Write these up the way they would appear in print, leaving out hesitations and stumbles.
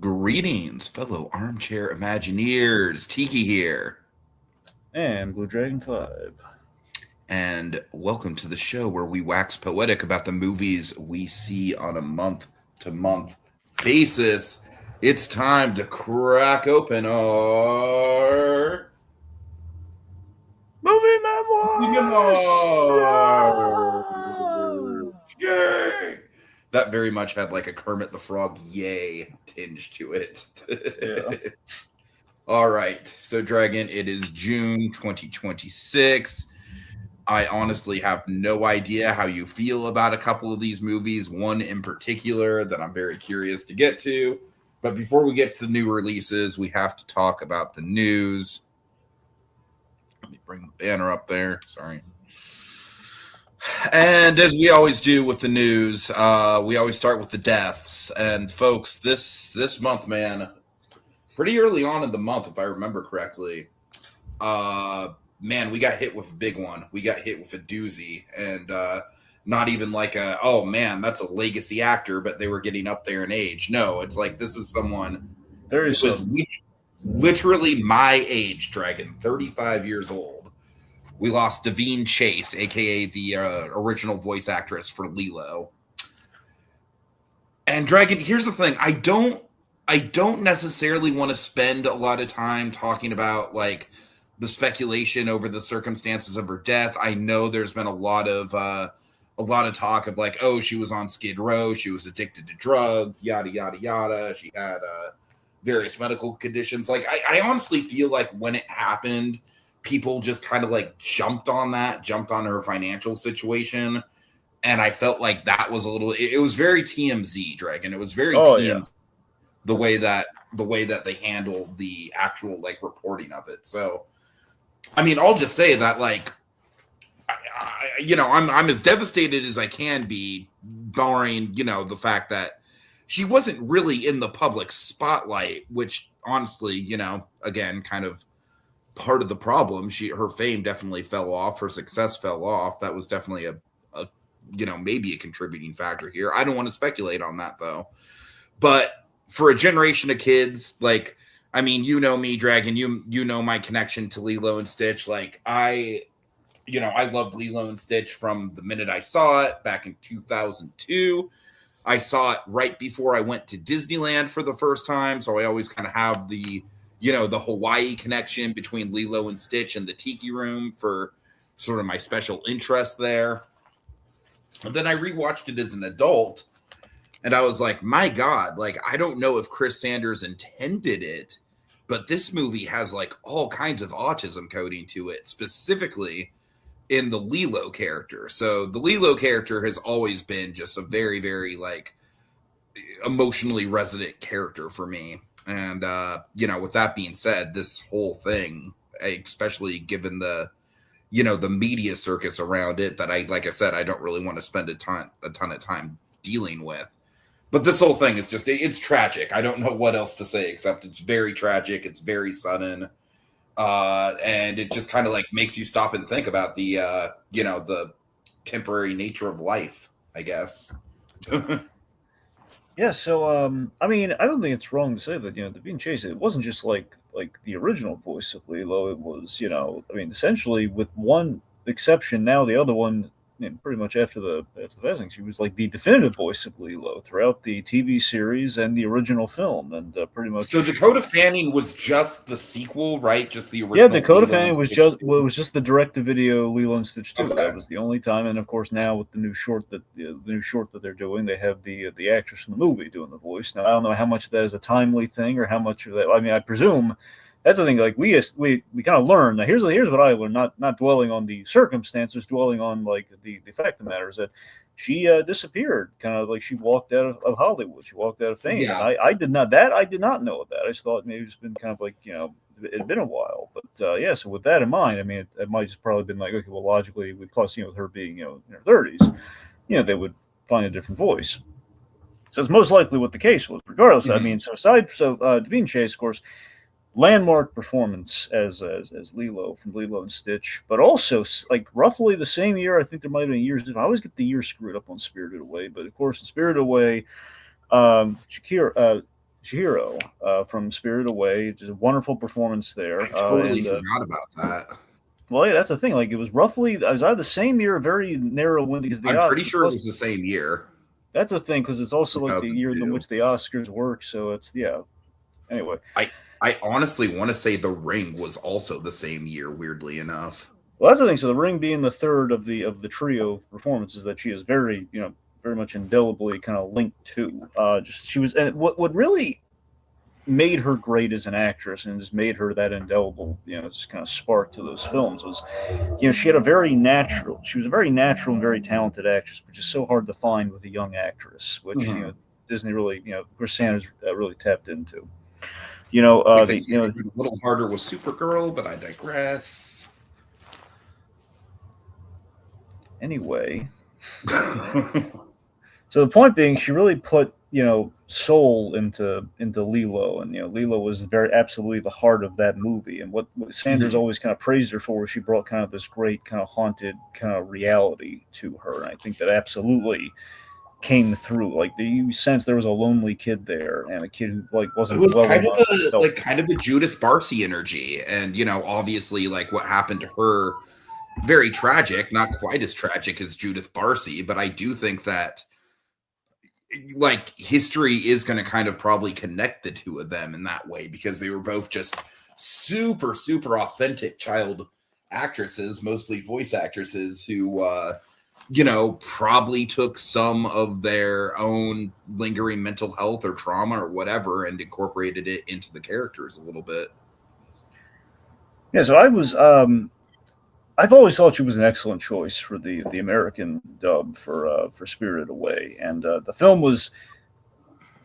Greetings, fellow armchair Imagineers. Tiki here, And BlueDragonFive. and welcome to the show where we wax poetic about the movies we see on a month to month basis. It's time to crack open our Movie Memoirs! memoir. Yay! That very much had like a Kermit the Frog yay tinge to it. Yeah. All right. So, Dragon, it is June 2026. I honestly have no idea how you feel about a couple of these movies, one in particular that I'm very curious to get to. But before we get to the new releases, we have to talk about the news. Let me bring the banner up there. Sorry. And as we always do with the news, we always start with the deaths. And folks, this month, man, pretty early on in the month, if I remember correctly, man, we got hit with a big one. We got hit with a doozy, and not even like oh man, that's a legacy actor, but they were getting up there in age. No, it's like this is someone who was literally my age, Dragon, 35 years old. We lost Davine Chase, aka the original voice actress for Lilo. And Dragon, here's the thing: I don't necessarily want to spend a lot of time talking about like the speculation over the circumstances of her death. I know there's been a lot of talk of like, oh, she was on Skid Row, she was addicted to drugs, yada yada yada. She had various medical conditions. Like, I honestly feel like when it happened, people just kind of like jumped on her financial situation. And I felt like that was a little, it was very TMZ, Dragon. It was very TMZ. Yeah. The way that they handled the actual like reporting of it. So, I mean, I'll just say that like, I'm as devastated as I can be, barring the fact that she wasn't really in the public spotlight, which honestly, again, kind of part of the problem. Her fame definitely fell off, her success fell off. That was definitely a maybe a contributing factor here. I don't want to speculate on that though, but for a generation of kids, like, I mean, me, Dragon, you know my connection to Lilo and Stitch. Like, I loved Lilo and Stitch from the minute I saw it back in 2002. I saw it right before I went to Disneyland for the first time, so I always kind of have the Hawaii connection between Lilo and Stitch and the Tiki Room for sort of my special interest there. And then I rewatched it as an adult, and I was like, my God, like, I don't know if Chris Sanders intended it, but this movie has like all kinds of autism coding to it, specifically in the Lilo character. So the Lilo character has always been just a very, very like emotionally resonant character for me. And, with that being said, this whole thing, especially given the media circus around it that like I said, I don't really want to spend a ton of time dealing with. But this whole thing is it's tragic. I don't know what else to say except it's very tragic. It's very sudden. And it just kind of like makes you stop and think about the, the temporary nature of life, I guess. Yeah, so I mean, I don't think it's wrong to say that Davine Chase, it wasn't just like the original voice of Lilo. It was I mean, essentially with one exception. Now the other one, pretty much after the passing, she was like the definitive voice of Lilo throughout the TV series and the original film, and pretty much. So Dakota Fanning was just the sequel, right? Just the original. Yeah, Dakota Fanning was just the direct-to-video Lilo and Stitch 2. Okay. That was the only time, and of course now with the new short that they're doing, they have the actress from the movie doing the voice. Now I don't know how much of that is a timely thing or how much of that. I mean, I presume. That's the thing. Like we kind of learn. Now here's what I learned. Not dwelling on the circumstances, dwelling on like the fact of the matter is that she disappeared. Kind of like she walked out of Hollywood. She walked out of fame. Yeah. And I did not know of that. I just thought maybe it's been kind of like it had been a while. But yeah. So with that in mind, I mean, it might just probably been like, okay, well, logically, plus with her being in her 30s, they would find a different voice. So it's most likely what the case was. Regardless, I mean, Davine Chase, of course. Landmark performance as Lilo from Lilo and Stitch, but also like roughly the same year. I think there might have been years different. I always get the years screwed up on Spirited Away, but of course in Spirited Away, Shakira, Chihiro from Spirited Away. Just a wonderful performance there. I totally And forgot about that. well, yeah, that's the thing. Like it was either the same year, very narrow window because I'm pretty sure it plus was the same year, that's the thing because it's also like the year in 2002. which the Oscars work. So it's yeah. Anyway, I honestly want to say The Ring was also the same year, weirdly enough. well, that's the thing. So the Ring being the third of the trio of performances that she is very very much indelibly kind of linked to. Just she was and what really made her great as an actress and just made her that indelible just kind of spark to those films was she had a very natural she was a very natural and very talented actress, which is so hard to find with a young actress, which Disney really Chris Sanders really tapped into. Like they tried a little harder with Supergirl, but I digress. Anyway, so the point being, she really put soul into Lilo, and Lilo was very absolutely the heart of that movie. And what Sanders always kind of praised her for was she brought kind of this great kind of haunted kind of reality to her, and I think that absolutely came through. Like you sense there was a lonely kid there, and a kid who like It wasn't was well kind of enough a himself. like kind of a Judith Barcy energy, and obviously like what happened to her, very tragic. Not quite as tragic as Judith Barcy, but I do think that like history is going to kind of probably connect the two of them in that way because they were both just super super authentic child actresses, mostly voice actresses who probably took some of their own lingering mental health or trauma or whatever and incorporated it into the characters a little bit. Yeah, so I've always thought she was an excellent choice for the American dub for Spirited Away, and the film was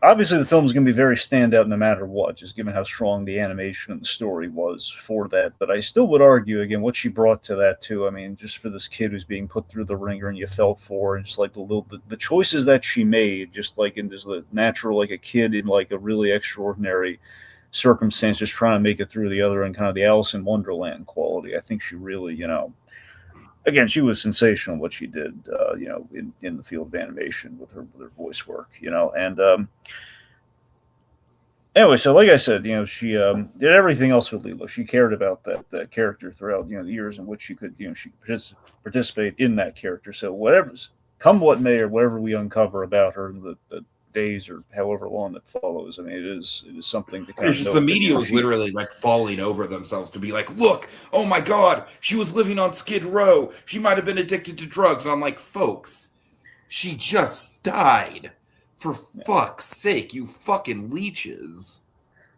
obviously the film is going to be very standout no matter what, just given how strong the animation and the story was for that. But I still would argue again what she brought to that too. I mean, just for this kid who's being put through the ringer and you felt for, and just like the choices that she made, just like in this natural like a kid in like a really extraordinary circumstance, just trying to make it through the other end, kind of the Alice in Wonderland quality. I think she really again, she was sensational what she did, in the field of animation with her voice work, and anyway, so like I said, she did everything else with Lilo. She cared about that character throughout, the years in which she could, she could participate in that character. So whatever's come what may, or whatever we uncover about her in the days or however long that follows, I mean, it is something to kind It's of just note the that media was literally like falling over themselves to be like, look, oh my God, she was living on Skid Row. She might have been addicted to drugs. And I'm like, folks, she just died. For fuck's sake, you fucking leeches.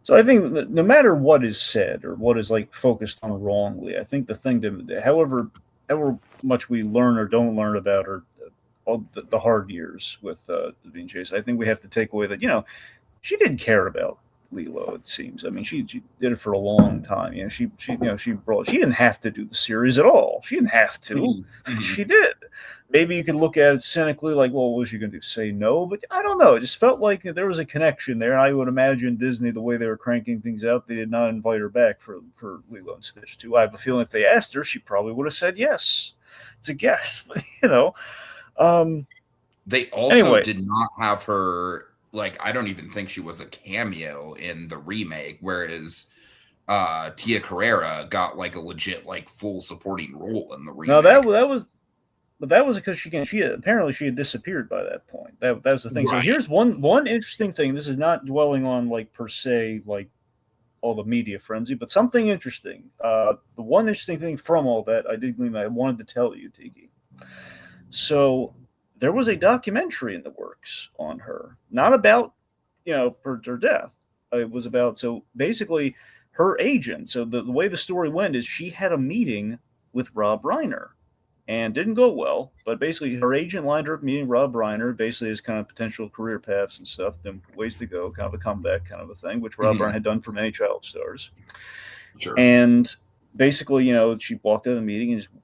So I think that no matter what is said or what is like focused on wrongly, I think the thing to however much we learn or don't learn about her, all the hard years with being chased, I think we have to take away that she did care about Lilo. It seems. I mean, she did it for a long time. She didn't have to do the series at all. She didn't have to. She did. Maybe you could look at it cynically, like, well, what was she going to do? Say no? But I don't know. It just felt like there was a connection there. And I would imagine Disney, the way they were cranking things out, they did not invite her back for Lilo and Stitch 2. I have a feeling if they asked her, she probably would have said yes. It's a guess, but. They also Anyway, did not have her, like, I don't even think she was a cameo in the remake, whereas Tia Carrera got like a legit like full supporting role in the remake. no, that was because she apparently she had disappeared by that point. That was the thing. Right. So here's one interesting thing. This is not dwelling on like per se like all the media frenzy, but something interesting. The one interesting thing from all that I did glean, I wanted to tell you, Tiki. So there was a documentary in the works on her, not about her death. It was about so basically her agent. So the way the story went is she had a meeting with Rob Reiner and didn't go well. But basically, her agent lined her up meeting Rob Reiner, basically as kind of potential career paths and stuff, then ways to go, kind of a comeback kind of a thing, which Rob Reiner had done for many child stars. Sure. And basically, she walked out of the meeting and just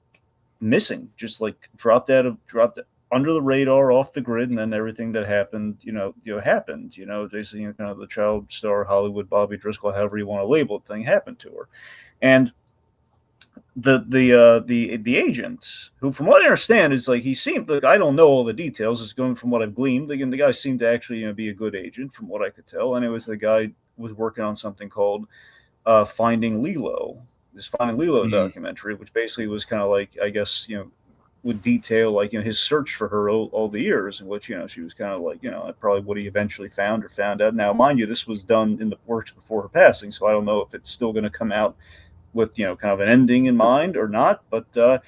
missing, just like dropped under the radar, off the grid, and then everything that happened, happened. Basically, kind of the child star Hollywood Bobby Driscoll, however you want to label it, thing happened to her, and the agent, who from what I understand is like he seemed like, I don't know all the details, is going from what I've gleaned. Again, the guy seemed to actually be a good agent from what I could tell. And it was the guy was working on something called Finding Lilo, this Finding Lilo Mhm. documentary, which basically was kind of like, I guess, would detail like his search for her all the years, in which she was kind of like probably what he eventually found or found out. Now, mind you, this was done in the works before her passing, so I don't know if it's still going to come out with kind of an ending in mind or not. But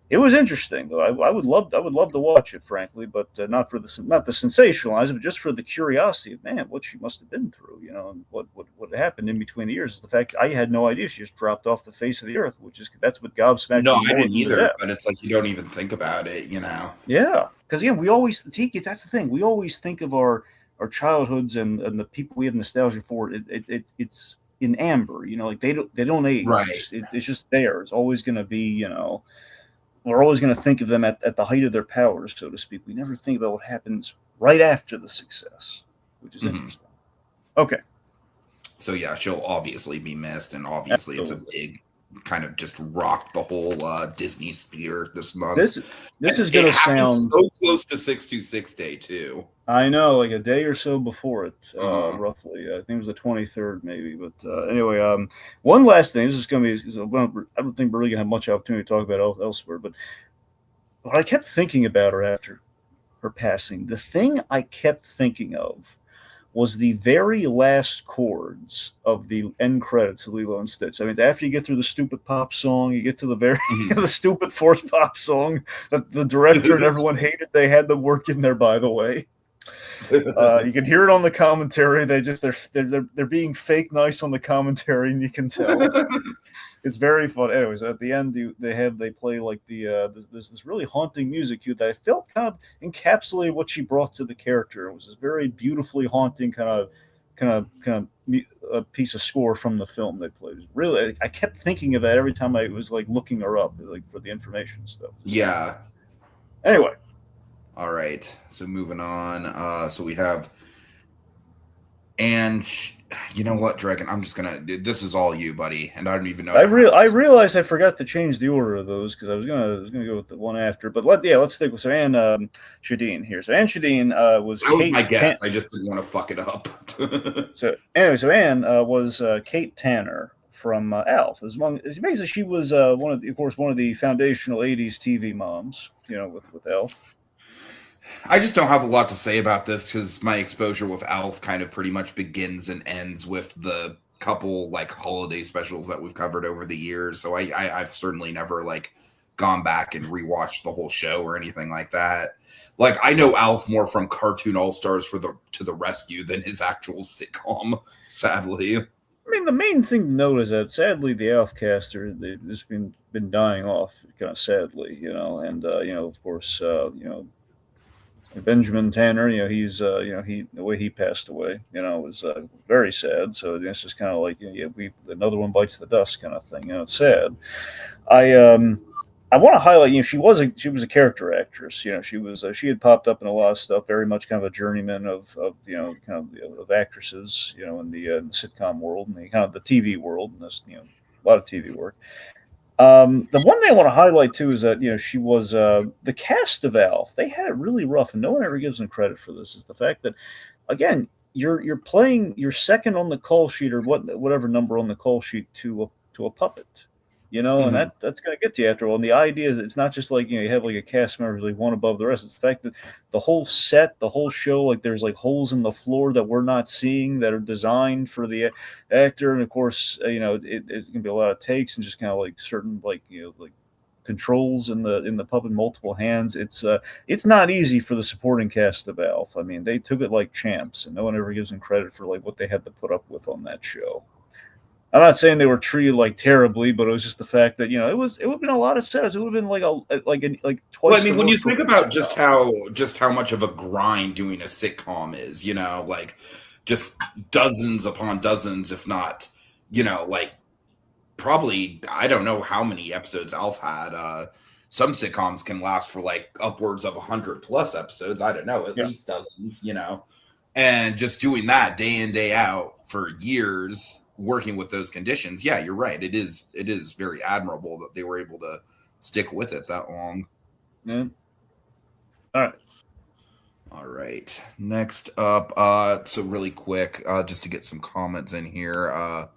it was interesting, though. I would love to watch it, frankly, but not for not to sensationalize it, but just for the curiosity of, man, what she must have been through, and what happened in between the years. Is the fact I had no idea she just dropped off the face of the earth, which is that's what gobsmacked No, me I more didn't than the either. death. But it's like you don't even think about it. Yeah, because again, we always Tiki. That's the thing. We always think of our childhoods and the people we have nostalgia for. It's in amber. Like they don't age. Right. It's just there. It's always going to be. We're always going to think of them at the height of their powers, so to speak. We never think about what happens right after the success, which is Mhm. interesting. Okay. So yeah, she'll obviously be missed, and obviously it's a Absolutely. big kind of just rocked the whole Disney sphere this month. This And is it going to happened sound. so close to 626 Day too. I know, like a day or so before it, Uh-huh. roughly. I think it was the 23rd, maybe. But anyway, one last thing. This is going to be. I don't think we're really going to have much opportunity to talk about elsewhere. But what I kept thinking about her after her passing, the thing I kept thinking of was the very last chords of the end credits of Lilo and Stitch. I mean, after you get through the stupid pop song, you get to the very Mhm. the stupid forced pop song that the director and everyone hated. They had the work in there, by the way. You can hear it on the commentary. They're being fake nice on the commentary, and you can tell it's very fun. Anyways, at the end, they play like this really haunting music cue that I felt kind of encapsulated what she brought to the character. It was this very beautifully haunting kind of a piece of score from the film they played. Really, I kept thinking of that every time I was like looking her up, like for the information stuff. Yeah. Anyway, All right. So moving on. So we have and you know what, Dragon? I'm just gonna. This is all you, buddy, and I don't even know. I realized I forgot to change the order of those because I was gonna go with the one after. But let's stick with Anne Shadeen here. So Anne Shadeen was That was Kate. my guess. I just didn't want to fuck it up. So anyway, so Anne was Kate Tanner from Alf. Basically she was one of the foundational '80s TV moms. With Alf. I just don't have a lot to say about this because my exposure with Alf kind of pretty much begins and ends with the couple like holiday specials that we've covered over the years. So I've certainly never like gone back and rewatched the whole show or anything like that. Like I know Alf more from Cartoon All Stars to the Rescue than his actual sitcom. Sadly, I mean, the main thing to note is that sadly the Alf caster they've just been dying off kind of sadly, and of course Benjamin Tanner, he's he the way he passed away, was very sad. So it's just kind of like we another one bites the dust kind of thing. It's sad. I want to highlight, she was a character actress. She had popped up in a lot of stuff. Very much kind of a journeyman of kind of actresses, in the sitcom world and the kind of the TV world, and this a lot of TV work. The one thing I want to highlight too is that she was the cast of Alf. They had it really rough, and no one ever gives them credit for this. Is the fact that again you're playing your second on the call sheet or whatever number on the call sheet to a puppet, and Mhm. that's gonna get to you after a while. And the idea is it's not just like you have like a cast member who's like one above the rest. It's the fact that the whole set, the whole show, like there's like holes in the floor that we're not seeing that are designed for the actor, and of course, it's gonna be a lot of takes and just kind of like certain like like controls in the puppet, multiple hands. It's not easy for the supporting cast of Alf. I mean, they took it like champs, and no one ever gives them credit for like what they had to put up with on that show. I'm not saying they were treated like terribly, but it was just the fact that it would have been a lot of setups. It would have been like Well, I twice the mean, when you work for think one about sitcom. just how much of a grind doing a sitcom is, like just dozens upon dozens, if not, like probably I don't know how many episodes Alf had. Some sitcoms can last for like upwards of 100+ episodes. I don't know, at least dozens, and just doing that day in day out for years. working with those conditions, yeah, you're right. It is very admirable that they were able to stick with it that long. Yeah. All right. Next up, so really quick, just to get some comments in here.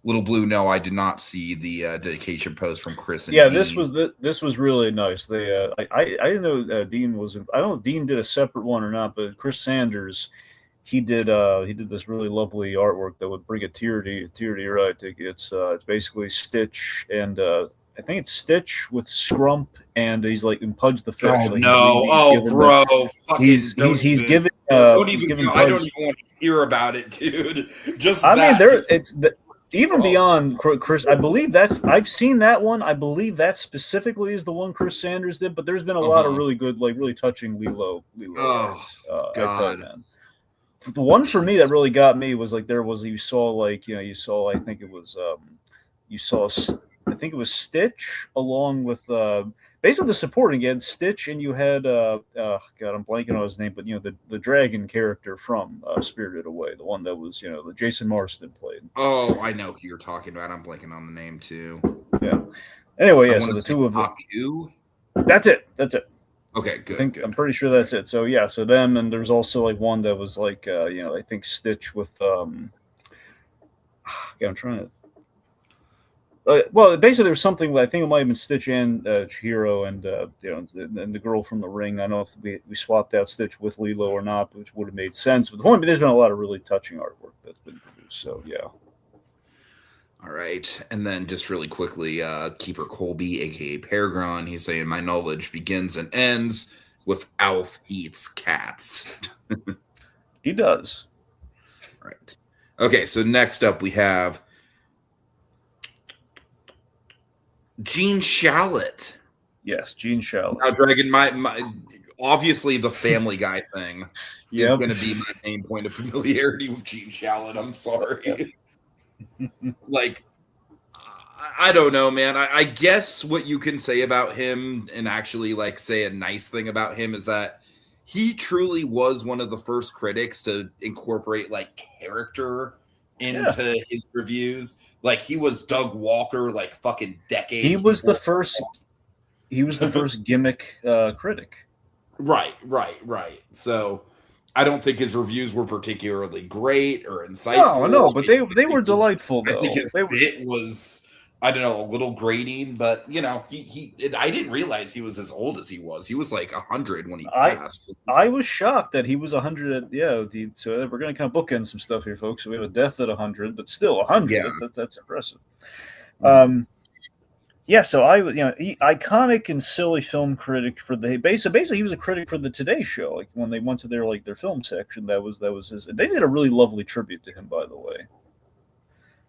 Little Blue, no, I did not see the dedication post from Chris and yeah, Dean. this was really nice. They I didn't know Dean was. I don't know if Dean did a separate one or not, but Chris Sanders, he did this really lovely artwork that would bring a tear to your eye. It's basically Stitch and I think it's Stitch with Scrump, and he's like in Pudge the Fish. Oh Like no! Bro, he's giving don't he's even. giving I don't Pudge. even want to hear about it, dude. Just I mean, there just, it's the, even beyond Chris. I believe I've seen that one. I believe that specifically is the one Chris Sanders did. But there's been a lot of really good, like really touching Lilo art. I tell you, man. The one for me that really got me was like you saw I think it was I think it was Stitch along with basically the supporting. You had Stitch and you had God, I'm blanking on his name, but the dragon character from Spirited Away, the one that was the Jason Marsden played. Oh, I know who you're talking about. I'm blanking on the name too. Yeah. Anyway, yeah. So the two of them. That's it. Okay, good. I'm pretty sure that's it. So yeah, so them, and there's also like one that was like I think Stitch with I'm trying to well, basically there was something. I think it might have been Stitch and Chihiro and and the girl from the Ring. I don't know if we swapped out Stitch with Lilo or not, which would have made sense. But the point, there's been a lot of really touching artwork that's been produced. So yeah. All right, and then just really quickly, Keeper Colby, aka Peregrine, he's saying my knowledge begins and ends with Alf eats cats. He does. Right. Okay, so next up we have Gene Shalit. Yes, Gene Shalit. Now, Dragon, my obviously the Family Guy thing is going to be my main point of familiarity with Gene Shalit. I'm sorry. Like, I don't know, man. I guess what you can say about him and actually like say a nice thing about him is that he truly was one of the first critics to incorporate like character into his reviews. Like he was Doug Walker, like fucking decades. He was the first gimmick critic. Right. So I don't think his reviews were particularly great or insightful. No, but they were delightful though. I think his bit was, I don't know, a little grating, but I didn't realize he was as old as he was. He was like 100 when he passed. I was shocked that he was 100. So we're going to kind of bookend some stuff here, folks. So we have a death at 100, but still 100. Yeah. That's impressive. So iconic and silly film critic for the basically he was a critic for the Today Show. Like when they went to their film section, that was his. They did a really lovely tribute to him, by the way.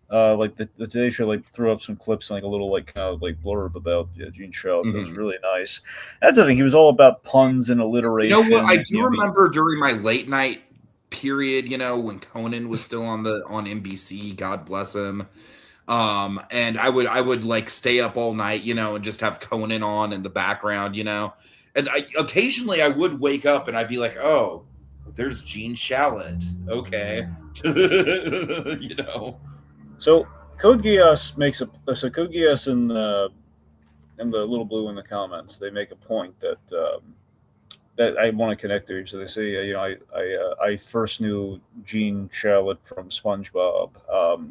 Like the Today Show like threw up some clips and like a little like kind of like blurb about Gene Shalit. Mm-hmm. That was really nice. That's the thing. He was all about puns and alliteration. You know what? I do remember during my late night period, when Conan was still on NBC, God bless him. And I would like stay up all night, and just have Conan on in the background, and occasionally I would wake up and I'd be like, oh, there's Gene Shalit. Okay. So Code Geass Code Geass and the Little Blue in the comments, they make a point that I want to connect to. So they say, I first knew Gene Shalit from SpongeBob,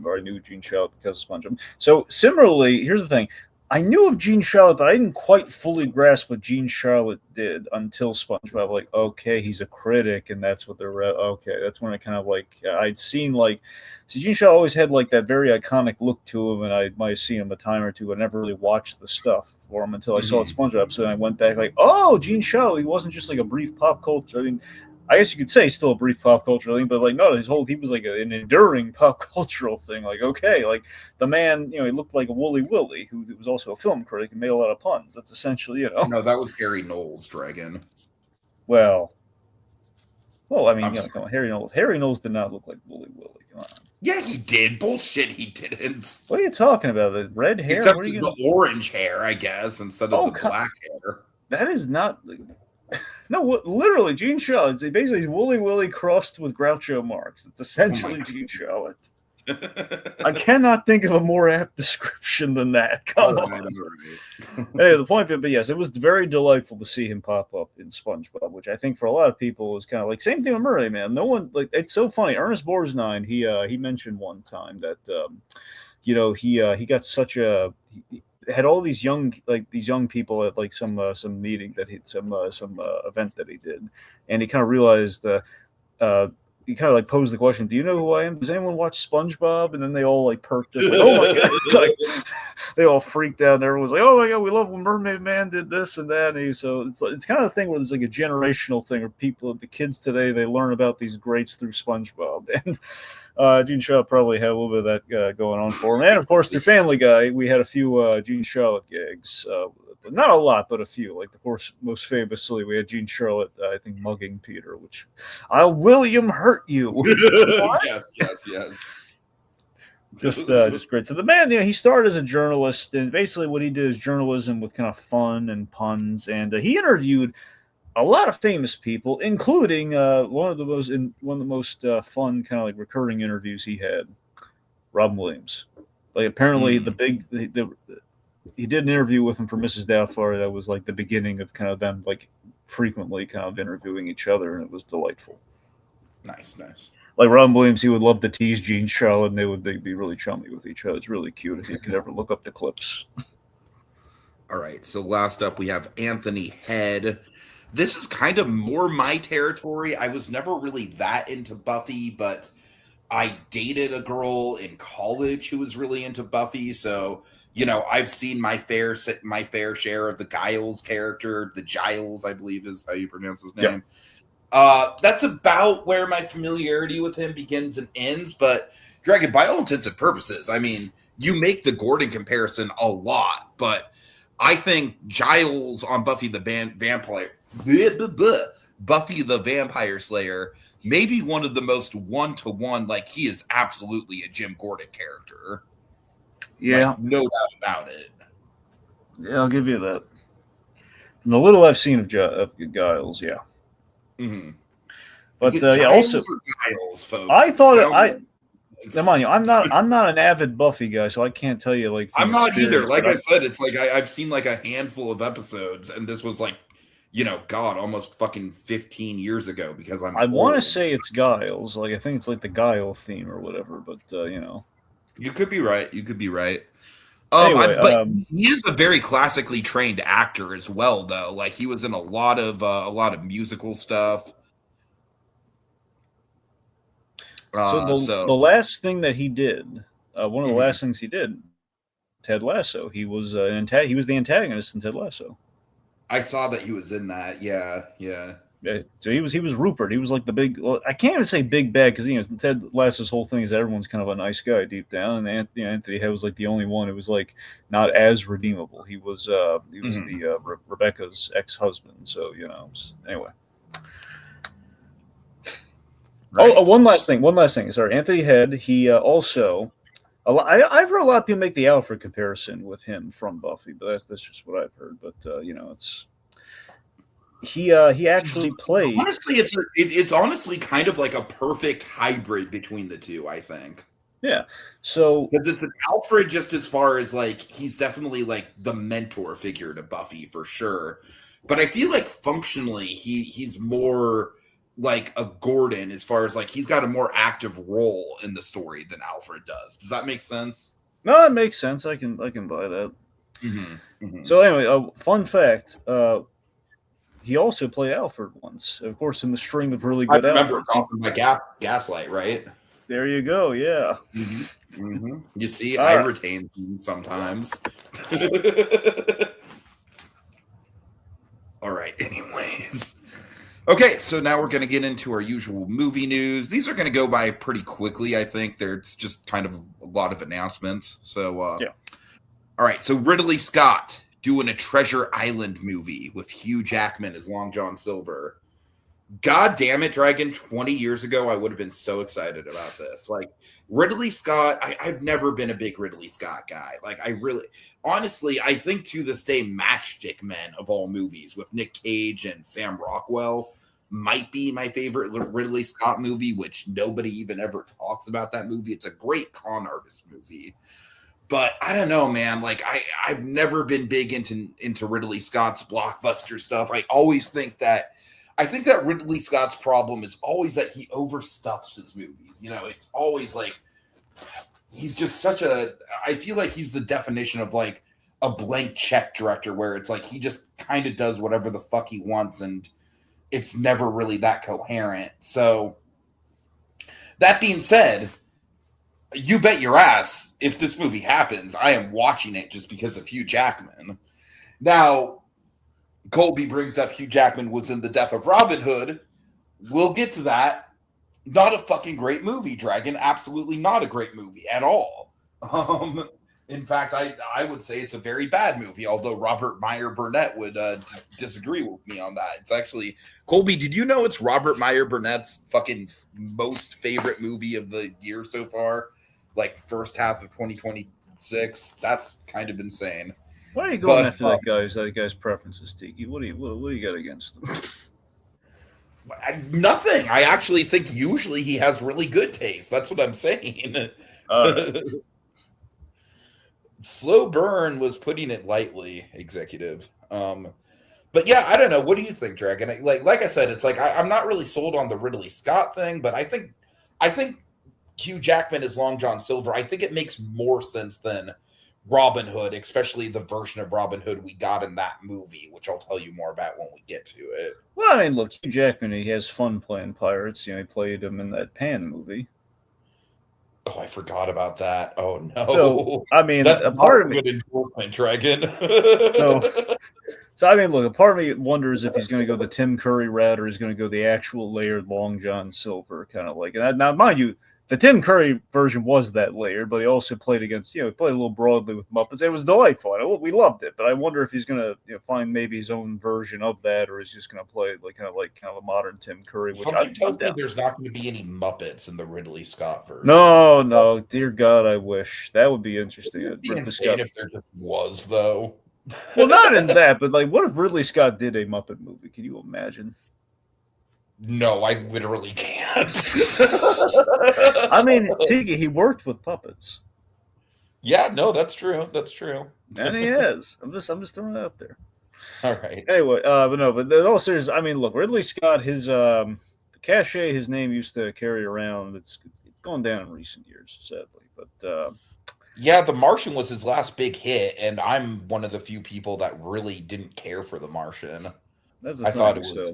or I knew Gene Shalit because of SpongeBob. So similarly, here's the thing. I knew of Gene Shalit, but I didn't quite fully grasp what Gene Shalit did until SpongeBob. Like, okay, he's a critic, and that's what they're okay. That's when I kind of like I'd seen Gene Shalit always had like that very iconic look to him, and I might have seen him a time or two, but I never really watched the stuff for him until I saw it SpongeBob. So then I went back like, oh, Gene Shalit. He wasn't just like a brief pop culture. I mean, I guess you could say still a brief pop cultural thing, but like no, he was like an enduring pop cultural thing. Like okay, like the man, he looked like a Wooly Willy who was also a film critic and made a lot of puns. That's essentially, No, that was Harry Knowles, Dragon. Well, I mean, come on, Harry Knowles did not look like Wooly Willy. Come on. Yeah, he did. Bullshit, he didn't. What are you talking about? The red hair? Except the orange hair, I guess, instead of the black hair. That is not. No, literally, Gene Shalit. Basically, Wooly Willy crossed with Groucho Marx. It's essentially Gene Shalit. I cannot think of a more apt description than that. Come on. Hey, the point being, but yes, it was very delightful to see him pop up in SpongeBob, which I think for a lot of people is kind of like same thing with Murray, man. No one like it's so funny. Ernest Borgnine, he mentioned one time that he got such a he had all these young people at like some meeting that he some event that he did, and he kind of realized he kind of like posed the question, "Do you know who I am? Does anyone watch SpongeBob?" And then they all like perked up, like, "Oh my god!" Like, they all freaked out, and everyone's like, "Oh my god, we love when Mermaid Man did this and that." And so it's kind of the thing where it's like a generational thing, where the kids today, they learn about these greats through SpongeBob, and Gene Shalit probably had a little bit of that going on for him. And of course, through Family Guy, we had a few Gene Shalit gigs. Not a lot, but a few. Like, of course, most famously, we had Gene Shalit, I think, mugging Peter, which I'll William hurt you. Yes. Just great. So the man, he started as a journalist, and basically what he did is journalism with kind of fun and puns, and he interviewed a lot of famous people, including one of the most fun kind of like recurring interviews he had, Robin Williams. Like apparently he did an interview with him for Mrs. Doubtfire that was like the beginning of kind of them like frequently kind of interviewing each other, and it was delightful. Nice. Like Robin Williams, he would love to tease Gene Shalit, and they'd be really chummy with each other. It's really cute if you could ever look up the clips. All right, so last up we have Anthony Head. This is kind of more my territory. I was never really that into Buffy, but I dated a girl in college who was really into Buffy, so I've seen my fair share of the Giles character. The Giles, I believe, is how you pronounce his name. Yep. That's about where my familiarity with him begins and ends. But Dragon, by all intents and purposes, I mean, you make the Gordon comparison a lot, but I think Giles on Buffy the Vampire Slayer, maybe one of the most one-to-one. Like, he is absolutely a Jim Gordon character. Yeah, like, no doubt about it. Yeah, I'll give you that. From the little I've seen of Giles, yeah. Mm-hmm. But also Giles, folks. I thought Mind you, I'm not an avid Buffy guy, so I can't tell you like. I'm not either. Like I said, it's like I've seen like a handful of episodes, and this was like, almost fucking 15 years ago. Because I want to say it's Giles. Like I think it's like the Guile theme or whatever. But you could be right. Anyway, he is a very classically trained actor as well, though. Like he was in a lot of musical stuff. So the last thing that he did, one of the last things he did, Ted Lasso. He was he was the antagonist in Ted Lasso. I saw that he was in that. Yeah. So he was Rupert. He was like the big. Well, I can't even say big bad because Ted Lasso's whole thing is that everyone's kind of a nice guy deep down, and Anthony Head was like the only one who was like not as redeemable. He was the Rebecca's ex-husband. So anyway. Right. Oh, one last thing. Sorry, Anthony Head. He also. I've heard a lot of people make the Alfred comparison with him from Buffy, but that's just what I've heard. But it's. He actually played. Honestly, it's honestly kind of like a perfect hybrid between the two, I think. Yeah. So because it's an Alfred just as far as like he's definitely like the mentor figure to Buffy for sure. But I feel like functionally he's more like a Gordon as far as like he's got a more active role in the story than Alfred does. Does that make sense? No, it makes sense. I can buy that. Mm-hmm. Mm-hmm. So anyway, fun fact. He also played Alfred once, of course, in the string of really good. I remember talking about Gaslight, right? There you go. Yeah. Mm-hmm. Mm-hmm. You see, I retain them sometimes. All right. Anyways, okay. So now we're going to get into our usual movie news. These are going to go by pretty quickly. I think there's just kind of a lot of announcements. So yeah. All right. So Ridley Scott doing a Treasure Island movie with Hugh Jackman as Long John Silver. God damn it, Dragon. 20 years ago, I would have been so excited about this. Like, Ridley Scott, I've never been a big Ridley Scott guy. Like, honestly, I think to this day, Matchstick Men of all movies with Nick Cage and Sam Rockwell might be my favorite Ridley Scott movie, which nobody even ever talks about that movie. It's a great con artist movie. But I don't know, man. Like I've never been big into Ridley Scott's blockbuster stuff. I think that Ridley Scott's problem is always that he overstuffs his movies. You know, it's always like he's just I feel like he's the definition of like a blank check director, where it's like he just kind of does whatever the fuck he wants and it's never really that coherent. So that being said, you bet your ass if this movie happens, I am watching it just because of Hugh Jackman. Now, Colby brings up Hugh Jackman was in The Death of Robin Hood. We'll get to that. Not a fucking great movie, Dragon. Absolutely not a great movie at all. In fact, I would say it's a very bad movie, although Robert Meyer Burnett would disagree with me on that. It's actually, Colby, did you know it's Robert Meyer Burnett's fucking most favorite movie of the year so far? Like first half of 2026. That's kind of insane. Why are you going after that guy's preferences, Tiki? What do you got against him? Nothing. I actually think usually he has really good taste. That's what I'm saying. Slow burn was putting it lightly, executive. But yeah, I don't know. What do you think, Dragon? Like I said, it's like I'm not really sold on the Ridley Scott thing, but I think Hugh Jackman is Long John Silver. I think it makes more sense than Robin Hood, especially the version of Robin Hood we got in that movie, which I'll tell you more about when we get to it. Well, I mean, look, Hugh Jackman, he has fun playing pirates. You know, he played him in that Pan movie. Oh, I forgot about that. Oh no! So I mean, that's a part of good endorsement, Dragon. So I mean, look, a part of me wonders if he's going to go the Tim Curry route or he's going to go the actual layered Long John Silver kind of like. And now, mind you, the Tim Curry version was that layered, but he also played against, he played a little broadly with Muppets. It was delightful. We loved it, but I wonder if he's going to find maybe his own version of that, or he's just going to play kind of a modern Tim Curry. Which Something tells me there's not going to be any Muppets in the Ridley Scott version. No, dear God, I wish that would be interesting. It would be insane if there just was, though. Well, not in that, but like, what if Ridley Scott did a Muppet movie? Can you imagine? No, I literally can't. I mean, Tiki, he worked with puppets. Yeah, no, that's true. That's true. And he is. I'm just throwing it out there. All right. Anyway, but in all seriousness, I mean, look, Ridley Scott, his the cachet his name used to carry around, it's gone down in recent years, sadly. But yeah, The Martian was his last big hit, and I'm one of the few people that really didn't care for The Martian. I thought it was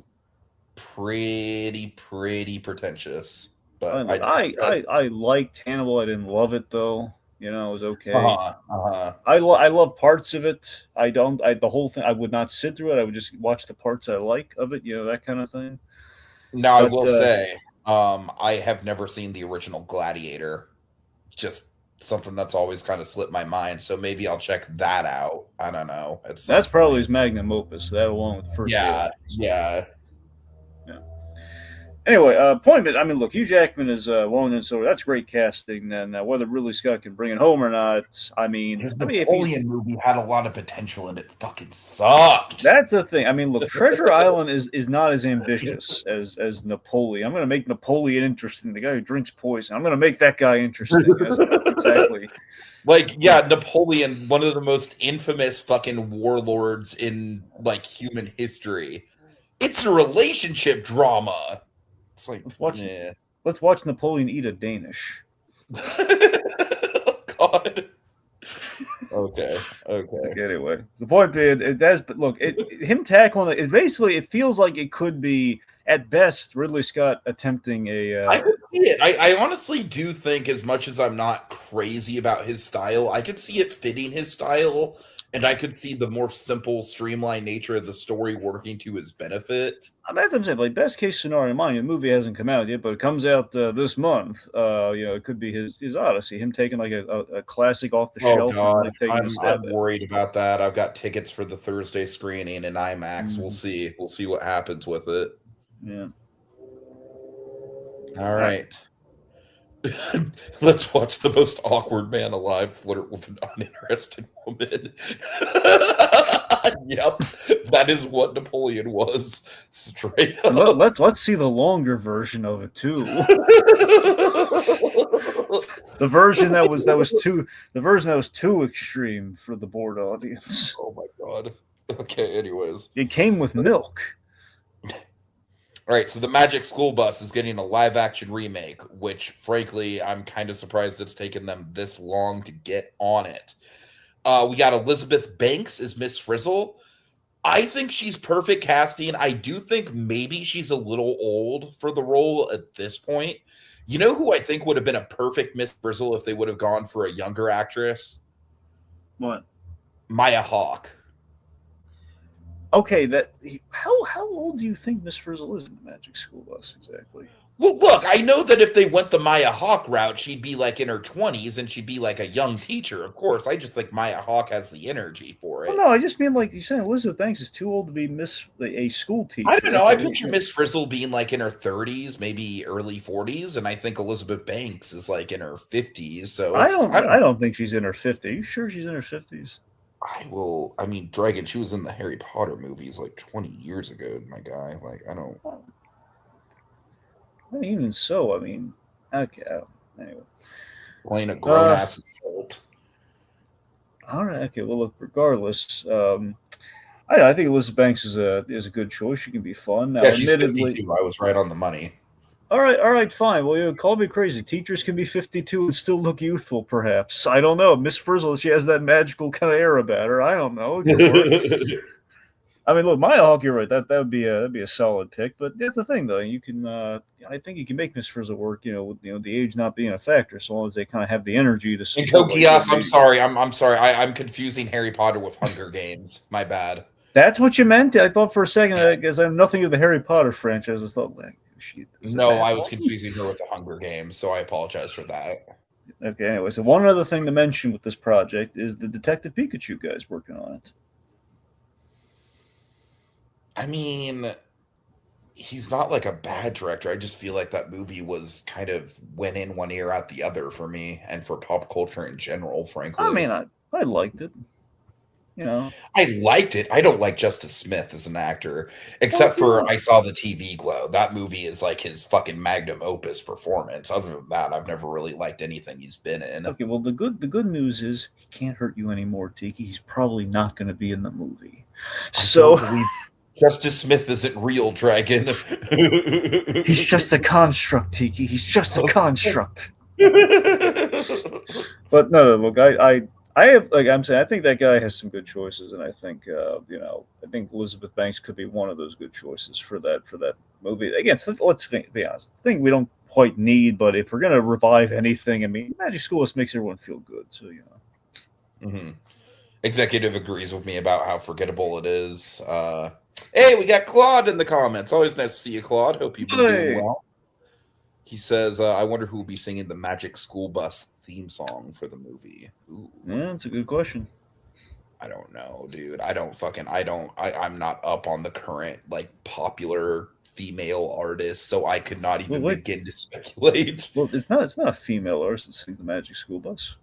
pretty pretentious. But I liked Hannibal. I didn't love it though. It was okay. I love parts of it. The whole thing. I would not sit through it. I would just watch the parts I like of it. That kind of thing. Now, I will say, I have never seen the original Gladiator. Just something that's always kind of slipped my mind. So maybe I'll check that out. I don't know. That's probably his magnum opus. That along with the first. Yeah. Anyway, point is, I mean, look, Hugh Jackman is Long John Silver. That's great casting. And whether Ridley Scott can bring it home or not, his Napoleon movie had a lot of potential and it fucking sucked. That's the thing. I mean, look, Treasure Island is not as ambitious as Napoleon. I'm going to make Napoleon interesting. The guy who drinks poison. I'm going to make that guy interesting. Exactly. Like, yeah, Napoleon, one of the most infamous fucking warlords in like human history. It's a relationship drama. It's like, let's watch Napoleon eat a Danish. God. Okay. Anyway, the point being, him tackling it, basically, it feels like it could be at best Ridley Scott attempting a. I could see it. I honestly do think, as much as I'm not crazy about his style, I could see it fitting his style. And I could see the more simple, streamlined nature of the story working to his benefit. I'm saying, like, best case scenario, mind you, the movie hasn't come out yet, but it comes out this month. It could be his Odyssey, him taking like a classic off the shelf. God. I'm worried about that. I've got tickets for the Thursday screening in IMAX. Mm-hmm. We'll see what happens with it. Yeah. All right. Let's watch the most awkward man alive flirt with an uninterested woman. Yep, that is what Napoleon was, straight up. Let's see the longer version of it too. The version that was too extreme for the board audience. Oh my god. Okay, anyways. It came with milk. All right, so the Magic School Bus is getting a live action remake, which frankly, I'm kind of surprised it's taken them this long to get on it. We got Elizabeth Banks as Miss Frizzle. I think she's perfect casting. I do think maybe she's a little old for the role at this point. You know who I think would have been a perfect Miss Frizzle if they would have gone for a younger actress? What? Maya Hawke. Okay, how old do you think Miss Frizzle is in the Magic School Bus exactly? Well, look, I know that if they went the Maya Hawke route, she'd be like in her 20s and she'd be like a young teacher. Of course, I just think Maya Hawke has the energy for it. Well, no, I just mean like you're saying Elizabeth Banks is too old to be a school teacher. I don't know. I picture Miss Frizzle being like in her 30s, maybe early 40s, and I think Elizabeth Banks is like in her 50s. So I don't think she's in her 50s. Are you sure she's in her 50s? I mean, Dragon, she was in the Harry Potter movies like 20 years ago, my guy. Like, I don't. Even so, I mean, okay. Anyway, playing a grown ass adult. All right. Okay. Well, look. Regardless, I think Elizabeth Banks is a good choice. She can be fun. Now, yeah, she's 52. I was right on the money. All right, fine. Well, call me crazy. Teachers can be 52 and still look youthful, perhaps. I don't know. Miss Frizzle, she has that magical kind of air about her. I don't know. I mean, look, Maya Hawke, you're right. That'd be a solid pick. But that's the thing, though. You can, I think you can make Miss Frizzle work. With the age not being a factor, so long as they kind of have the energy to. And Kokias, I'm sorry. I'm sorry. I'm confusing Harry Potter with Hunger Games. My bad. That's what you meant. I thought for a second, because I know nothing of the Harry Potter franchise. I thought, like, I was confusing her with the Hunger Games, so I apologize for that. Okay, anyway, so one other thing to mention with this project is the Detective Pikachu guys working on it. I mean, he's not like a bad director. I just feel like that movie was kind of went in one ear out the other for me and for pop culture in general, frankly. I mean, I liked it. I liked it. I don't like Justice Smith as an actor, except for I Saw the TV Glow. That movie is like his fucking magnum opus performance. Other than that, I've never really liked anything he's been in. Okay, well, the good news is he can't hurt you anymore, Tiki. He's probably not going to be in the movie. So Justice Smith isn't real, Dragon. He's just a construct, Tiki. He's just a construct. But no, look, I have, like I'm saying, I think that guy has some good choices, and I think I think Elizabeth Banks could be one of those good choices for that movie. Again, so let's be honest, it's a thing we don't quite need, but if we're gonna revive anything, I mean, Magic School just makes everyone feel good. So Mm-hmm. Executive agrees with me about how forgettable it is. Hey, we got Claude in the comments. Always nice to see you, Claude. Hope you've been doing well. He says, I wonder who will be singing the Magic School Bus theme song for the movie. Ooh. Yeah, that's a good question. I don't know, dude. I'm not up on the current, like, popular female artists, so I could not even begin to speculate. Well, it's not a female artist that sings the Magic School Bus.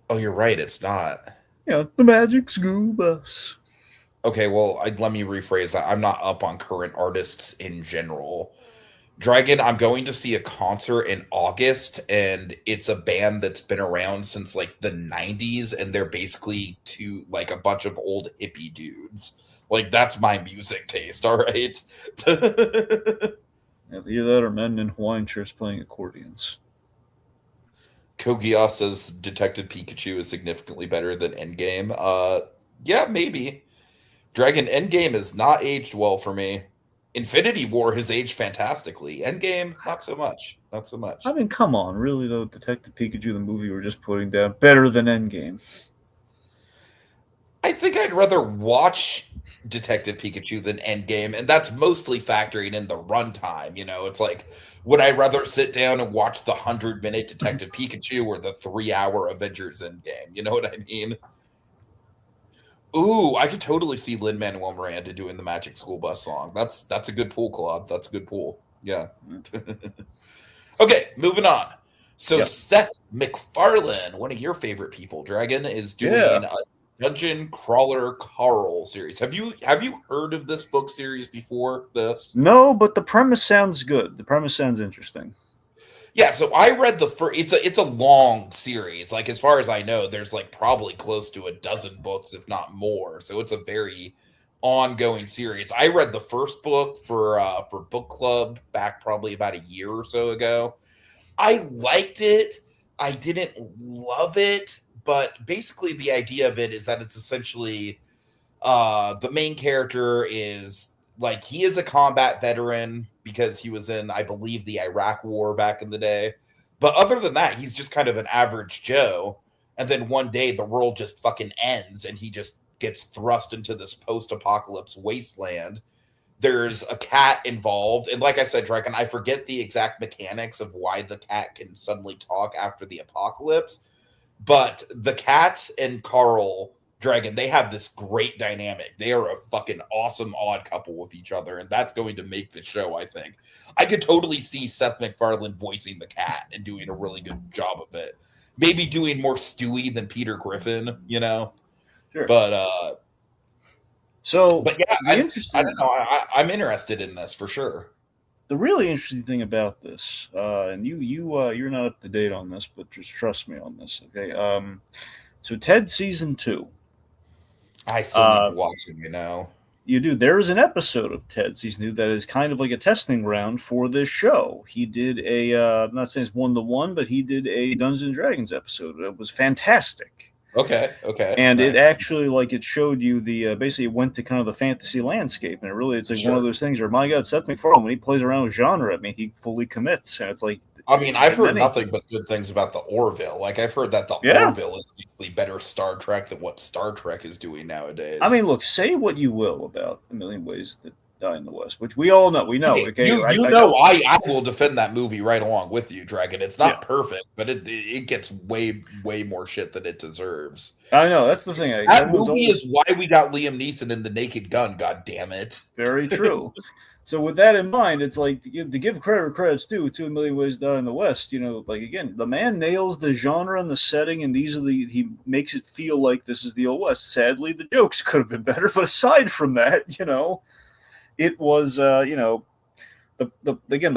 Oh, you're right. It's not. The Magic School Bus. Okay, well, let me rephrase that. I'm not up on current artists in general. Dragon, I'm going to see a concert in August, and it's a band that's been around since like the 90s, and they're basically a bunch of old hippie dudes. Like, that's my music taste, all right? Either that or men in Hawaiian shirts playing accordions. Kogia says Detective Pikachu is significantly better than Endgame. Yeah, maybe. Dragon, Endgame has not aged well for me. Infinity War has aged fantastically. Endgame, not so much. Not so much. I mean, come on. Really, though, Detective Pikachu, the movie we're just putting down, better than Endgame. I think I'd rather watch Detective Pikachu than Endgame, and that's mostly factoring in the runtime. It's like, would I rather sit down and watch the 100-minute Detective Pikachu or the 3-hour Avengers Endgame? You know what I mean? Ooh, I could totally see Lin-Manuel Miranda doing the Magic School Bus song. That's a good pull, Claude. That's a good pull. Yeah. Okay, moving on. So Seth MacFarlane, one of your favorite people, Dragon, is doing Dungeon Crawler Carl series. Have you heard of this book series before this? No, but the premise sounds good. The premise sounds interesting. Yeah, so I read the first. It's a long series. Like as far as I know, there's like probably close to a dozen books, if not more. So it's a very ongoing series. I read the first book for book club back probably about a year or so ago. I liked it. I didn't love it, but basically the idea of it is that it's essentially the main character is like he is a combat veteran because he was in, I believe, the Iraq War back in the day. But other than that, he's just kind of an average Joe. And then one day the world just fucking ends and he just gets thrust into this post-apocalypse wasteland. There's a cat involved. And like I said, Dragon, I forget the exact mechanics of why the cat can suddenly talk after the apocalypse. But the cat and Carl Dragon, they have this great dynamic. They are a fucking awesome odd couple with each other, and that's going to make the show, I think. I could totally see Seth MacFarlane voicing the cat and doing a really good job of it. Maybe doing more Stewie than Peter Griffin, you know? Sure. But yeah, I don't know. I'm interested in this for sure. The really interesting thing about this, and you're not up to date on this, but just trust me on this, okay? So Ted season 2. I still need to watch it, you know. You do. There is an episode of Ted season 2 that is kind of like a testing ground for this show. He did I'm not saying it's 1-to-1, but he did a Dungeons and Dragons episode. It was fantastic. Okay. And nice. It actually, like, it showed you the basically it went to kind of the fantasy landscape, and it's like one of those things where, my God, Seth MacFarlane, when he plays around with genre, I mean, he fully commits, and it's like, I mean, I've heard nothing but good things about the Orville. Like, I've heard that the Orville is basically better Star Trek than what Star Trek is doing nowadays. I mean, look, say what you will about A Million Ways to Die in the West, which we all know. We know. Okay, I will defend that movie right along with you, Dragon. It's not perfect, but it gets way more shit than it deserves. I know, that's the thing. That movie is why we got Liam Neeson in The Naked Gun. God damn it! Very true. So with that in mind, it's like to give credit where credit's due to A Million Ways to Die in the West. You know, like, again, the man nails the genre and the setting, and he makes it feel like this is the Old West. Sadly, the jokes could have been better, but aside from that, you know, it was the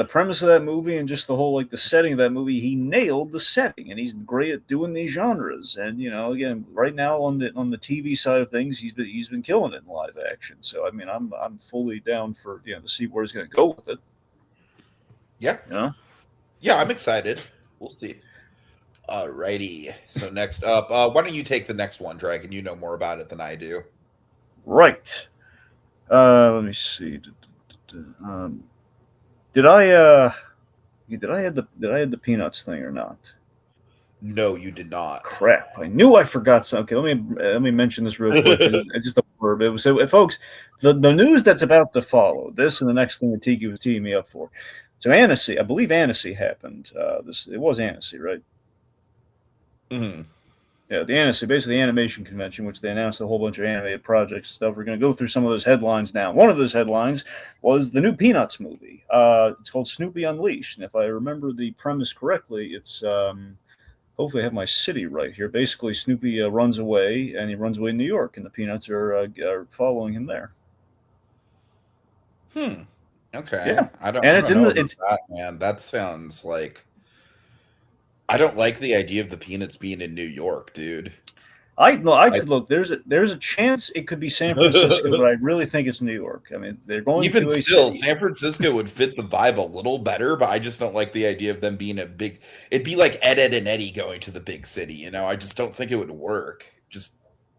premise of that movie and just the whole, like, the setting of that movie. He nailed the setting, and he's great at doing these genres. And, you know, again, right now on the TV side of things, he's been killing it in live action. So I mean, I'm fully down for, you know, to see where he's going to go with it. Yeah, you know? Yeah, I'm excited. We'll see. Alrighty. So next up, why don't you take the next one, Dragon? You know more about it than I do. Right. Let me see. Did I have the Peanuts thing or not? No, you did not. Crap! I knew I forgot something. Okay, let me mention this real quick. It's just a blurb. It was, folks, the news that's about to follow this and the next thing that Tiki was teeing me up for. So Annecy, I believe Annecy happened. It was Annecy, right? Mm-hmm. Yeah, the Annecy, basically the animation convention, which they announced a whole bunch of animated projects and stuff. We're going to go through some of those headlines now. One of those headlines was the new Peanuts movie. It's called Snoopy Unleashed, and if I remember the premise correctly, it's hopefully I have my city right here. Basically, Snoopy runs away, and he runs away in New York, and the Peanuts are following him there. Okay. Yeah, man. That sounds like. I don't like the idea of the Peanuts being in New York, dude. I could look. There's a chance it could be San Francisco, but I really think it's New York. I mean, they're going even to a still. city. San Francisco would fit the vibe a little better, but I just don't like the idea of them being a big. It'd be like Ed and Eddie going to the big city. You know, I just don't think it would work.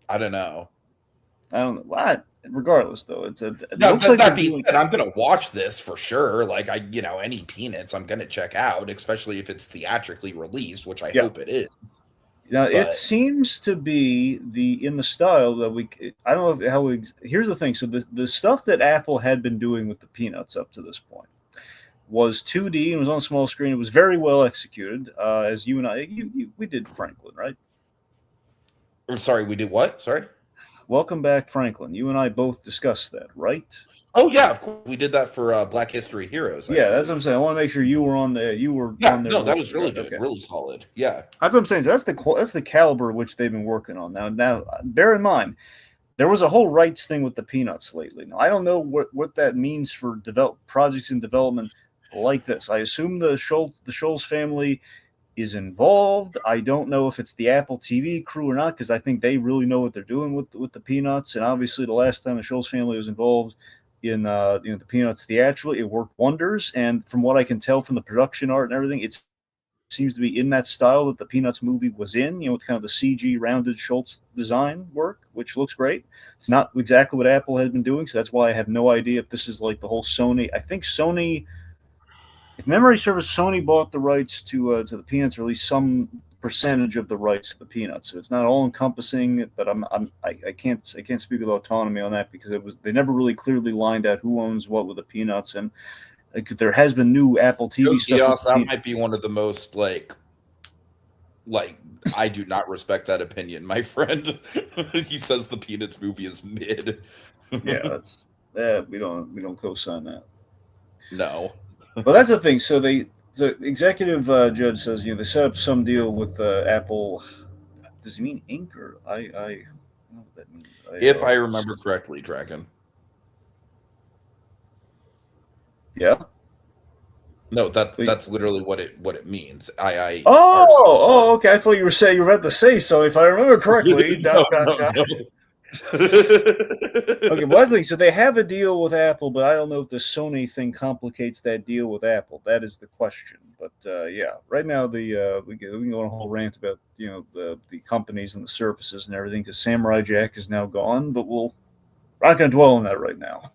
I don't know. I don't know what. Regardless, though, it's a. No, that being said, I'm gonna watch this for sure. Like any Peanuts, I'm gonna check out, especially if it's theatrically released, which I hope it is. Now, it seems to be in the style that I don't know how we. Here's the thing. So the stuff that Apple had been doing with the Peanuts up to this point was 2D and was on a small screen. It was very well executed. As you and I, we did Franklin, right? I'm sorry, we did what? Sorry. Welcome back, Franklin. You and I both discussed that, right? Oh yeah, of course we did that for Black History Heroes. Yeah, that's what I'm saying. I want to make sure you were on the on there. No, that was really good, okay. really solid. Yeah, That's what I'm saying. So that's the caliber which they've been working on. Now, bear in mind, there was a whole rights thing with the Peanuts lately. Now, I don't know what that means for projects in development like this. I assume the Scholes family is involved. I don't know if it's the Apple TV crew or not, because I think they really know what they're doing with the Peanuts. And obviously, the last time the Scholes family was involved in the Peanuts theatrically, it worked wonders. And from what I can tell from the production art and everything, it seems to be in that style that the Peanuts movie was in. With kind of the CG rounded Schultz design work, which looks great. It's not exactly what Apple has been doing, so that's why I have no idea if this is like the whole Sony. I think Sony, if memory serves, Sony bought the rights to the Peanuts, or at least some percentage of the rights to the Peanuts. So it's not all encompassing, but I can't speak with autonomy on that, because they never really clearly lined out who owns what with the Peanuts. And there has been new Apple TV stuff. that might be one of the most like I do not respect that opinion, my friend. He says the Peanuts movie is mid. Yeah, that's we don't co-sign that. No. Well, that's the thing. So the executive judge says, they set up some deal with Apple. Does he mean Inc. or I don't know what that means. If I remember correctly, Dragon. Yeah. No, that's literally what it means. Okay. I thought you were saying you were about to say so. If I remember correctly. No. Okay, well, I think so. They have a deal with Apple, but I don't know if the Sony thing complicates that deal with Apple. That is the question. But yeah, right now we can go on a whole rant about the companies and the services and everything, because Samurai Jack is now gone. But we're not going to dwell on that right now.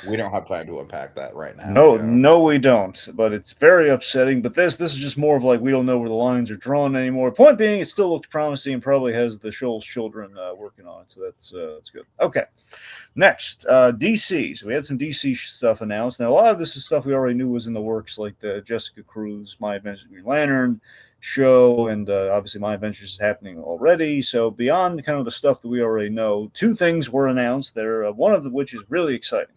We don't have time to unpack that right now. No, we don't. But it's very upsetting. But this is just more of like, we don't know where the lines are drawn anymore. Point being, it still looks promising and probably has the Scholes children working on it. So that's good. Okay. Next, DC. So we had some DC stuff announced. Now, a lot of this is stuff we already knew was in the works, like the Jessica Cruz, My Adventures with Green Lantern show, and obviously My Adventures is happening already. So beyond kind of the stuff that we already know, two things were announced there, one of which is really exciting.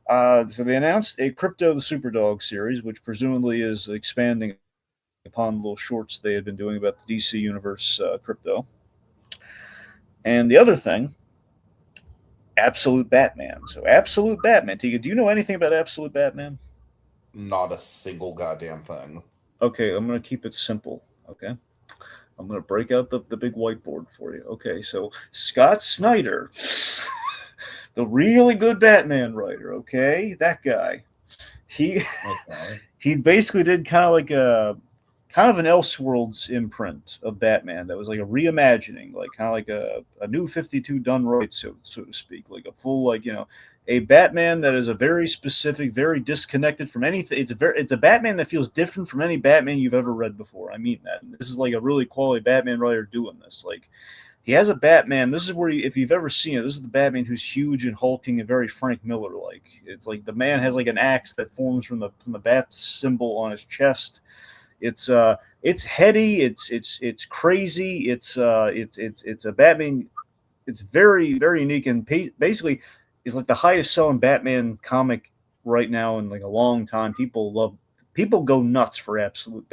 So they announced a Crypto the Superdog series, which presumably is expanding upon the little shorts they had been doing about the DC Universe Crypto. And the other thing, Absolute Batman. So Absolute Batman. Tika, do you know anything about Absolute Batman? Not a single goddamn thing. Okay, I'm going to keep it simple. Okay. I'm going to break out the big whiteboard for you. Okay, so Scott Snyder, the really good Batman writer, okay, that guy, he basically did kind of an Elseworlds imprint of Batman that was like a reimagining, like kind of like a new 52 done right, so to speak, like a full, a Batman that is a very specific, very disconnected from anything. It's a Batman that feels different from any Batman you've ever read before. I mean that. And this is like a really quality Batman writer doing this. Like, he has a Batman. This is where, if you've ever seen it, this is the Batman who's huge and hulking and very Frank Miller-like. It's like the man has like an axe that forms from the bat symbol on his chest. It's heady. It's crazy. It's a Batman. It's very, very unique, and basically is like the highest selling Batman comic right now in like a long time. People go nuts for Absolute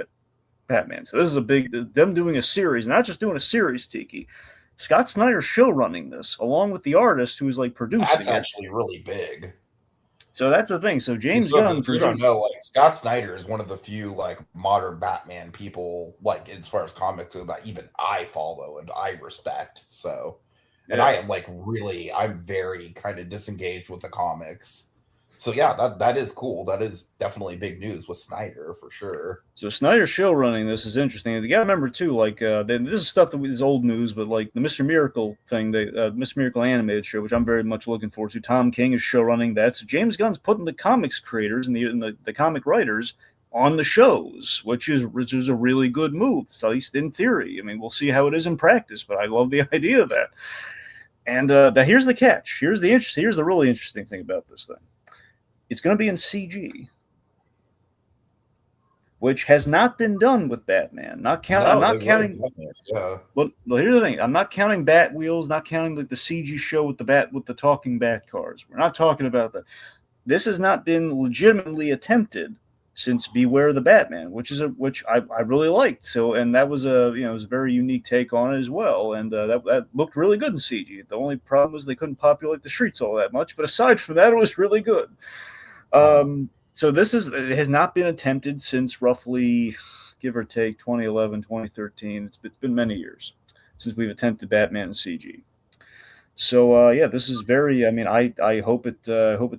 Batman. So this is them doing a series, not just doing a series, Tiki. Scott Snyder show running this along with the artist who is like producing. That's actually really big. So that's the thing. So James Gunn, you don't know, like Scott Snyder is one of the few like modern Batman people, like as far as comics that even I follow and I respect. So, and I am I'm very kind of disengaged with the comics. So yeah, that is cool. That is definitely big news with Snyder for sure. So Snyder show running this is interesting. You got to remember too, this is stuff that is old news, but like the Mr. Miracle thing, the Mr. Miracle animated show, which I'm very much looking forward to. Tom King is show running that. So James Gunn's putting the comics creators and the comic writers on the shows, which is a really good move. So at least in theory. I mean, we'll see how it is in practice, but I love the idea of that. And here's the catch. Here's the really interesting thing about this thing. It's going to be in CG. which has not been done with Batman. I'm No, they not really counting. haven't. Yeah. Well, here's the thing. I'm not counting Bat Wheels, not counting the CG show with the talking bat cars. We're not talking about that. This has not been legitimately attempted since Beware the Batman, which I really liked. So, and that was it was a very unique take on it as well, and that looked really good in CG. The only problem was they couldn't populate the streets all that much, but aside from that, it was really good. So it has not been attempted since roughly, give or take, 2011, 2013. It's been many years since we've attempted Batman in CG. So this is very. I mean, I hope it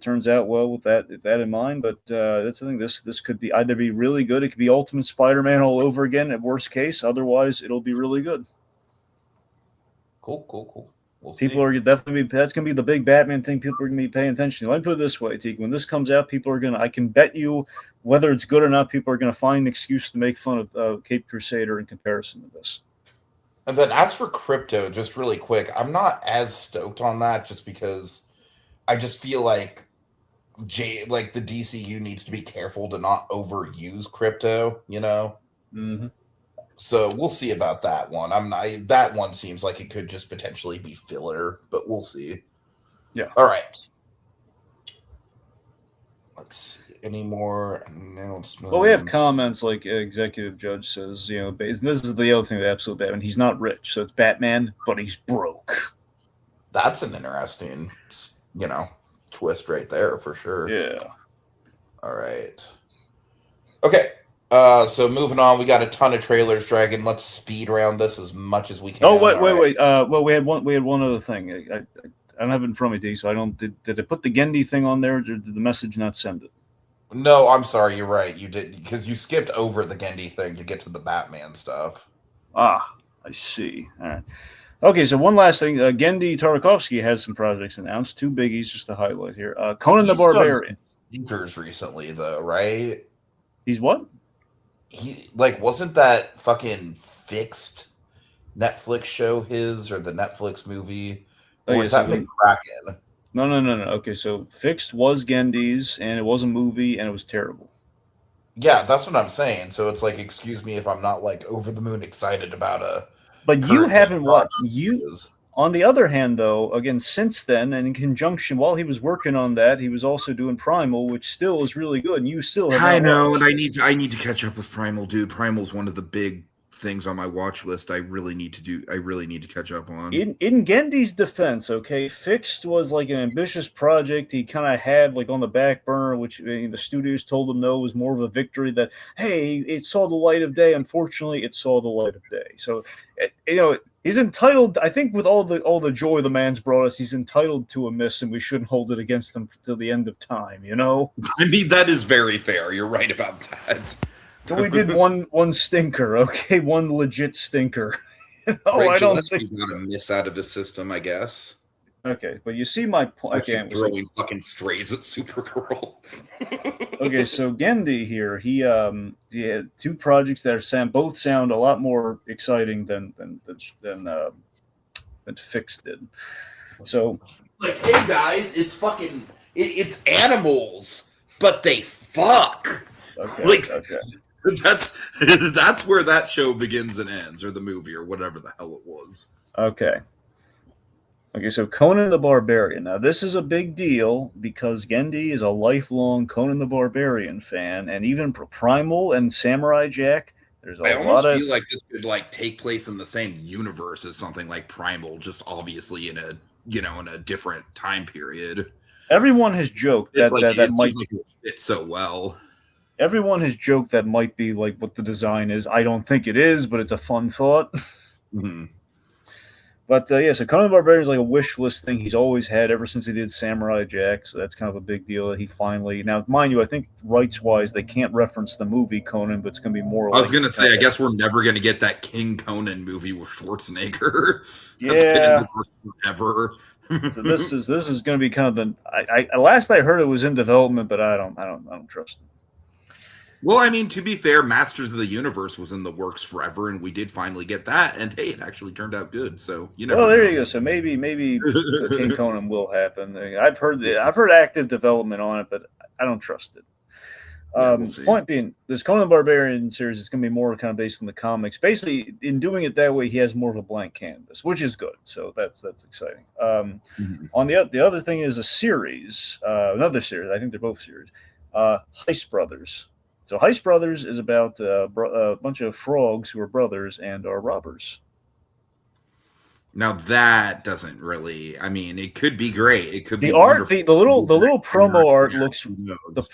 turns out well with that in mind. But that's the thing. This could be either be really good. It could be Ultimate Spider-Man all over again at worst case. Otherwise, it'll be really good. Cool. We'll People see. are definitely that's going to be the big Batman thing. People are going to be paying attention to. Let me put it this way, Tiki. When this comes out, people are going to. I can bet you, whether it's good or not, people are going to find an excuse to make fun of Cape Crusader in comparison to this. And then as for crypto, just really quick, I'm not as stoked on that just because I just feel like the DCU needs to be careful to not overuse crypto, you know? Mm-hmm. So we'll see about that one. That one seems like it could just potentially be filler, but we'll see. Yeah. All right. Let's see. Any more announcements? Well, we have comments like Executive Judge says, this is the other thing with Absolute Batman. He's not rich, so it's Batman, but he's broke. That's an interesting, twist right there for sure. Yeah. All right. Okay. So moving on, we got a ton of trailers, Dragon. Let's speed round this as much as we can. Oh, wait. Well, we had one other thing. I don't have it in front of me, D, so I don't. Did it put the Gendy thing on there, or did the message not send it? No, I'm sorry. You're right. You did, because you skipped over the Gendy thing to get to the Batman stuff. Ah, I see. All right. Okay, so one last thing. Gendy Tartakovsky has some projects announced. Two biggies just to highlight here. Conan the Barbarian. Thinkers recently, though, right? He's what? He wasn't that fucking Fixed Netflix show his or the Netflix movie? Or was that McCracken? No. Okay, so Fixed was Gendy's, and it was a movie, and it was terrible. Yeah, that's what I'm saying. So it's like, excuse me if I'm not over the moon excited about a. But you haven't watched. On the other hand, though, again, since then, and in conjunction, while he was working on that, he was also doing Primal, which still is really good. And you still have. I know, and I need to catch up with Primal, dude. Primal's one of the big things on my watch list. I really need to catch up on. In Gendy's defense, okay, Fixed was like an ambitious project he kind of had on the back burner, which the studios told him no, was more of a victory that, hey, it saw the light of day. Unfortunately, it saw the light of day. So he's entitled, I think, with all the joy the man's brought us, he's entitled to a miss, and we shouldn't hold it against him till the end of time, I mean, that is very fair. You're right about that. So we did one stinker, okay? One legit stinker. I don't think we got a miss out of the system, I guess. Okay, but you see my point. Okay, throwing fucking strays at Supergirl. Okay, so Gendy here, he had two projects that both sound a lot more exciting than Fixed did. So, hey guys, it's animals, but they fuck. Okay. That's where that show begins and ends, or the movie, or whatever the hell it was. Okay, so Conan the Barbarian. Now, this is a big deal because Gendy is a lifelong Conan the Barbarian fan, and even Primal and Samurai Jack. I almost feel like this could take place in the same universe as something like Primal, just obviously in a different time period. Everyone has joked that might fit so well. Everyone has joked that might be what the design is. I don't think it is, but it's a fun thought. Mm-hmm. But so Conan the Barbarian is like a wish list thing he's always had ever since he did Samurai Jack. So that's kind of a big deal that he finally. Now, mind you, I think rights-wise they can't reference the movie Conan, but it's going to be more. I was going to say, I guess we're never going to get that King Conan movie with Schwarzenegger. Yeah, ever. So this is going to be kind of the. I last I heard it was in development, but I don't trust it. Well, I mean, to be fair, Masters of the Universe was in the works forever, and we did finally get that. And hey, it actually turned out good. So well, there you go. So maybe King Conan will happen. I've heard active development on it, but I don't trust it. Yeah, we'll see. Point being, this Conan the Barbarian series is going to be more kind of based on the comics. Basically, in doing it that way, he has more of a blank canvas, which is good. So that's exciting. Mhm. On the other thing is a series, another series. I think they're both series. Heist Brothers. So Heist Brothers is about a bunch of frogs who are brothers and are robbers. Now that doesn't really. I mean, it could be great. It could The be art, wonderful. the little promo art looks Who the knows?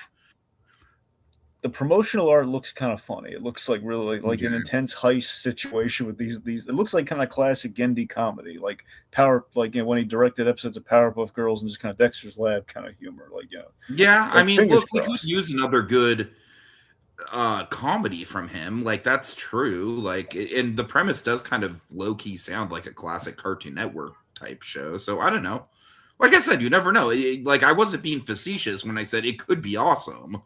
the promotional art looks kind of funny. It looks like really like an Okay. intense heist situation with these. It looks like kind of classic Gendy comedy, like Power, like when he directed episodes of Powerpuff Girls and just kind of Dexter's Lab kind of humor, Yeah, I like mean, fingers look, we could crossed. use another good comedy from him. Like that's true. Like, and the premise does kind of low key sound like a classic Cartoon Network type show. So I don't know. Like I said, you never know. Like I wasn't being facetious when I said it could be awesome.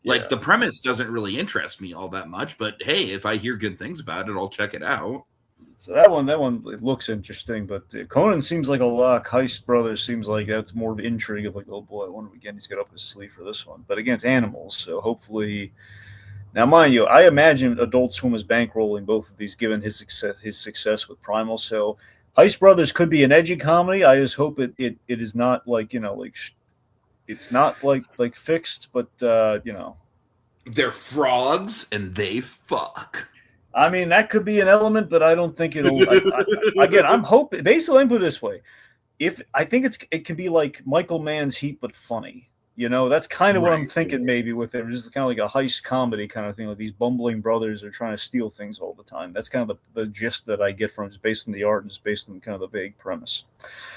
Like Yeah. the premise doesn't really interest me all that much, but hey, if I hear good things about it, I'll check it out. So that one it looks interesting, but Conan seems like a lock. Heist Brothers seems like that's more of intrigue of like, oh boy, I wonder what Gendy's got up his sleeve for this one. But again, it's animals, so hopefully. Now, mind you, I imagine Adult Swim is bankrolling both of these, given his success with Primal. So, Heist Brothers could be an edgy comedy. I just hope it is not like it's not like fixed, but They're frogs and they fuck. I mean that could be an element, but I don't think it'll. Again, I'm hoping. Basically, let me put it this way: if I think it can be like Michael Mann's Heat, but funny. That's kind of what I'm Right. thinking maybe with it. Just kind of like a heist comedy kind of thing. Like these bumbling brothers are trying to steal things all the time. That's kind of the gist that I get from it. It's based on the art and it's based on kind of the vague premise.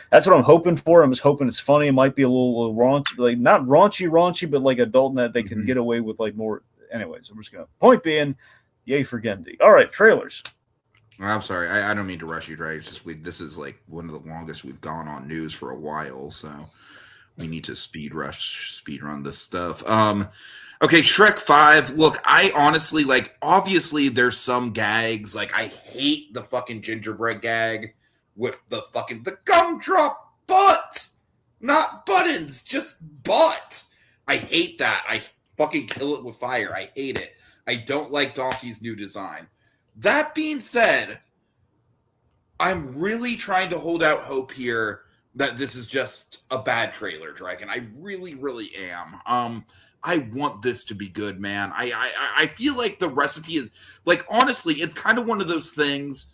That's what I'm hoping for. I'm just hoping it's funny. It might be a little raunchy, like not raunchy, but like adult in that they can get away with like more. Anyways, I'm just going to point being, yay for Gendy. All right, trailers. I'm sorry. I don't mean to rush you, Dre. It's just this is like one of the longest we've gone on news for a while, so we need to speed run this stuff. Okay, Shrek 5. Look, I honestly obviously there's some gags. Like I hate the fucking gingerbread gag with the gumdrop butt. Not buttons, just butt. I hate that. I fucking kill it with fire. I hate it. I don't like Donkey's new design. That being said, I'm really trying to hold out hope here that this is just a bad trailer, Dragon. I really, really am. I want this to be good, man. I feel like the recipe is honestly, it's kind of one of those things.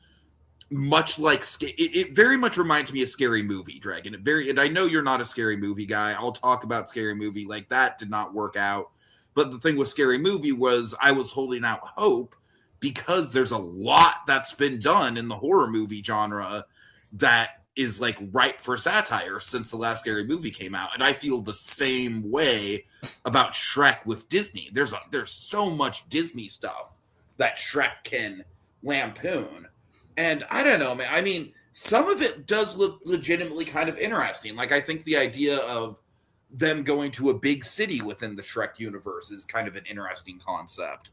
Much like it very much reminds me of Scary Movie, Dragon. And I know you're not a Scary Movie guy. I'll talk about Scary Movie. Like that did not work out. But the thing with Scary Movie was I was holding out hope because there's a lot that's been done in the horror movie genre that is ripe for satire since the last Scary Movie came out. And I feel the same way about Shrek with Disney. There's so much Disney stuff that Shrek can lampoon. And I don't know, man. I mean, some of it does look legitimately kind of interesting. I think the idea of them going to a big city within the Shrek universe is kind of an interesting concept.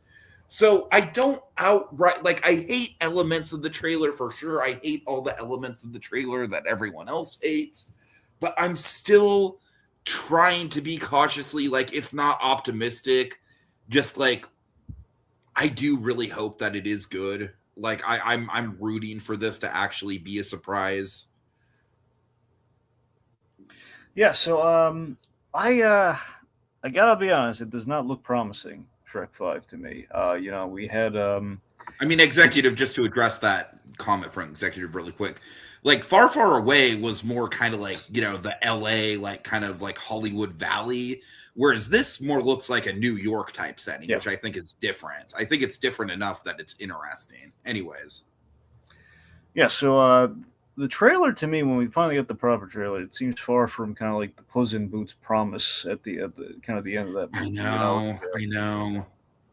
So I don't outright I hate elements of the trailer for sure. I hate all the elements of the trailer that everyone else hates, but I'm still trying to be cautiously if not optimistic, just I do really hope that it is good. I'm rooting for this to actually be a surprise. Yeah, so I gotta be honest, it does not look promising. Shrek 5 to me. We had I mean, executive, just to address that comment from executive really quick. Far, Far Away was more kind of the LA, kind of Hollywood Valley, whereas this more looks like a New York type setting, which I think is different. I think it's different enough that it's interesting. Anyways. Yeah, so the trailer to me, when we finally get the proper trailer, it seems far from kind of like the Puss in Boots promise at the kind of the end of that movie. I know.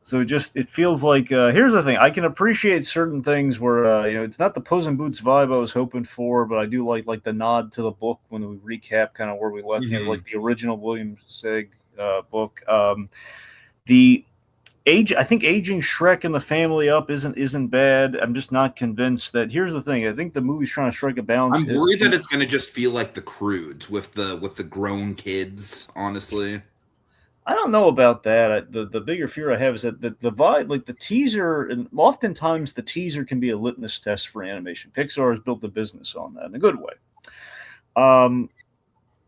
So it feels like here's the thing. I can appreciate certain things where it's not the Puss in Boots vibe I was hoping for, but I do like the nod to the book when we recap kind of where we left, like the original William Segg book. I think aging Shrek and the family up isn't bad. I'm just not convinced that. Here's the thing. I think the movie's trying to strike a balance. I'm worried that it's going to just feel like the Croods with the grown kids. Honestly, I don't know about that. The bigger fear I have is that the vibe, like the teaser, and oftentimes the teaser can be a litmus test for animation. Pixar has built a business on that in a good way. Well,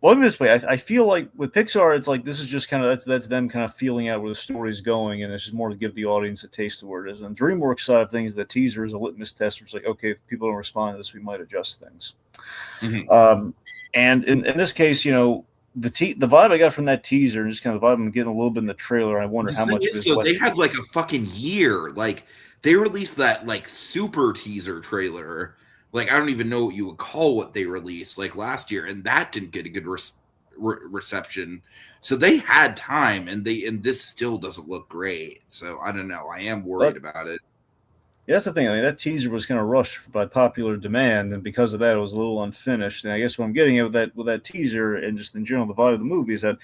let me this way. I feel like with Pixar, it's like this is just kind of that's them kind of feeling out where the story's going, and it's just more to give the audience a taste of where it is. On DreamWorks side of things, the teaser is a litmus test. Where it's like, okay, if people don't respond to this, we might adjust things. And in this case, the vibe I got from that teaser, and just kind of the vibe I'm getting a little bit in the trailer. I wonder how much of this. So they had like a fucking year. Like they released that like super teaser trailer. Like I don't even know what you would call what they released like last year, and that didn't get a good reception. So they had time, and this still doesn't look great. So I don't know. I am worried about it. Yeah, that's the thing. I mean, that teaser was kind of rushed by popular demand, and because of that, it was a little unfinished. And I guess what I'm getting at with that teaser, and just in general the vibe of the movie, is that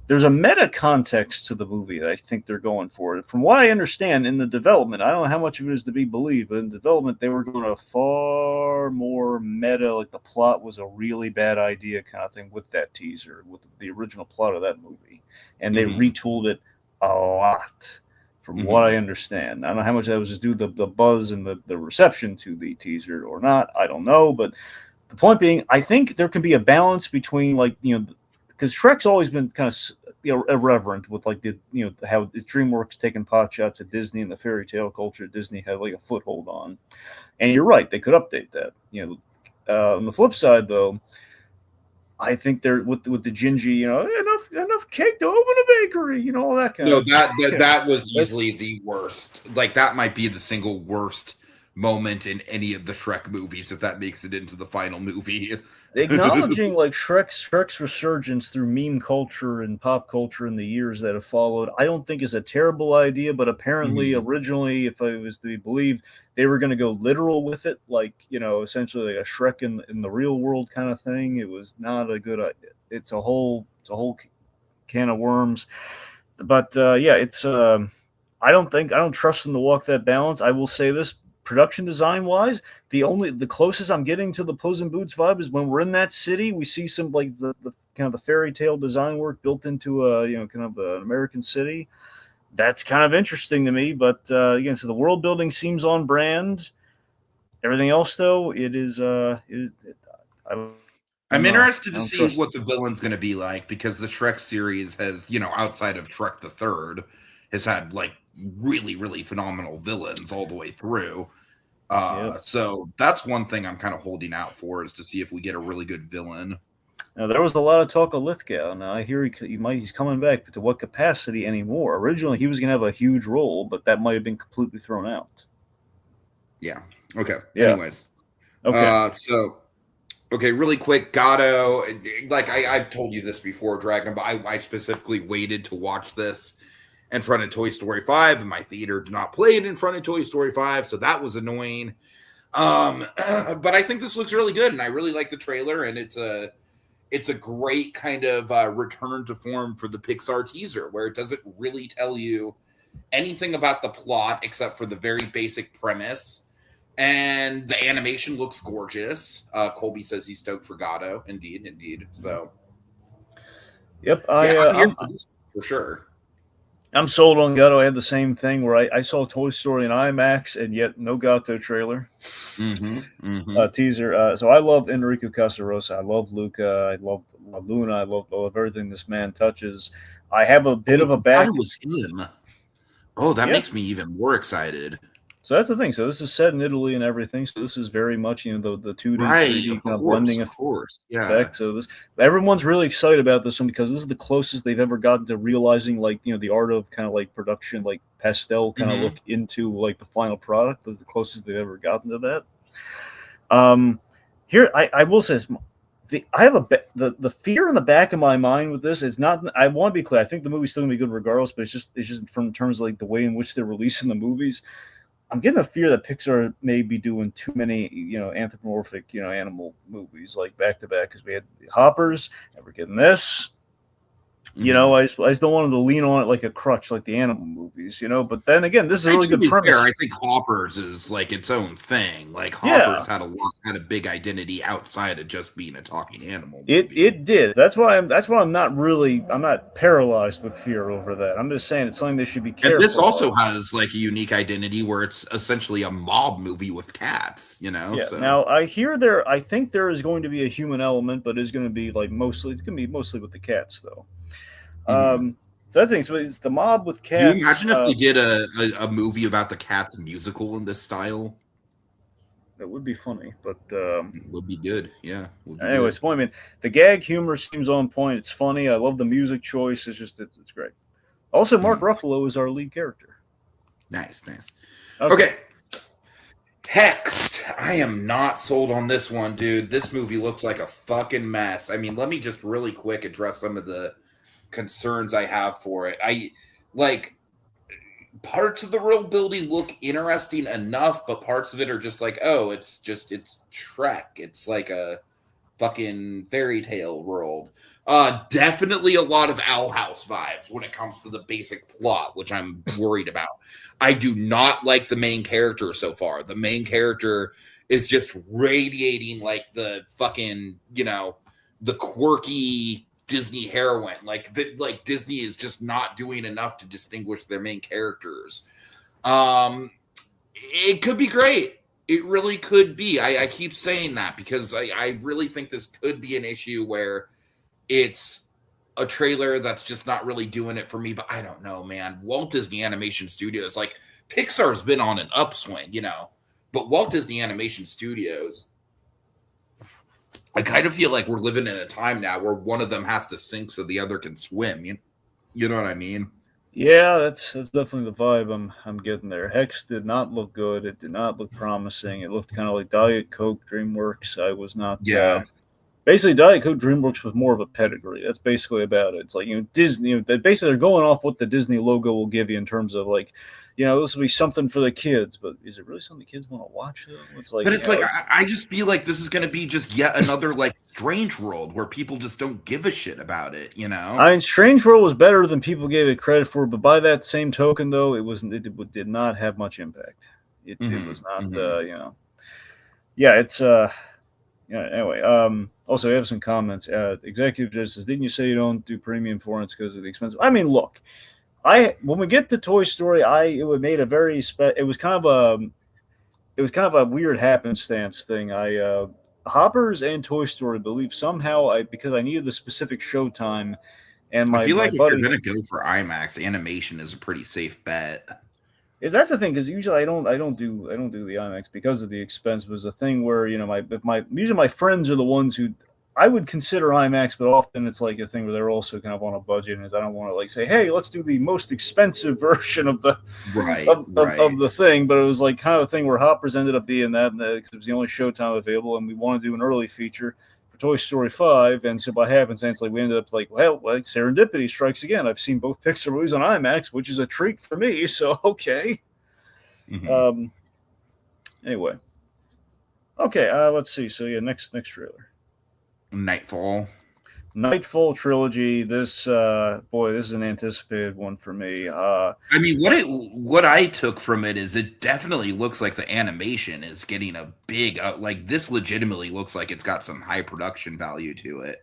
there's a meta context to the movie that I think they're going for. From what I understand in the development, I don't know how much of it is to be believed, but in development, they were going to far more meta, like the plot was a really bad idea kind of thing with that teaser, with the original plot of that movie, and they retooled it a lot. From what I understand, I don't know how much that was just due to the buzz and the reception to the teaser or not. I don't know, but the point being, I think there can be a balance between because Shrek's always been kind of irreverent with like how DreamWorks taking pot shots at Disney and the fairy tale culture Disney had like a foothold on, and you're right, they could update that. On the flip side though, I think they're with the Gingy, enough cake to open a bakery, all that kind of. That was easily the worst. Like that might be the single worst moment in any of the Shrek movies if that makes it into the final movie. Acknowledging like Shrek's resurgence through meme culture and pop culture in the years that have followed, I don't think is a terrible idea, but apparently originally, if I was to be believed, they were going to go literal with it, like, essentially like a Shrek in the real world kind of thing. It was not a good idea. It's a whole can of worms. But it's I don't trust them to walk that balance. I will say this, production design wise, the closest I'm getting to the Puss in Boots vibe is when we're in that city, we see some like the kind of the fairy tale design work built into kind of an American city. That's kind of interesting to me, but again, so the world building seems on brand. Everything else, though, it is. I'm interested to see what the villain's going to be like, because the Shrek series has, outside of Shrek the Third, has had like really, really phenomenal villains all the way through. So that's one thing I'm kind of holding out for, is to see if we get a really good villain. Now, there was a lot of talk of Lithgow. Now, I hear he's coming back, but to what capacity anymore? Originally, he was going to have a huge role, but that might have been completely thrown out. Yeah. Okay. Yeah. Anyways. Okay. Okay, really quick, Gatto. Like I've told you this before, Dragon, but I specifically waited to watch this in front of Toy Story 5, and my theater did not play it in front of Toy Story 5, so that was annoying. But I think this looks really good, and I really like the trailer, and it's a great kind of return to form for the Pixar teaser, where it doesn't really tell you anything about the plot except for the very basic premise. And the animation looks gorgeous. Colby says he's stoked for Gatto. Indeed. So, yep, I'm for sure. I'm sold on Gatto. I had the same thing where I saw Toy Story in IMAX, and yet no Gatto trailer. Teaser. So I love Enrico Casarosa. I love Luca. I love Luna. I love everything this man touches. I have a bit of a back. That was him. Oh, that makes me even more excited. So that's the thing. So this is set in Italy and everything. So this is very much, the 2D, 3D kind of blending effect. So everyone's really excited about this one, because this is the closest they've ever gotten to realizing, like, the art of kind of like production, like pastel kind of look into like the final product. The closest they've ever gotten to that. Here, I will say this. I have the fear in the back of my mind with this. It's not. I want to be clear. I think the movie's still gonna be good regardless. But it's just from terms of like the way in which they're releasing the movies. I'm getting a fear that Pixar may be doing too many, anthropomorphic, animal movies like back to back, because we had Hoppers and we're getting this. You know, I just don't want them to lean on it like a crutch, like the animal movies. You know, but then again, this is a really good premise. Fair, I think Hoppers is like its own thing. Like Hoppers had a big identity outside of just being a talking animal movie. It did. That's why I'm not paralyzed with fear over that. I'm just saying it's something they should be careful. And this also has like a unique identity where it's essentially a mob movie with cats. You know. Yeah. So. Now I think there is going to be a human element, but it's going to be it's going to be mostly with the cats though. So that's the thing. So it's the mob with cats. Can you imagine if they did a movie about the cats musical in this style? That would be funny, but would be good. Yeah. Anyways, I mean, the gag humor seems on point. It's funny. I love the music choice. It's great. Also, Mark Ruffalo is our lead character. Nice. Okay. Text. I am not sold on this one, dude. This movie looks like a fucking mess. I mean, let me just really quick address some of the concerns I have for it. I like parts of the world building look interesting enough, but parts of it are just like, oh, it's Shrek. It's like a fucking fairy tale world. Definitely a lot of Owl House vibes when it comes to the basic plot, which I'm worried about. I do not like the main character so far. The main character is just radiating like the fucking, the quirky Disney heroine. Like Disney is just not doing enough to distinguish their main characters. It could be great. It really could be. I keep saying that because I really think this could be an issue where it's a trailer that's just not really doing it for me. But I don't know, man. Walt Disney Animation Studios, like Pixar's been on an upswing, but Walt Disney Animation Studios, I kind of feel like we're living in a time now where one of them has to sink so the other can swim. You know what I mean? Yeah, that's definitely the vibe I'm getting there. Hex did not look good. It did not look promising. It looked kind of like Diet Coke DreamWorks. I was not. Yeah. Basically, Diet Coke DreamWorks was more of a pedigree. That's basically about it. It's like Disney. Basically, they're going off what the Disney logo will give you in terms of like, this will be something for the kids. But is it really something the kids want to watch? Though? It's like, but it's like I just feel like this is going to be just yet another like Strange World where people just don't give a shit about it. I mean, Strange World was better than people gave it credit for, but by that same token, though, it did not have much impact. It was not. Yeah, it's Yeah. Anyway, also, we have some comments. Executive Judge says, "Didn't you say you don't do premium for it because of the expensive?" I mean, look, when we get to Toy Story, it made a very it was kind of a weird happenstance thing. Hoppers and Toy Story believe somehow because I needed the specific showtime, and I feel like if you're gonna go for IMAX, animation is a pretty safe bet. That's the thing, because usually I don't do the IMAX because of the expense. It was a thing where usually my friends are the ones who I would consider IMAX, but often it's like a thing where they're also kind of on a budget, and I don't want to like say, hey, let's do the most expensive version of the of the thing. But it was like kind of a thing where Hoppers ended up being that, because it was the only showtime available, and we want to do an early feature for Toy Story 5, and so by happenstance, like we ended up like serendipity strikes again. I've seen both Pixar movies on IMAX, which is a treat for me. So okay. Anyway. Okay, let's see. So yeah, next trailer. Nightfall trilogy. This this is an anticipated one for me. I mean, what I took from it is it definitely looks like the animation is getting a big like this legitimately looks like it's got some high production value to it.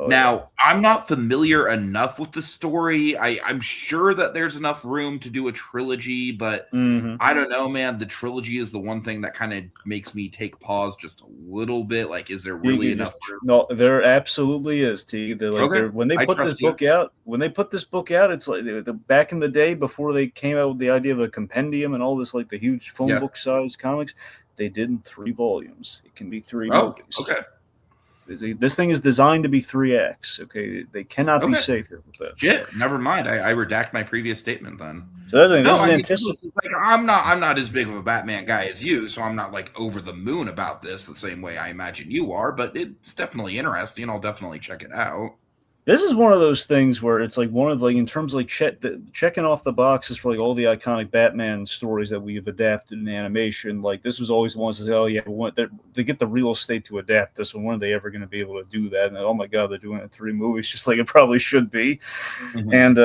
Now, I'm not familiar enough with the story. I'm sure that there's enough room to do a trilogy, but I don't know, man. The trilogy is the one thing that kind of makes me take pause just a little bit. Like, is there really enough room? No, there absolutely is, T. When they put this book out, it's like back in the day before they came out with the idea of a compendium and all this, like the huge phone book size comics, they did in 3 volumes. It can be 3 movies. Okay. This thing is designed to be 3 acts. Okay, they cannot be safer with that. Shit, never mind. I redact my previous statement then. So I'm not as big of a Batman guy as you, so I'm not like over the moon about this the same way I imagine you are. But it's definitely interesting. I'll definitely check it out. This is one of those things where it's like one of like in terms of like checking off the boxes for like all the iconic Batman stories that we've adapted in animation. Like this was always the ones that say, oh yeah, they get the real estate to adapt this one. When are they ever going to be able to do that? And oh my god, they're doing it in 3 movies, just like it probably should be. Mm-hmm. And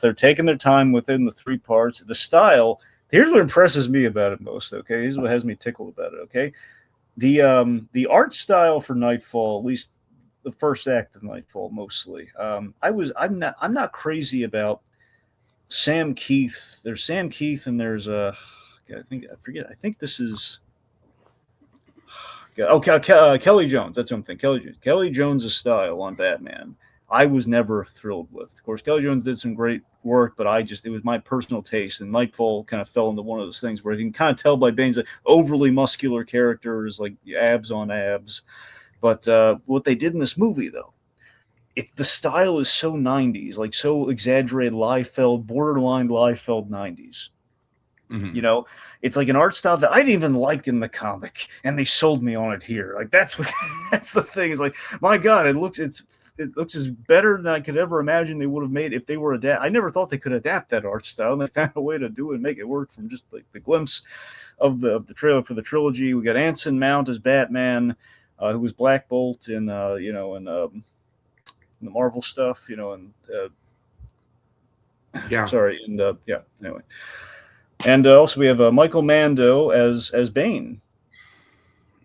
they're taking their time within the 3 parts. The style. Here's what impresses me about it most. Okay, here's what has me tickled about it. Okay, the art style for Nightfall, at least the first act of Nightfall, mostly. I'm not crazy about Sam Keith. There's Sam Keith, and there's I think this is Kelly Jones. That's something. Kelly Jones' style on Batman. I was never thrilled with. Of course, Kelly Jones did some great work, but it was my personal taste. And Nightfall kind of fell into one of those things where you can kind of tell by Bane's like overly muscular characters, like abs on abs. But what they did in this movie, though, the style is so 90s, like so exaggerated, borderline Liefeld 90s. Mm-hmm. It's like an art style that I didn't even like in the comic, and they sold me on it here. Like that's the thing. It's like, my God, it looks as better than I could ever imagine they would have made if they were I never thought they could adapt that art style, and they found a way to do it and make it work from just like the glimpse of the trailer for the trilogy. We got Anson Mount as Batman, who was Black Bolt in the Marvel stuff, Yeah. Sorry, and anyway. And also we have Michael Mando as Bane.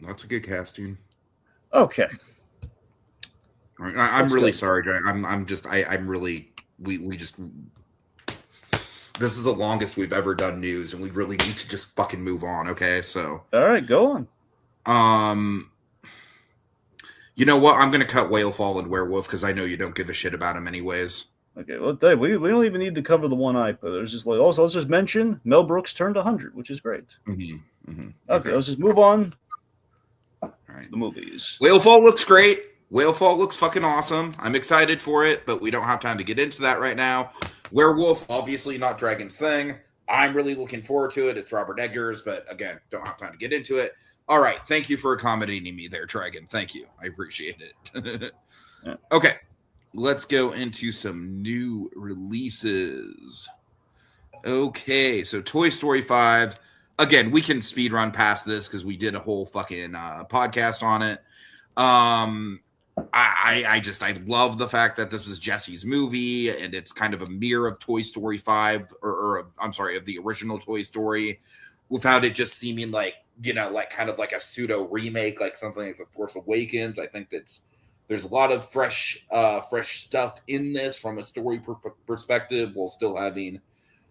That's a good casting. Okay. I'm really sorry, Jay. I'm really we just this is the longest we've ever done news, and we really need to just fucking move on. Okay, so all right, go on. You know what? I'm gonna cut Whalefall and Werewolf because I know you don't give a shit about him anyways. Okay, well, we don't even need to cover the one eye, but there's just like also let's just mention Mel Brooks turned 100, which is great. Mm-hmm, mm-hmm. Okay, let's just move on. All right, the movies. Whalefall looks great. Whalefall looks fucking awesome. I'm excited for it, but we don't have time to get into that right now. Werewolf, obviously not Dragon's thing. I'm really looking forward to it. It's Robert Eggers, but again, don't have time to get into it. All right, thank you for accommodating me there, Dragon. Thank you. I appreciate it. Yeah. Okay, let's go into some new releases. Okay, so Toy Story 5. Again, we can speed run past this because we did a whole fucking podcast on it. I love the fact that this is Jesse's movie and it's kind of a mirror of Toy Story 5 of the original Toy Story, without it just seeming like, like kind of like a pseudo remake, like something like The Force Awakens. I think there's a lot of fresh stuff in this from a story perspective while still having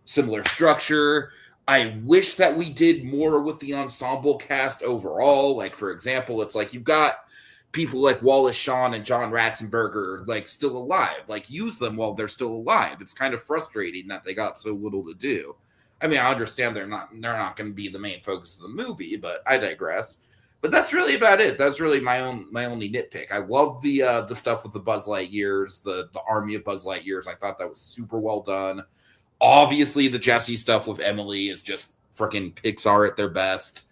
similar structure. I wish that we did more with the ensemble cast overall. Like, for example, it's like you've got people like Wallace Shawn and John Ratzenberger like still alive. Like, use them while they're still alive. It's kind of frustrating that they got so little to do. I mean, I understand they're not going to be the main focus of the movie, but I digress. But that's really about it. That's really my only nitpick. I love the stuff with the Buzz Lightyears, the army of Buzz Lightyears. I thought that was super well done. Obviously, the Jesse stuff with Emily is just freaking Pixar at their best.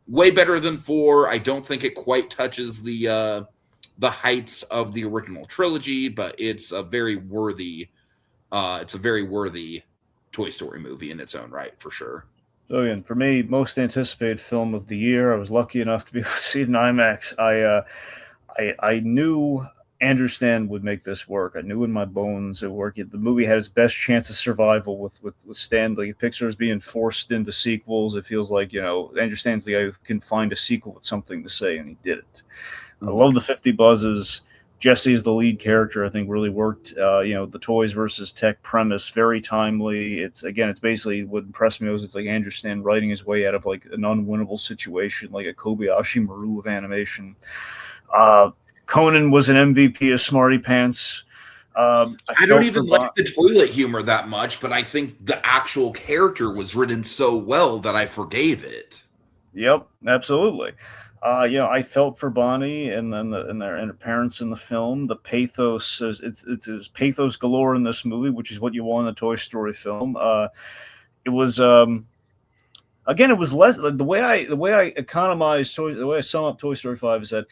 Way better than 4. I don't think it quite touches the heights of the original trilogy, but it's a very worthy Toy Story movie in its own right, for sure. So again, for me, most anticipated film of the year. I was lucky enough to be able to see it in IMAX. I knew Andrew Stanton would make this work. I knew in my bones it would work. The movie had its best chance of survival with Stan. Like, Pixar's being forced into sequels. It feels like, Andrew Stanton's the guy who can find a sequel with something to say, and he did it. I love the 50 buzzes. Jesse is the lead character. I think really worked. The toys versus tech premise, very timely. It's basically what impressed me was it's like Andrew Stanton writing his way out of like an unwinnable situation, like a Kobayashi Maru of animation. Conan was an MVP of Smarty Pants. I don't even like the toilet humor that much, but I think the actual character was written so well that I forgave it. Yep, absolutely. I felt for Bonnie and their parents in the film. The pathos it's pathos galore in this movie, which is what you want in a Toy Story film. It was it was less the way I economized toys. The way I sum up Toy Story 5 is that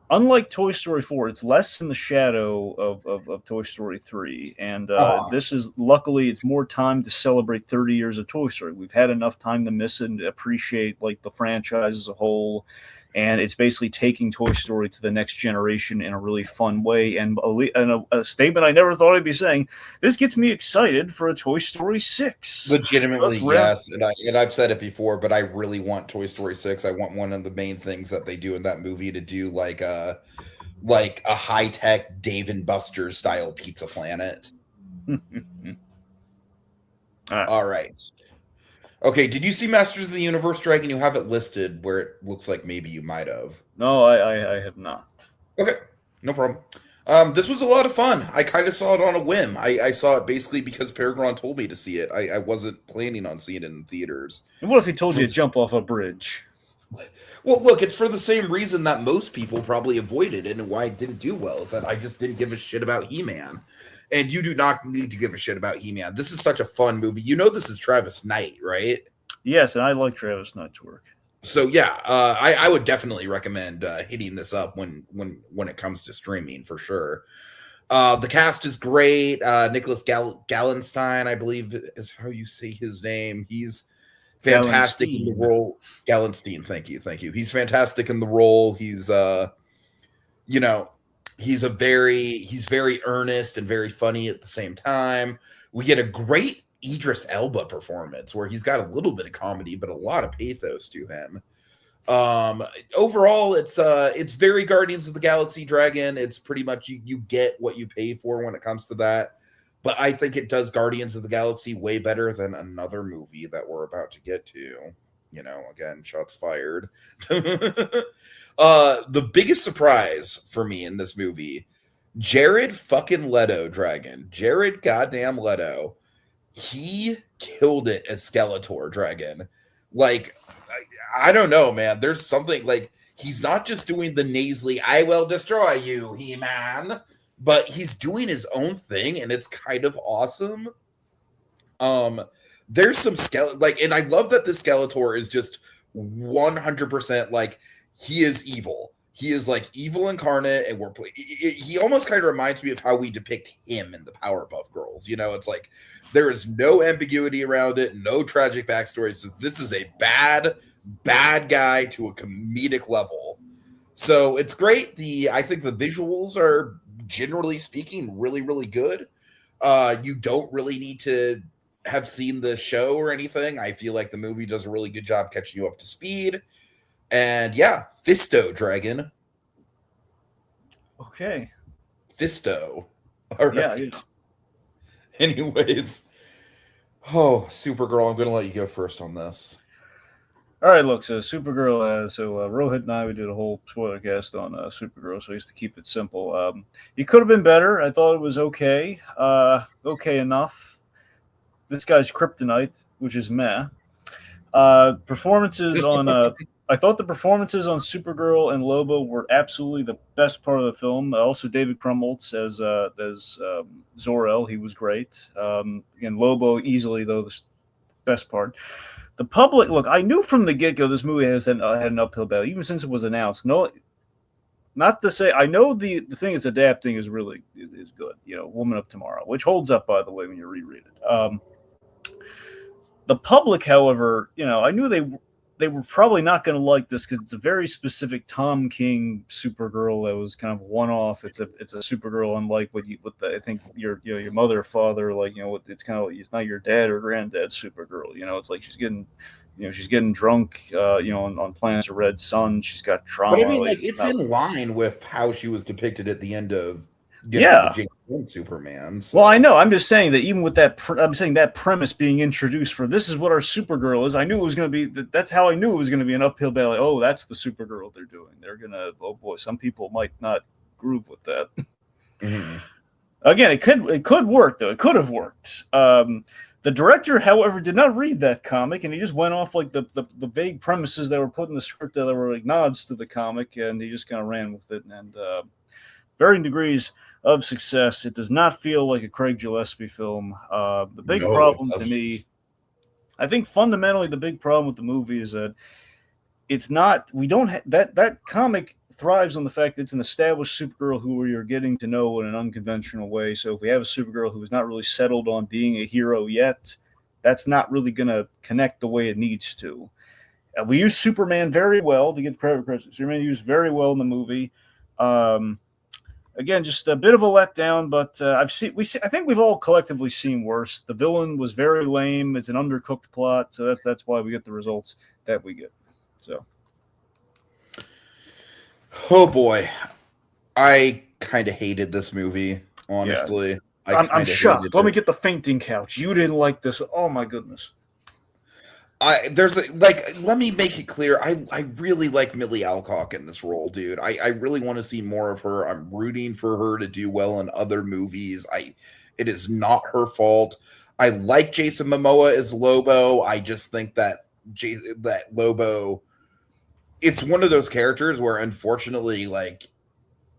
unlike Toy Story 4, it's less in the shadow of Toy Story 3. And Uh-huh. this is, luckily, it's more time to celebrate 30 years of Toy Story. We've had enough time to miss it and to appreciate like the franchise as a whole. And it's basically taking Toy Story to the next generation in a really fun way. And a statement I never thought I'd be saying, this gets me excited for a Toy Story 6. Legitimately, Let's wrap. yes, and I've said it before, but I really want Toy Story 6. I want one of the main things that they do in that movie to do like a high-tech Dave and Buster's style Pizza Planet. All right. Okay, did you see Masters of the Universe, Dragon? You have it listed where it looks like maybe you might have. No, I have not. Okay, no problem. This was a lot of fun. I kind of saw it on a whim. I saw it basically because Peregrine told me to see it. I wasn't planning on seeing it in theaters. And what if he told you to jump off a bridge? Well, look, it's for the same reason that most people probably avoided it and why it didn't do well, is that I just didn't give a shit about He-Man. And you do not need to give a shit about He-Man. This is such a fun movie. You know this is Travis Knight, right? Yes, and I like Travis Knight's work. So yeah, I would definitely recommend hitting this up when it comes to streaming for sure. The cast is great. Nicholas Gallenstein, I believe is how you say his name. He's fantastic in the role. Gallenstein, thank you. He's fantastic in the role. He's you know, he's very earnest and very funny at the same time. We get a great Idris Elba performance where he's got a little bit of comedy but a lot of pathos to him. Overall it's very Guardians of the Galaxy Dragon. It's pretty much you get what you pay for when it comes to that. But I think it does Guardians of the Galaxy way better than another movie that we're about to get to. You know, again, shots fired. The biggest surprise for me in this movie, Jared fucking Leto, Dragon. Jared goddamn Leto. He killed it as Skeletor, Dragon. Like, I don't know, man. There's something like he's not just doing the nasally, I will destroy you, He-Man, but he's doing his own thing, and it's kind of awesome. There's some like, and I love that the Skeletor is just 100% like he is evil. He is like evil incarnate, and he almost kind of reminds me of how we depict him in the Powerpuff Girls. You know, it's like there is no ambiguity around it, no tragic backstory. So this is a bad guy to a comedic level. So it's great. I think the visuals are, generally speaking, really, really good. You don't really need to have seen the show or anything. I feel like the movie does a really good job catching you up to speed. And yeah, Fisto, Dragon. Okay. Fisto. All right. Yeah. Anyways. Oh, Supergirl, I'm going to let you go first on this. All right, look, so Supergirl, Rohit and I, we did a whole spoiler cast on Supergirl, so I used to keep it simple. It could have been better. I thought it was okay. Okay enough. This guy's kryptonite, which is meh. Performances on... I thought the performances on Supergirl and Lobo were absolutely the best part of the film. Also, David Krumholtz as Zor-El, he was great. And Lobo easily, though, the best part. The public, look, I knew from the get-go this movie had an uphill battle, even since it was announced. No, not to say, I know the thing it's adapting is really is good. You know, Woman of Tomorrow, which holds up, by the way, when you reread it. The public, however, you know, I knew they were probably not going to like this because it's a very specific Tom King Supergirl that was kind of one-off. It's a Supergirl unlike I think your mother or father, like, you know, it's kind of like, it's not your dad or granddad Supergirl. You know, it's like she's getting drunk, on planets of Red Sun. She's got trauma. But I mean, like it's in line with how she was depicted at the end of the James Bond Superman. So. Well, I know. I'm just saying that even with that, I'm saying that premise being introduced for this is what our Supergirl is. I knew it was going to be. That's how I knew it was going to be an uphill battle. Like, oh, that's the Supergirl they're doing. They're gonna. Oh boy, some people might not groove with that. Mm-hmm. Again, it could work though. It could have worked. The director, however, did not read that comic, and he just went off like the vague premises that were put in the script that were like nods to the comic, and he just kind of ran with it. And varying degrees of success. It does not feel like a Craig Gillespie film. The big problem to me, I think fundamentally the big problem with the movie is that it's not. We don't that comic thrives on the fact that it's an established Supergirl who you're getting to know in an unconventional way. So if we have a Supergirl who is not really settled on being a hero yet, that's not really going to connect the way it needs to. We use Superman very well, to give credit. Superman used very well in the movie. Again, just a bit of a letdown, but I think we've all collectively seen worse. The villain was very lame. It's an undercooked plot, so that's why we get the results that we get. So, oh boy, I kind of hated this movie. Honestly, yeah. I'm shocked. Let me get the fainting couch. You didn't like this. Oh my goodness. Let me make it clear. I really like Millie Alcock in this role, dude. I really want to see more of her. I'm rooting for her to do well in other movies. It is not her fault. I like Jason Momoa as Lobo. I just think that Lobo, it's one of those characters where, unfortunately, like,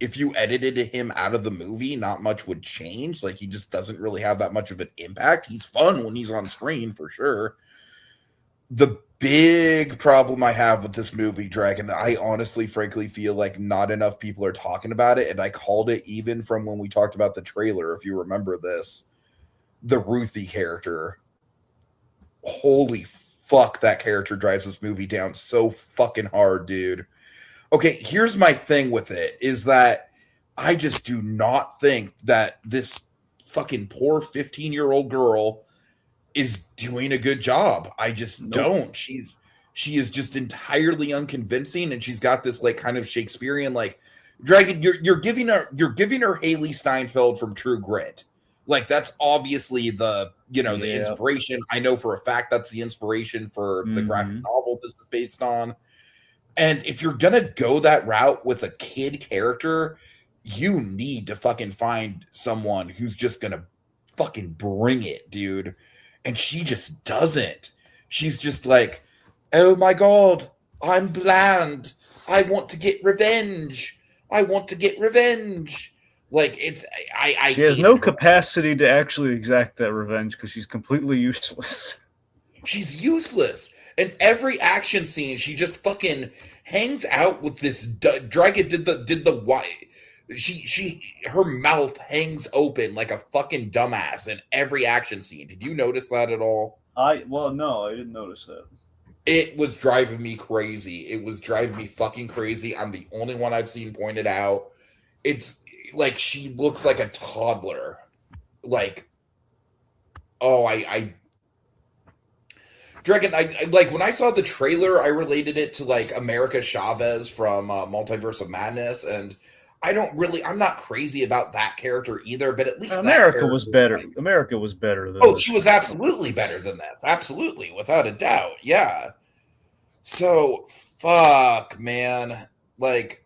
if you edited him out of the movie, not much would change. Like, he just doesn't really have that much of an impact. He's fun when he's on screen, for sure. The big problem I have with this movie, Dragon, I honestly, frankly, feel like not enough people are talking about it. And I called it even from when we talked about the trailer, if you remember this. The Ruthie character. Holy fuck, that character drives this movie down so fucking hard, dude. Okay, here's my thing with it, is that I just do not think that this fucking poor 15-year-old girl is doing a good job. I just don't. She is just entirely unconvincing, and she's got this like kind of Shakespearean like Dragon. You're giving her Haley Steinfeld from True Grit. Like, that's obviously the inspiration. I know for a fact that's the inspiration for the graphic novel this is based on. And if you're gonna go that route with a kid character, you need to fucking find someone who's just gonna fucking bring it, dude. And she just doesn't. She's just like, oh my God, I'm bland. I want to get revenge. Like, she has no capacity to actually exact that revenge because she's completely useless. She's useless. And every action scene, she just fucking hangs out with this Dragon did the her mouth hangs open like a fucking dumbass in every action scene. Did you notice that at all? No, I didn't notice that. It was driving me crazy. It was driving me fucking crazy. I'm the only one I've seen pointed out. It's like she looks like a toddler. Like, Dragon, I like when I saw the trailer, I related it to like America Chavez from Multiverse of Madness, and I'm not crazy about that character either, but at least America was better. America was better than she was absolutely better than this. Absolutely, without a doubt. Yeah. So, fuck, man. Like,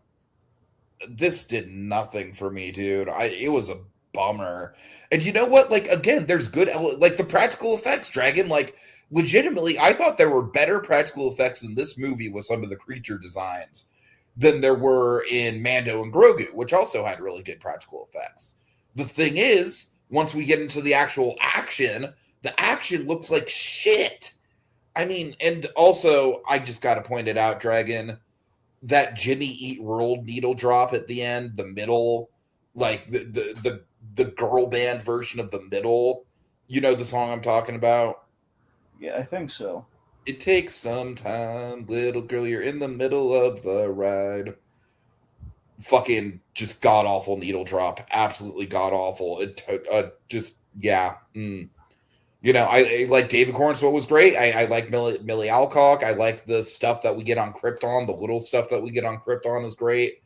this did nothing for me, dude. It was a bummer. And you know what? Like, again, there's good, like, the practical effects, Dragon, like, legitimately, I thought there were better practical effects in this movie with some of the creature designs than there were in Mando and Grogu, which also had really good practical effects. The thing is, once we get into the actual action, the action looks like shit. I mean, and also, I just got to point it out, Dragon, that Jimmy Eat World needle drop at the end, the middle, like the girl band version of the middle. You know the song I'm talking about? Yeah, I think so. It takes some time, little girl, you're in the middle of the ride. Fucking just god-awful needle drop. Absolutely god-awful. It just, yeah. You know, I like David Cornswell was great. I like Millie Alcock. I like the stuff that we get on Krypton. The little stuff that we get on Krypton is great.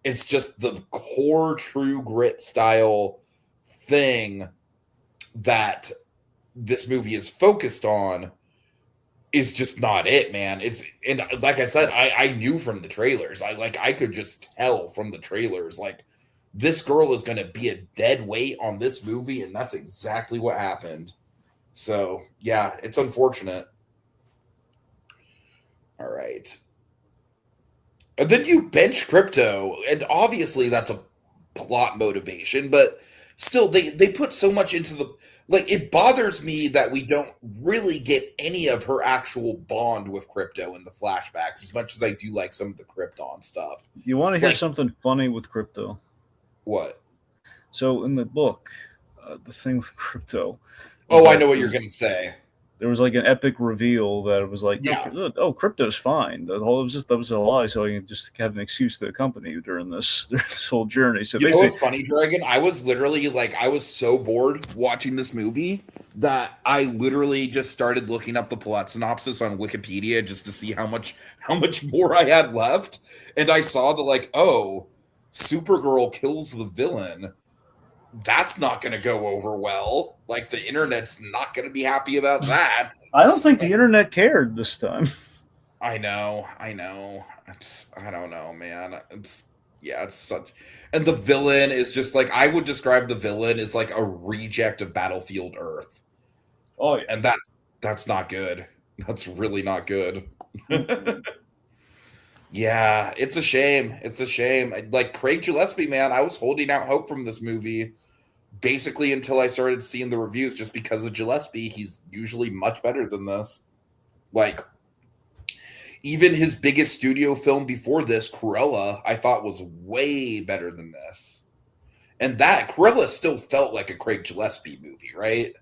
It's just the core True Grit style thing that this movie is focused on is just not it, man. And like I said, I knew from the trailers. I could just tell from the trailers, like, this girl is going to be a dead weight on this movie, and that's exactly what happened. So, yeah, it's unfortunate. All right. And then you bench Crypto, and obviously that's a plot motivation, but still they put so much into the, like, it bothers me that we don't really get any of her actual bond with Crypto in the flashbacks, as much as I do like some of the Krypton stuff. You want to hear Like, something funny with Crypto? what? So in the book, the thing with Crypto was Oh, I that know what you're gonna say. there was like an epic reveal that it was like, Yeah. oh, Crypto's fine. The whole, it was just, that was a lie, so I can just have an excuse to accompany you during this whole journey. So You know basically, what's funny, Dragon? I was literally like, I was so bored watching this movie that I literally just started looking up the plot synopsis on Wikipedia just to see how much more I had left, and I saw the, like, oh, Supergirl kills the villain. That's not going to go over well. Like, the internet's not going to be happy about that. I don't think the internet cared this time. I know. I don't know, man. It's such, and the villain is just like, I would describe the villain as like a reject of Battlefield Earth. Oh yeah, And that's not good. That's really not good. Yeah, it's a shame. It's a shame. Like, Craig Gillespie, man, I was holding out hope from this movie basically until I started seeing the reviews, just because of Gillespie. He's usually much better than this. Like, even his biggest studio film before this, Cruella, I thought was way better than this. And that Cruella still felt like a Craig Gillespie movie, right?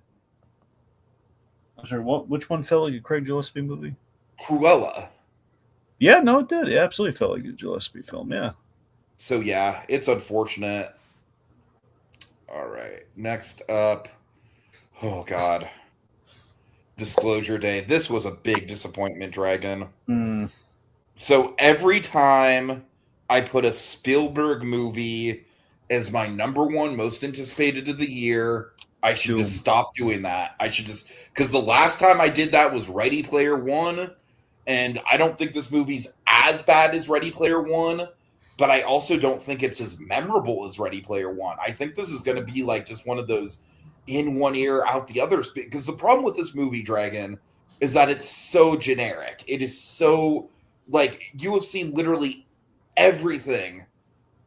I'm sorry, which one felt like a Craig Gillespie movie? Cruella. Yeah, no, it did. It absolutely felt like a Gillespie film. Yeah. So yeah, it's unfortunate. All right, next up. Oh God. Disclosure Day. This was a big disappointment, Dragon. Mm. So every time I put a Spielberg movie as my number one most anticipated of the year, I should just stop doing that. I should just, because the last time I did that was Ready Player One, and I don't think this movie's as bad as Ready Player One, but I also don't think it's as memorable as Ready Player One. I think this is going to be like just one of those in one ear, out the other. Because the problem with this movie, Dragon, is that it's so generic. It is so, like, you have seen literally everything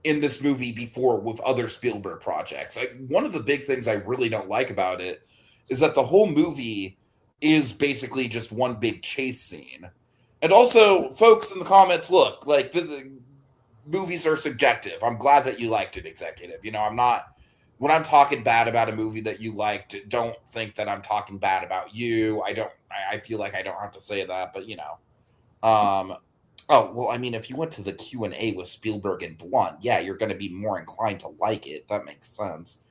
in this movie before with other Spielberg projects. Like, one of the big things I really don't like about it is that the whole movie is basically just one big chase scene. And also, folks in the comments, look, like, the movies are subjective. I'm glad that you liked it, Executive. You know, I'm not, when I'm talking bad about a movie that you liked, don't think that I'm talking bad about you. I feel like I don't have to say that, but, you know. Oh, well, I mean, if you went to the Q&A with Spielberg and Blunt, yeah, you're going to be more inclined to like it. That makes sense.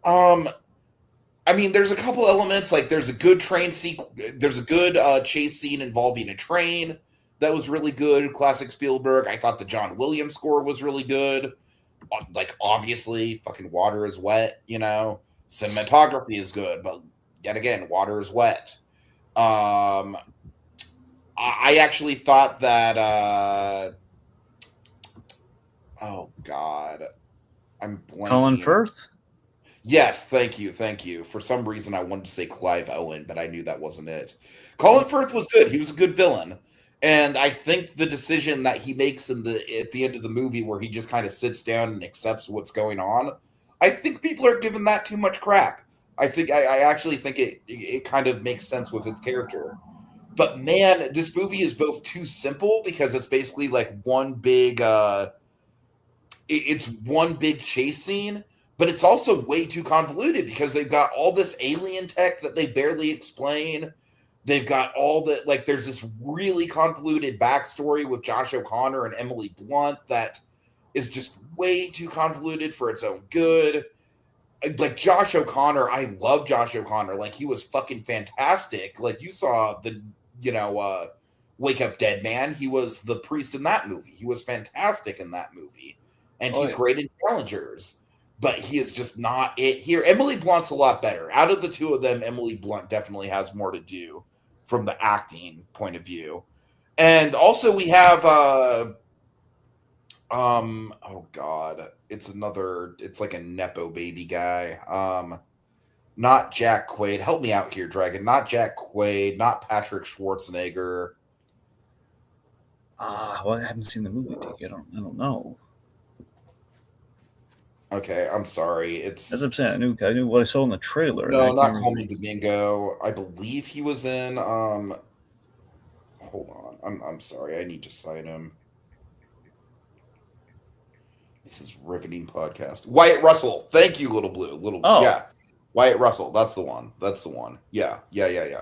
I mean, there's a couple elements, like there's a good there's a good chase scene involving a train that was really good, classic Spielberg. I thought the John Williams score was really good. Like, obviously, fucking water is wet, you know. Cinematography is good, but yet again, water is wet. I actually thought that oh God, I'm blanking. Colin Firth? Yes, thank you. For some reason, I wanted to say Clive Owen, but I knew that wasn't it. Colin Firth was good. He was a good villain. And I think the decision that he makes at the end of the movie, where he just kind of sits down and accepts what's going on, I think people are giving that too much crap. I actually think it kind of makes sense with its character. But man, this movie is both too simple, because it's basically like one big it's one big chase scene, but it's also way too convoluted because they've got all this alien tech that they barely explain. They've got all the, like, there's this really convoluted backstory with Josh O'Connor and Emily Blunt that is just way too convoluted for its own good. Like, Josh O'Connor, I love Josh O'Connor. Like, he was fucking fantastic. Like, you saw the, Wake Up Dead Man. He was the priest in that movie. He was fantastic in that movie. And he's great in Challengers. But he is just not it here. Emily Blunt's a lot better. Out of the two of them, Emily Blunt definitely has more to do from the acting point of view. And also we have oh God, it's like a Nepo baby guy. Not Jack Quaid. Help me out here, Dragon. Not Jack Quaid, not Patrick Schwarzenegger. Well, I haven't seen the movie, Tiki. I don't know. Okay, I'm sorry. As I'm It's saying, I knew what I saw in the trailer, and I no, can't not Call remember. Me Domingo. I believe he was in. Hold on. I'm sorry. I need to cite him. This is riveting podcast. Wyatt Russell. Thank you, Little Blue. Oh, Yeah. Wyatt Russell. That's the one. That's the one. Yeah. Yeah. Yeah.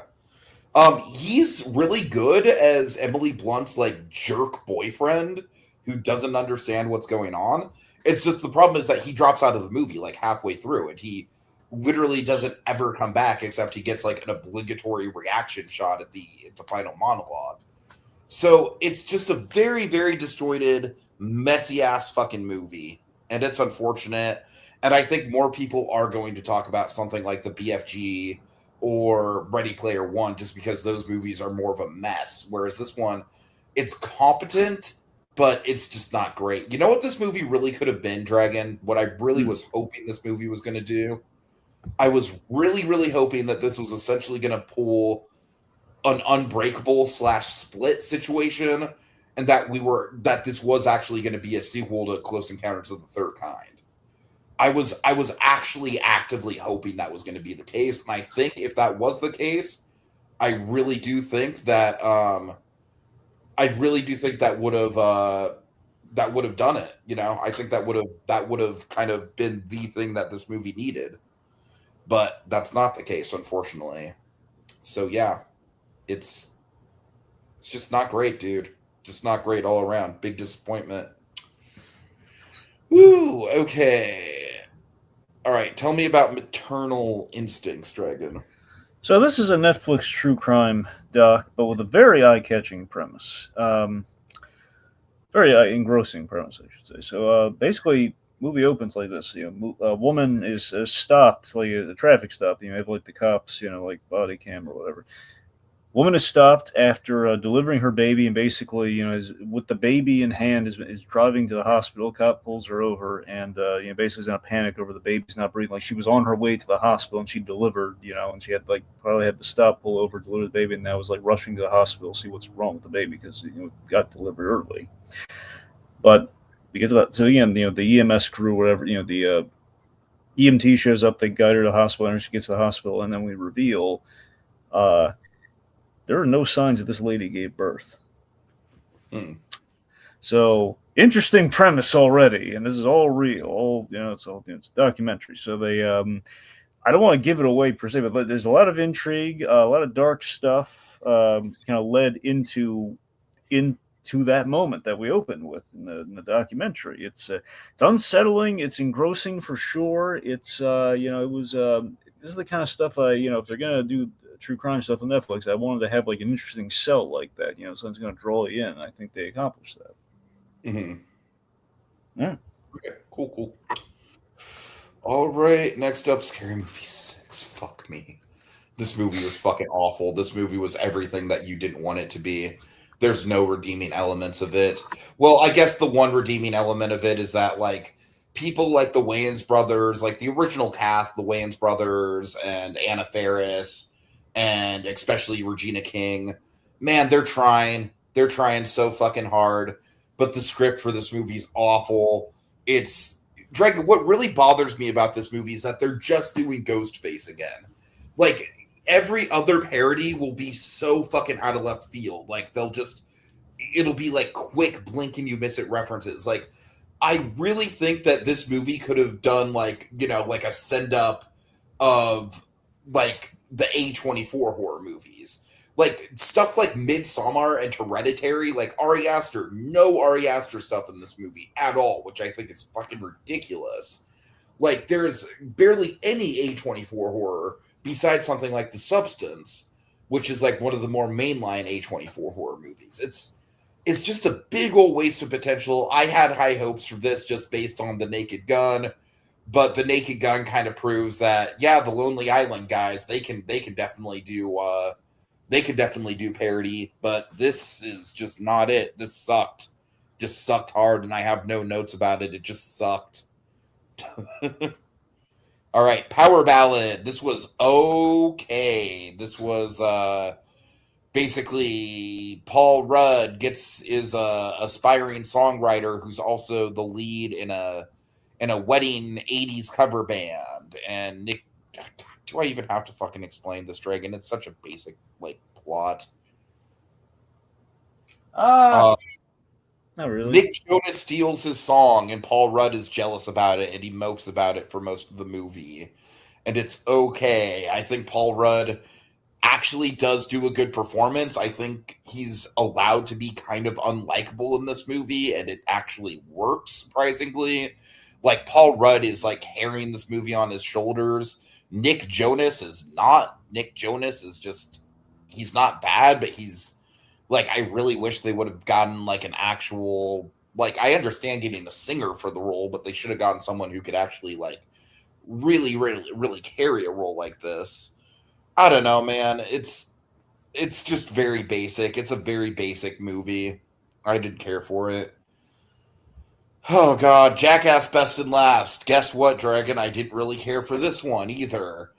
Yeah. He's really good as Emily Blunt's like jerk boyfriend who doesn't understand what's going on. It's just the problem is that he drops out of the movie like halfway through, and he literally doesn't ever come back except he gets like an obligatory reaction shot at the final monologue. So it's just a very, very disjointed, messy ass fucking movie. And it's unfortunate. And I think more people are going to talk about something like the BFG or Ready Player One just because those movies are more of a mess. Whereas this one, it's competent, but it's just not great. You know what this movie really could have been, Dragon? What I really hmm. was hoping this movie was going to do? I was really, really hoping that this was essentially going to pull an unbreakable slash split situation, and that this was actually going to be a sequel to Close Encounters of the Third Kind. I was actually actively hoping that was going to be the case, and I think if that was the case, I really do think that that would have done it. You know, I think that would have kind of been the thing that this movie needed, but that's not the case, unfortunately. So yeah, it's it's just not great, dude. Just not great all around. Big disappointment. Woo. Okay. All right. Tell me about Maternal Instincts, Dragon. So this is a Netflix true crime doc, but with a very eye-catching premise. Very engrossing premise, I should say. So basically, movie opens like this. A woman is stopped, like a traffic stop. You know, have like the cops, like body cam or whatever. Woman is stopped after delivering her baby, and basically, is with the baby in hand, is driving to the hospital. Cop pulls her over, and basically is in a panic over the baby's not breathing. Like she was on her way to the hospital, and she delivered, and she had like probably had to stop, pull over, deliver the baby, and now was like rushing to the hospital to see what's wrong with the baby because it got delivered early. But we get to that, so again, the EMS crew, whatever, the EMT shows up, they guide her to the hospital, and she gets to the hospital, and then we reveal. Uh, there are no signs that this lady gave birth. Hmm. So interesting premise already, and this is all real. All it's all it's documentary. So they, I don't want to give it away per se, but there's a lot of intrigue, a lot of dark stuff, kind of led into that moment that we opened with in the documentary. It's unsettling, it's engrossing for sure. It's it was this is the kind of stuff if they're gonna do true crime stuff on Netflix, I wanted to have like an interesting sell like that, something's gonna draw you in. I think they accomplished that. Mm-hmm. Yeah. Okay. Cool. Cool. All right. Next up, Scary Movie 6. Fuck me. This movie was fucking awful. This movie was everything that you didn't want it to be. There's no redeeming elements of it. Well, I guess the one redeeming element of it is that like people like the Wayans brothers, like the original cast, the Wayans brothers and Anna Faris, and especially Regina King, man, they're trying. They're trying so fucking hard. But the script for this movie's awful. It's Dragon. What really bothers me about this movie is that they're just doing Ghostface again. Like every other parody will be so fucking out of left field. Like it'll be like quick blink and you miss it references. Like I really think that this movie could have done like, like a send up of like the A24 horror movies. Like stuff like Midsommar and Hereditary, like Ari Aster, no Ari Aster stuff in this movie at all, which I think is fucking ridiculous. Like there's barely any A24 horror besides something like The Substance, which is like one of the more mainline A24 horror movies. It's just a big old waste of potential. I had high hopes for this just based on The Naked Gun, but The Naked Gun kind of proves that yeah, the Lonely Island guys, they can definitely do parody, but this is just not it. This sucked. Just sucked hard and I have no notes about it. It just sucked. All right, Power Ballad. This was okay. This was basically Paul Rudd is a aspiring songwriter who's also the lead in a wedding 80s cover band. And Nick, do I even have to fucking explain this, Dragon? It's such a basic like plot. Not really. Nick Jonas steals his song, and Paul Rudd is jealous about it, and he mopes about it for most of the movie. And it's okay. I think Paul Rudd actually does do a good performance. I think he's allowed to be kind of unlikable in this movie, and it actually works, surprisingly. Like, Paul Rudd is like carrying this movie on his shoulders. Nick Jonas is not. Nick Jonas is just, he's not bad, but he's like, I really wish they would have gotten like an actual, like, I understand getting a singer for the role, but they should have gotten someone who could actually like really carry a role like this. I don't know, man. It's just very basic. It's a very basic movie. I didn't care for it. Oh god, Jackass Best and Last. Guess what, Dragon? I didn't really care for this one either.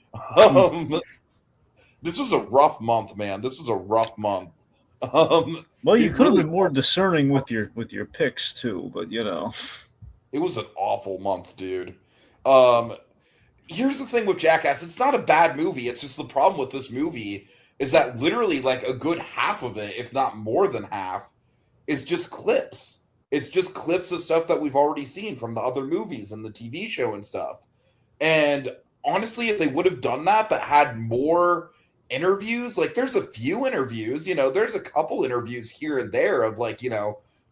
This was a rough month, man. This was a rough month. Well, you could have been more discerning with your picks too, but you know, it was an awful month, dude. Here's the thing with Jackass. It's not a bad movie. It's just the problem with this movie is that literally like a good half of it, if not more than half, is just clips. It's just clips of stuff that we've already seen from the other movies and the TV show and stuff. And honestly, if they would have done that but had more interviews, like there's a few interviews, there's a couple interviews here and there of like,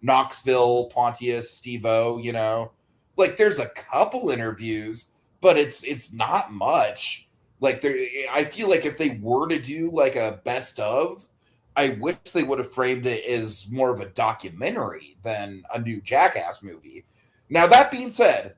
Knoxville, Pontius, Steve-O, like there's a couple interviews, but it's not much. Like there, I feel like if they were to do like a best of, I wish they would have framed it as more of a documentary than a new Jackass movie. Now, that being said,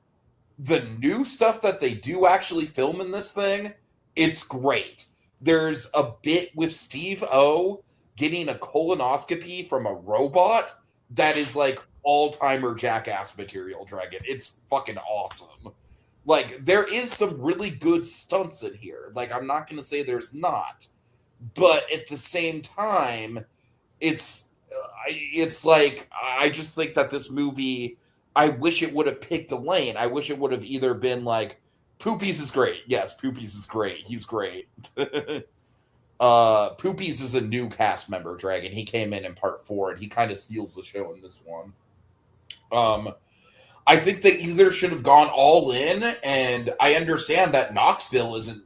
the new stuff that they do actually film in this thing, it's great. There's a bit with Steve-O getting a colonoscopy from a robot that is like all-timer Jackass material, Dragon. It's fucking awesome. Like, there is some really good stunts in here. Like, I'm not going to say there's not. But at the same time, it's like, I just think that this movie, I wish it would have picked a lane. I wish it would have either been like, Poopies is great. Yes, Poopies is great. He's great. Poopies is a new cast member, Dragon. He came in part 4, and he kind of steals the show in this one. I think they either should have gone all in, and I understand that Knoxville isn't,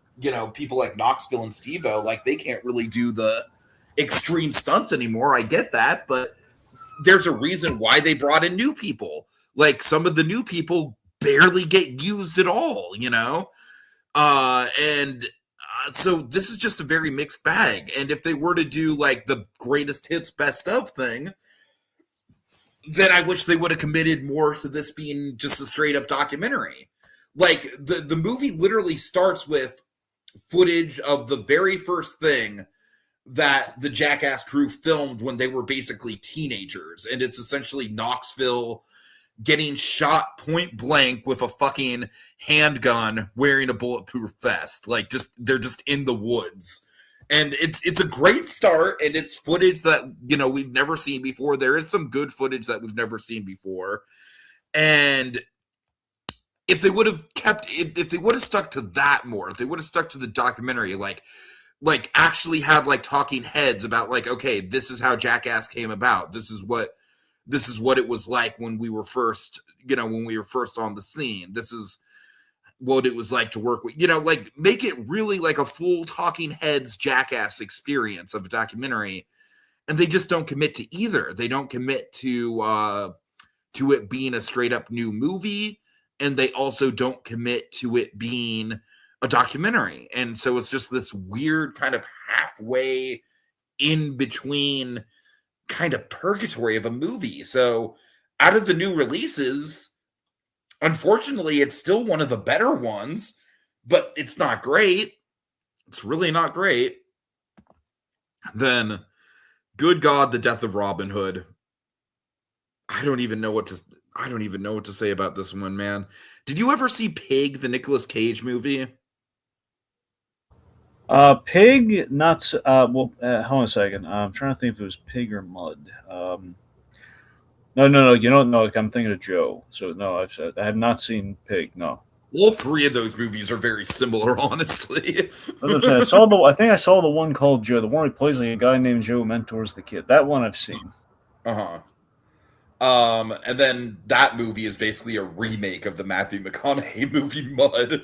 people like Knoxville and Steve-O, like they can't really do the extreme stunts anymore. I get that, but there's a reason why they brought in new people. Like some of the new people barely get used at all, so this is just a very mixed bag. And if they were to do like the greatest hits best of thing, then I wish they would have committed more to this being just a straight up documentary. Like the movie literally starts with footage of the very first thing that the Jackass crew filmed when they were basically teenagers. And it's essentially Knoxville getting shot point blank with a fucking handgun wearing a bulletproof vest. Like they're just in the woods. And it's a great start, and it's footage that, we've never seen before. There is some good footage that we've never seen before. And if they would have if they would have stuck to that more, if they would have stuck to the documentary, like actually have like talking heads about like, okay, this is how Jackass came about. This is what it was like when we were first, on the scene. This is what it was like to work with, like make it really like a full talking heads Jackass experience of a documentary. And they just don't commit to either. They don't commit to it being a straight up new movie. And they also don't commit to it being a documentary. And so it's just this weird kind of halfway in between kind of purgatory of a movie. So out of the new releases, unfortunately, it's still one of the better ones, but it's not great. It's really not great. Then, good God, the death of Robin Hood. I don't even know what to say about this one, man. Did you ever see Pig, the Nicolas Cage movie? Pig, not so, hold on a second. I'm trying to think if it was Pig or Mud. No. You don't know. Like, I'm thinking of Joe. So no, I have not seen Pig. No. All three of those movies are very similar, honestly. That's what I'm saying. I saw the. I think I saw the one called Joe. The one where he plays like a guy named Joe who mentors the kid. That one I've seen. Uh-huh. And then that movie is basically a remake of the Matthew McConaughey movie Mud.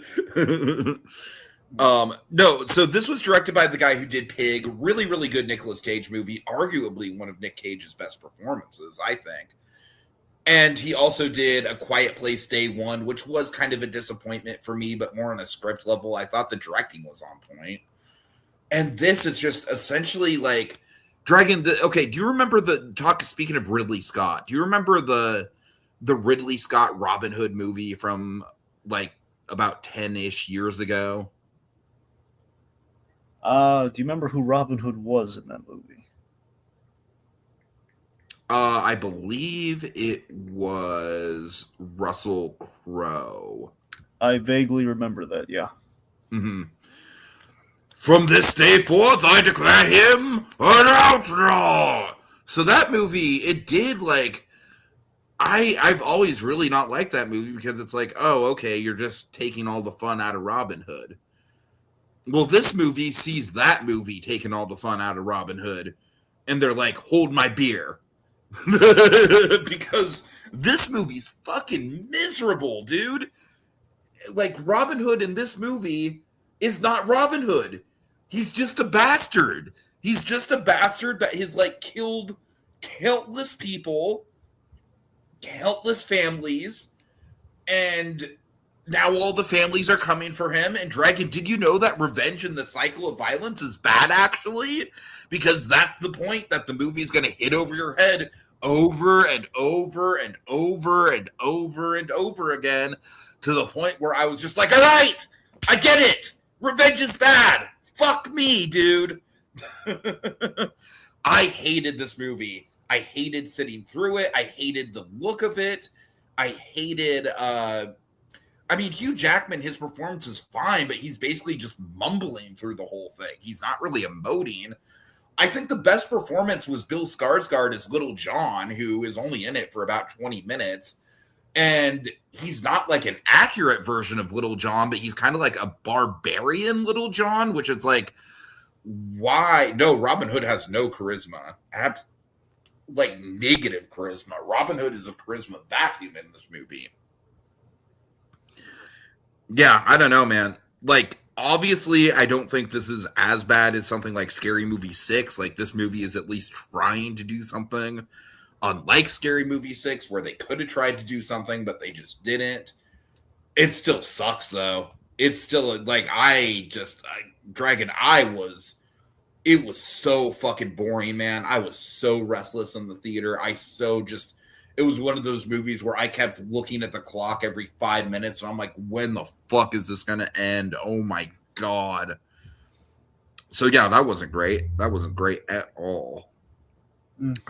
No, so this was directed by the guy who did Pig, really, really good Nicolas Cage movie, arguably one of Nick Cage's best performances, I think. And he also did A Quiet Place Day One, which was kind of a disappointment for me, but more on a script level. I thought the directing was on point. And this is just essentially like Dragon. Okay, do you remember the talk? Speaking of Ridley Scott, do you remember the Ridley Scott Robin Hood movie from like about 10-ish years ago? Do you remember who Robin Hood was in that movie? I believe it was Russell Crowe. I vaguely remember that. Yeah. Mm-hmm. From this day forth, I declare him an outlaw. So that movie, it did like I've always really not liked that movie because it's like, oh, okay, you're just taking all the fun out of Robin Hood. Well, this movie sees that movie taking all the fun out of Robin Hood, and they're like, hold my beer. Because this movie's fucking miserable, dude. Like, Robin Hood in this movie is not Robin Hood. He's just a bastard. He's just a bastard that has, like, killed countless people, countless families, and now all the families are coming for him. And Dragon, did you know that revenge and the cycle of violence is bad, actually? Because that's the point, that the movie's going to hit over your head over and over and over and over and over again, to the point where I was just like, all right, I get it. Revenge is bad. Fuck me, dude. I hated this movie. I hated sitting through it. I hated the look of it. I hated Hugh Jackman, his performance is fine, but he's basically just mumbling through the whole thing. He's not really emoting. I think the best performance was Bill Skarsgård as Little John, who is only in it for about 20 minutes. And he's not like an accurate version of Little John, but he's kind of like a barbarian Little John, which is like, why? No, Robin Hood has no charisma. Like negative charisma. Robin Hood is a charisma vacuum in this movie. Yeah, I don't know, man. Like, obviously, I don't think this is as bad as something like Scary Movie 6. Like, this movie is at least trying to do something. Unlike Scary Movie 6, where they could have tried to do something, but they just didn't. It still sucks, though. It's still, like, Dragon, it was so fucking boring, man. I was so restless in the theater. It was one of those movies where I kept looking at the clock every 5 minutes, and I'm like, when the fuck is this going to end? Oh my God. So yeah, that wasn't great. That wasn't great at all.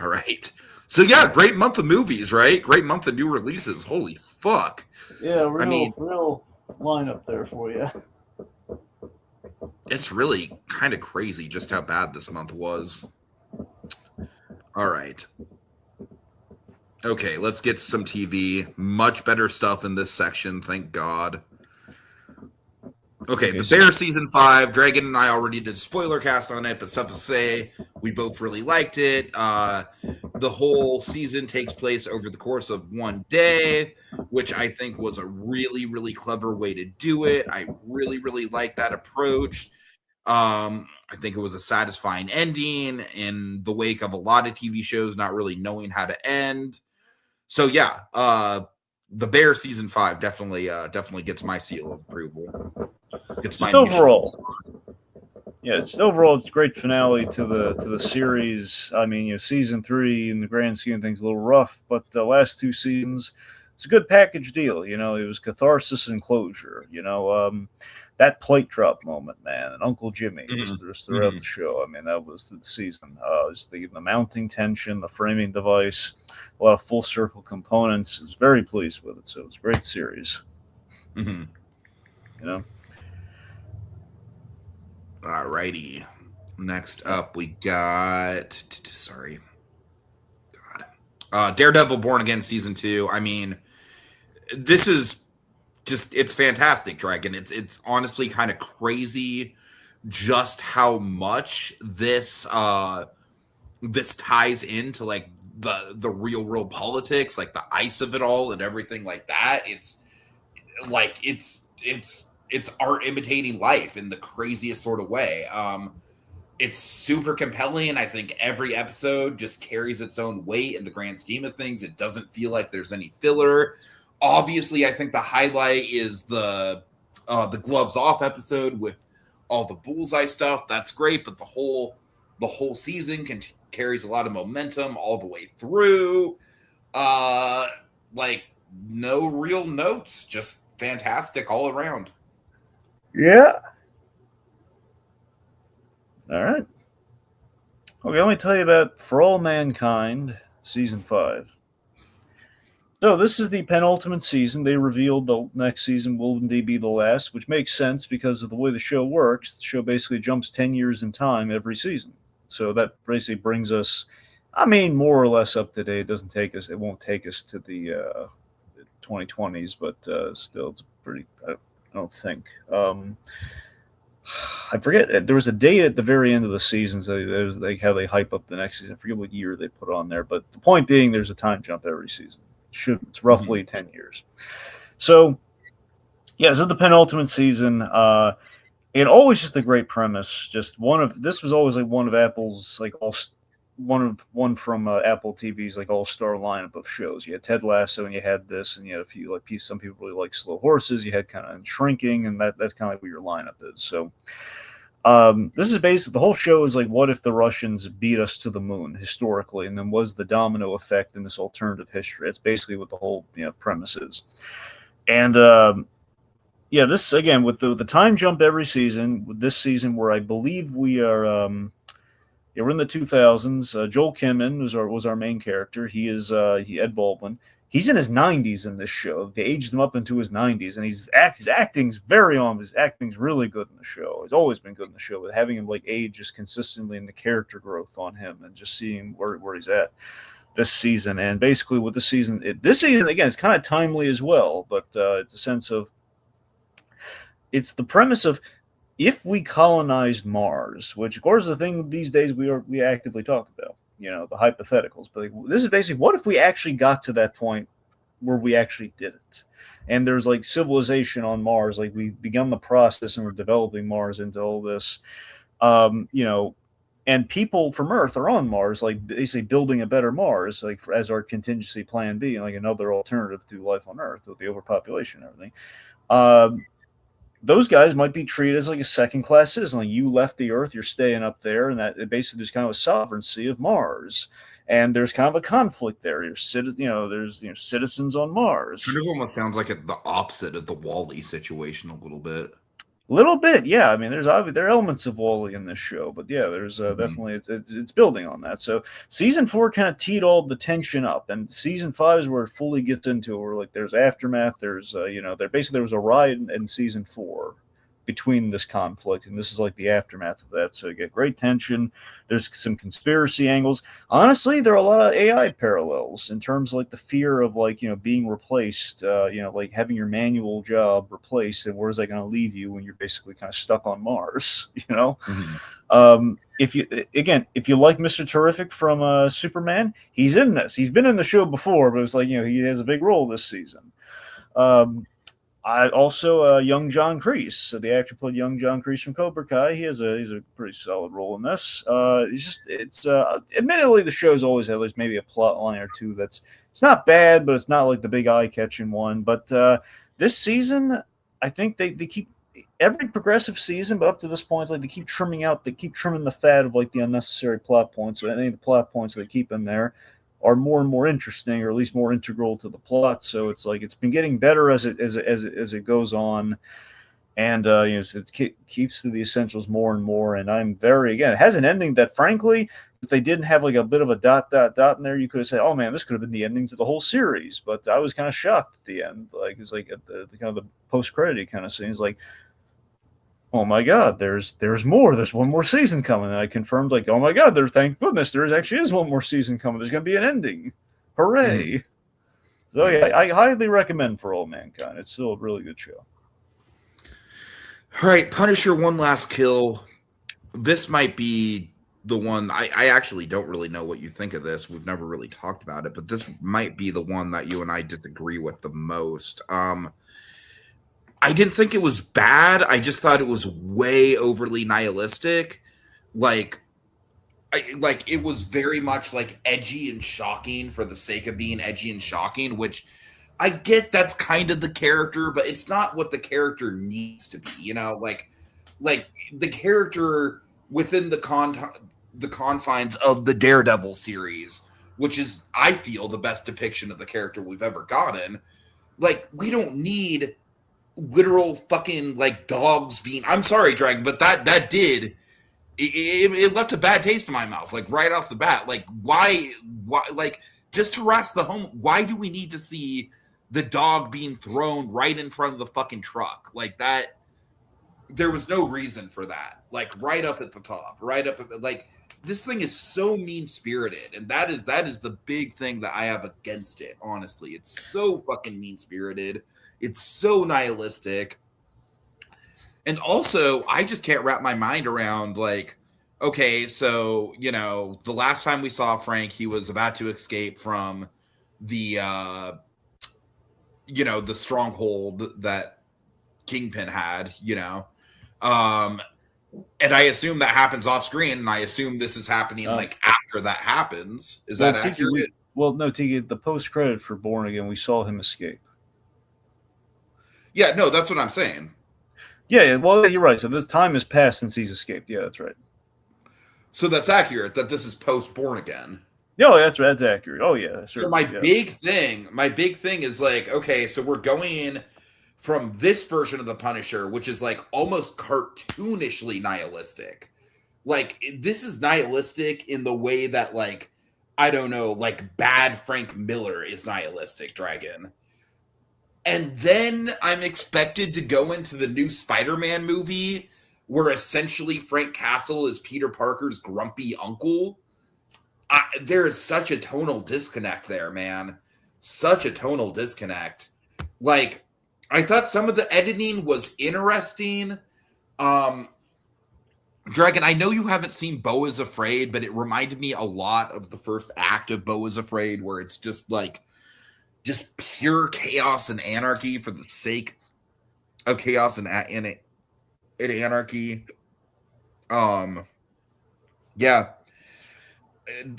All right. So yeah, great month of movies, right? Great month of new releases. Holy fuck. Yeah, real lineup there for you. It's really kind of crazy just how bad this month was. All right. Okay, let's get to some TV. Much better stuff in this section, thank God. Okay, The Bear Season 5. Dragon and I already did a spoiler cast on it, but stuff to say, we both really liked it. The whole season takes place over the course of one day, which I think was a really, really clever way to do it. I really, really like that approach. I think it was a satisfying ending in the wake of a lot of TV shows not really knowing how to end. So yeah, The Bear Season 5 definitely gets my seal of approval. It's my overall. Yeah, it's a great finale to the series. I mean, season 3 in the grand scheme of things a little rough, but the last 2 seasons, it's a good package deal. It was catharsis and closure. That plate drop moment, man, and Uncle Jimmy just throughout the show. I mean, that was the season. The mounting tension, the framing device, a lot of full circle components. I was very pleased with it. So it was a great series. All righty. Next up, we got Daredevil Born Again season 2. I mean, this is just, it's fantastic, Dragon. It's honestly kind of crazy just how much this ties into like the real world politics, like the ice of it all and everything like that. It's like it's art imitating life in the craziest sort of way. It's super compelling. I think every episode just carries its own weight in the grand scheme of things. It doesn't feel like there's any filler. Obviously, I think the highlight is the gloves off episode with all the bullseye stuff. That's great, but the whole season carries a lot of momentum all the way through. Like no real notes, just fantastic all around. Yeah. All right. Okay, let me tell you about For All Mankind, Season 5. So this is the penultimate season. They revealed the next season will indeed be the last, which makes sense because of the way the show works. The show basically jumps 10 years in time every season. So that basically brings us, I mean, more or less up to date. It won't take us to the 2020s, but still, it's pretty, I don't think. I forget, there was a date at the very end of the season, so there's like how they hype up the next season. I forget what year they put on there, but the point being, there's a time jump every season. It's roughly 10 years. So, yeah, this is the penultimate season. And always just a great premise. This was always like one of Apple's like one from Apple TV's like all-star lineup of shows. You had Ted Lasso, and you had this, and you had a few like some people really like Slow Horses. You had kind of Shrinking, and that's kind of like what your lineup is. So this is basically the whole show is like, what if the Russians beat us to the moon historically, and then was the domino effect in this alternative history? That's basically what the whole premise is. And yeah, this again with the time jump every season. With this season, where I believe we are. We're in the 2000s. Joel Kinnaman was our main character. He is Ed Baldwin. He's in his 90s in this show. They aged him up into his 90s, and his acting's very on. His acting's really good in the show. He's always been good in the show, but having him like age just consistently in the character growth on him, and just seeing where he's at this season. And basically, with this season again, it's kind of timely as well, but it's a sense of it's the premise of, if we colonized Mars, which of course is the thing these days we actively talk about, the hypotheticals. But this is basically, what if we actually got to that point where we actually did it, and there's like civilization on Mars, like we've begun the process and we're developing Mars into all this, and people from Earth are on Mars, like basically building a better Mars, like as our contingency plan B, and like another alternative to life on Earth with the overpopulation and everything. Those guys might be treated as like a second-class citizen. Like, you left the Earth, you're staying up there, and that basically there's kind of a sovereignty of Mars, and there's kind of a conflict there. There's citizens on Mars. Sort of almost sounds like the opposite of the Wall-E situation a little bit. Little bit, yeah. I mean, there are elements of Wall-E in this show, but yeah, there's definitely it's building on that. So season 4 kind of teed all the tension up, and season 5 is where it fully gets into it. Where like there's aftermath, there's there was a riot in season 4 between this conflict, and this is like the aftermath of that. So you get great tension. There's some conspiracy angles. Honestly, there are a lot of AI parallels in terms of like the fear of like being replaced. Like having your manual job replaced, and where's that going to leave you when you're basically kind of stuck on Mars? If you like Mr. Terrific from Superman, he's in this. He's been in the show before, but it's like he has a big role this season. I also young John Kreese, so the actor played young John Kreese from Cobra Kai. He's a pretty solid role in this. Admittedly, the show's always had there's maybe a plot line or two it's not bad, but it's not like the big eye catching one. But this season, I think they keep every progressive season, but up to this point, like they keep trimming the fat of like the unnecessary plot points. So I think the plot points they keep in there are more and more interesting, or at least more integral to the plot. So it's like it's been getting better as it goes on, and it keeps to the essentials more and more. And it has an ending that, frankly, if they didn't have like a bit of a dot in there, you could have said, "Oh man, this could have been the ending to the whole series." But I was kind of shocked at the end. Like it's like at the kind of the post credit kind of scenes, like, oh my God, there's more. There's one more season coming. And I confirmed, like, oh my God, thank goodness there actually is one more season coming. There's going to be an ending. Hooray! So yeah, I highly recommend For All Mankind. It's still a really good show. All right, Punisher, One Last Kill. This might be the one. I actually don't really know what you think of this. We've never really talked about it, but this might be the one that you and I disagree with the most. I didn't think it was bad. I just thought it was way overly nihilistic. Like it was very much like edgy and shocking for the sake of being edgy and shocking, which I get that's kind of the character, but it's not what the character needs to be, you know, like the character within the confines of the Daredevil series, which is, I feel, the best depiction of the character we've ever gotten. Like, we don't need literal fucking like dogs being, I'm sorry, Dragon, but that did it left a bad taste in my mouth, like right off the bat. Like, why like, just to harass the home, why do we need to see the dog being thrown right in front of the fucking truck like that? There was no reason for that. Like, right up at the top, right up at the, like, this thing is so mean-spirited, and that is the big thing that I have against it, honestly. It's so fucking mean-spirited. It's so nihilistic. And also, I just can't wrap my mind around, like, okay, so, you know, the last time we saw Frank, he was about to escape from the, you know, the stronghold that Kingpin had, you know. And I assume that happens off screen, and I assume this is happening, like, after that happens. Is that accurate? No, Tiki, the post-credit for Born Again, we saw him escape. Yeah, no, that's what I'm saying. Yeah, well, you're right. So this time has passed since he's escaped. Yeah, that's right. So that's accurate, that this is post Born Again. No, that's accurate. Oh yeah. So my big thing is like, okay, so we're going from this version of the Punisher, which is like almost cartoonishly nihilistic. Like, this is nihilistic in the way that, like, I don't know, like bad Frank Miller is nihilistic, Dragon. And then I'm expected to go into the new Spider-Man movie where essentially Frank Castle is Peter Parker's grumpy uncle. There is such a tonal disconnect there, man. Such a tonal disconnect. Like, I thought some of the editing was interesting. Dragon, I know you haven't seen Beau is Afraid, but it reminded me a lot of the first act of Beau is Afraid, where it's just like, just pure chaos and anarchy for the sake of chaos and anarchy. Yeah.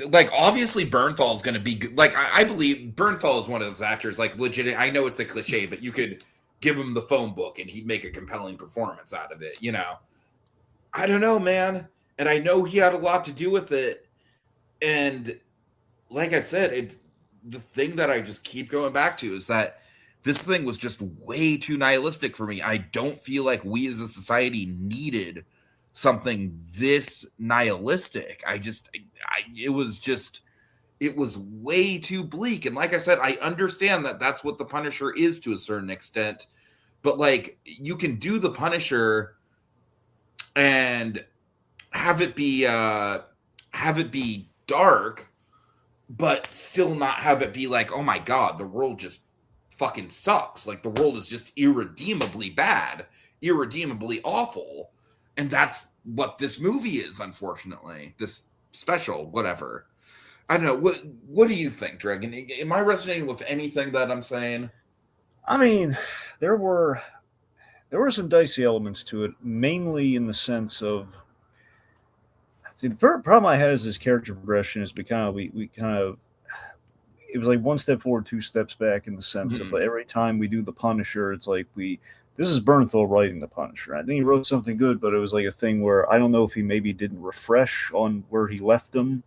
Like, obviously Bernthal is going to be good. Like, I believe Bernthal is one of those actors, like, legit. I know it's a cliche, but you could give him the phone book and he'd make a compelling performance out of it, you know? I don't know, man. And I know he had a lot to do with it. And like I said, it's the thing that I just keep going back to is that this thing was just way too nihilistic for me. I don't feel like we as a society needed something this nihilistic. It was way too bleak. And like I said, I understand that that's what the Punisher is to a certain extent, but like, you can do the Punisher and have it be dark, but still not have it be like, oh my God, the world just fucking sucks. Like, the world is just irredeemably bad, irredeemably awful. And that's what this movie is, unfortunately. This special, whatever. I don't know. What do you think, Dragon? Am I resonating with anything that I'm saying? I mean, there were some dicey elements to it, mainly in the sense of, the problem I had is this character progression is we kind of it was like one step forward, two steps back, in the sense of every time we do the Punisher, it's like this is Bernthal writing the Punisher. I think he wrote something good, but it was like a thing where I don't know if he maybe didn't refresh on where he left him.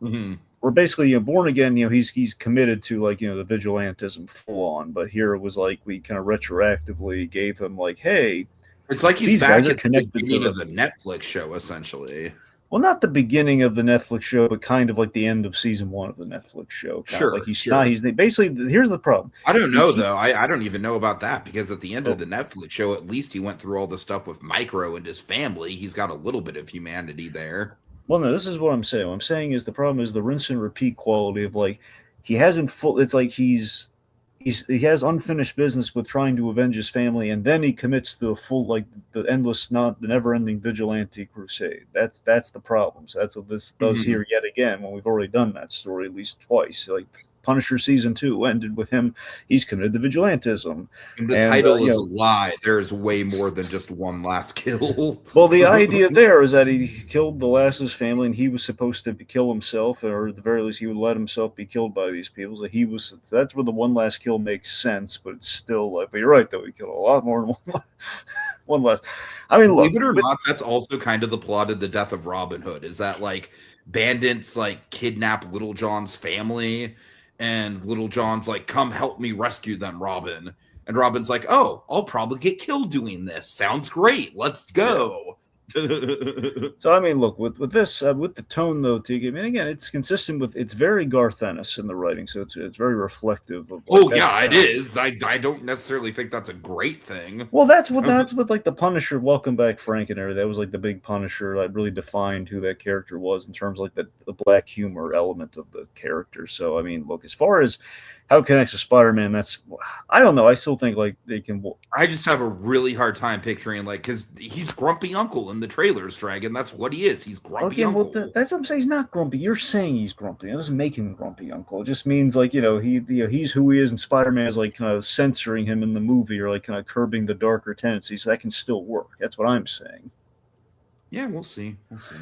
Where basically, you know, Born Again, you know, he's committed to, like, you know, the vigilantism full on, but here it was like we kind of retroactively gave him like, hey, it's like he's these back guys are at connected the beginning to of the Netflix show, essentially. Well, not the beginning of the Netflix show, but kind of like the end of season 1 of the Netflix show. Sure. Like he's basically, here's the problem. I don't know, though. I don't even know about that, because at the end of the Netflix show, at least he went through all the stuff with Micro and his family. He's got a little bit of humanity there. Well, no, this is what I'm saying. What I'm saying is the problem is the rinse and repeat quality of, like, he hasn't full. It's like he has unfinished business with trying to avenge his family, and then he commits to a full like the endless, not the never-ending vigilante crusade. That's the problem. So that's what this does here yet again. When we've already done that story at least twice. Like Punisher season 2 ended with him. He's committed to vigilantism. And the title is a lie. There's way more than just one last kill. Well, the idea there is that he killed the last of his family, and he was supposed to kill himself, or at the very least, he would let himself be killed by these people. So he was. That's where the one last kill makes sense, but it's still like. But you're right, though. He killed a lot more than one last. I mean, believe it or not, that's also kind of the plot of the death of Robin Hood. Is that like bandits like kidnap Little John's family, and Little John's like, "Come help me rescue them, Robin." And Robin's like, "Oh, I'll probably get killed doing this. Sounds great. Let's go." So I mean, look with this with the tone though, Tiki. I mean, again, it's consistent with it's very Garth Ennis in the writing, so it's very reflective of. Like, it is. I don't necessarily think that's a great thing. Well, that's what like the Punisher, Welcome Back Frank, and everything. That was like the big Punisher that really defined who that character was in terms of like the black humor element of the character. So I mean, look, as far as how it connects to Spider-Man, that's I don't know. I still think like they can. I just have a really hard time picturing like because he's Grumpy Uncle in the trailers, Dragon. That's what he is. He's Grumpy Uncle. Well, that's what I'm saying. He's not grumpy. You're saying he's grumpy. It doesn't make him Grumpy Uncle. It just means like he's who he is, and Spider-Man is like kind of censoring him in the movie or like kind of curbing the darker tendencies. So that can still work. That's what I'm saying. Yeah, we'll see. We'll see.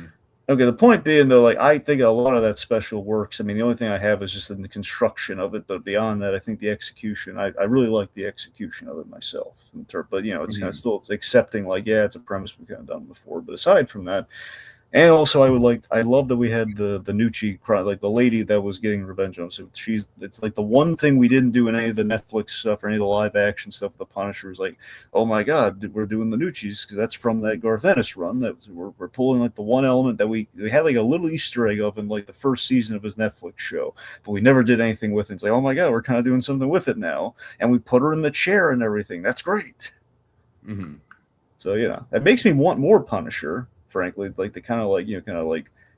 Okay, the point being though, like I think a lot of that special works. I mean, the only thing I have is just in the construction of it, but beyond that, I think the execution. I really like the execution of it myself. But it's kind of still it's accepting like it's a premise we've kind of done before. But aside from that, and also I love that we had the Nucci like the lady that was getting revenge on. So it's like the one thing we didn't do in any of the Netflix stuff or any of the live action stuff. The Punisher was like, oh my god, we're doing the Nucci's because that's from that Garth Ennis run. That we're pulling like the one element that we had like a little Easter egg of in like the first season of his Netflix show, but we never did anything with it. It's like, oh my god, we're kind of doing something with it now, and we put her in the chair and everything. That's great. Mm-hmm. So that makes me want more Punisher. Frankly, like the kind of like,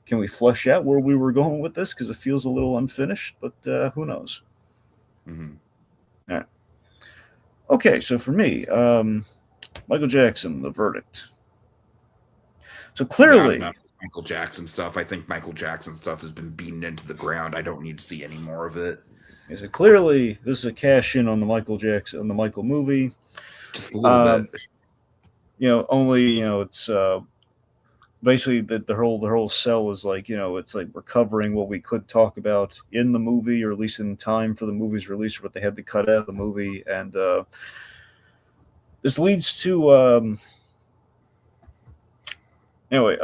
can we flesh out where we were going with this? Because it feels a little unfinished, but who knows? Mm-hmm. All right. Okay, so for me, Michael Jackson, The Verdict. So clearly, Michael Jackson stuff. I think Michael Jackson stuff has been beaten into the ground. I don't need to see any more of it. So clearly, this is a cash in on the Michael Jackson, on the Michael movie. Just a little bit. Only it's. Basically, the whole sell is like it's like we're covering what we could talk about in the movie, or at least in time for the movie's release, or what they had to cut out of the movie, and this leads to anyway.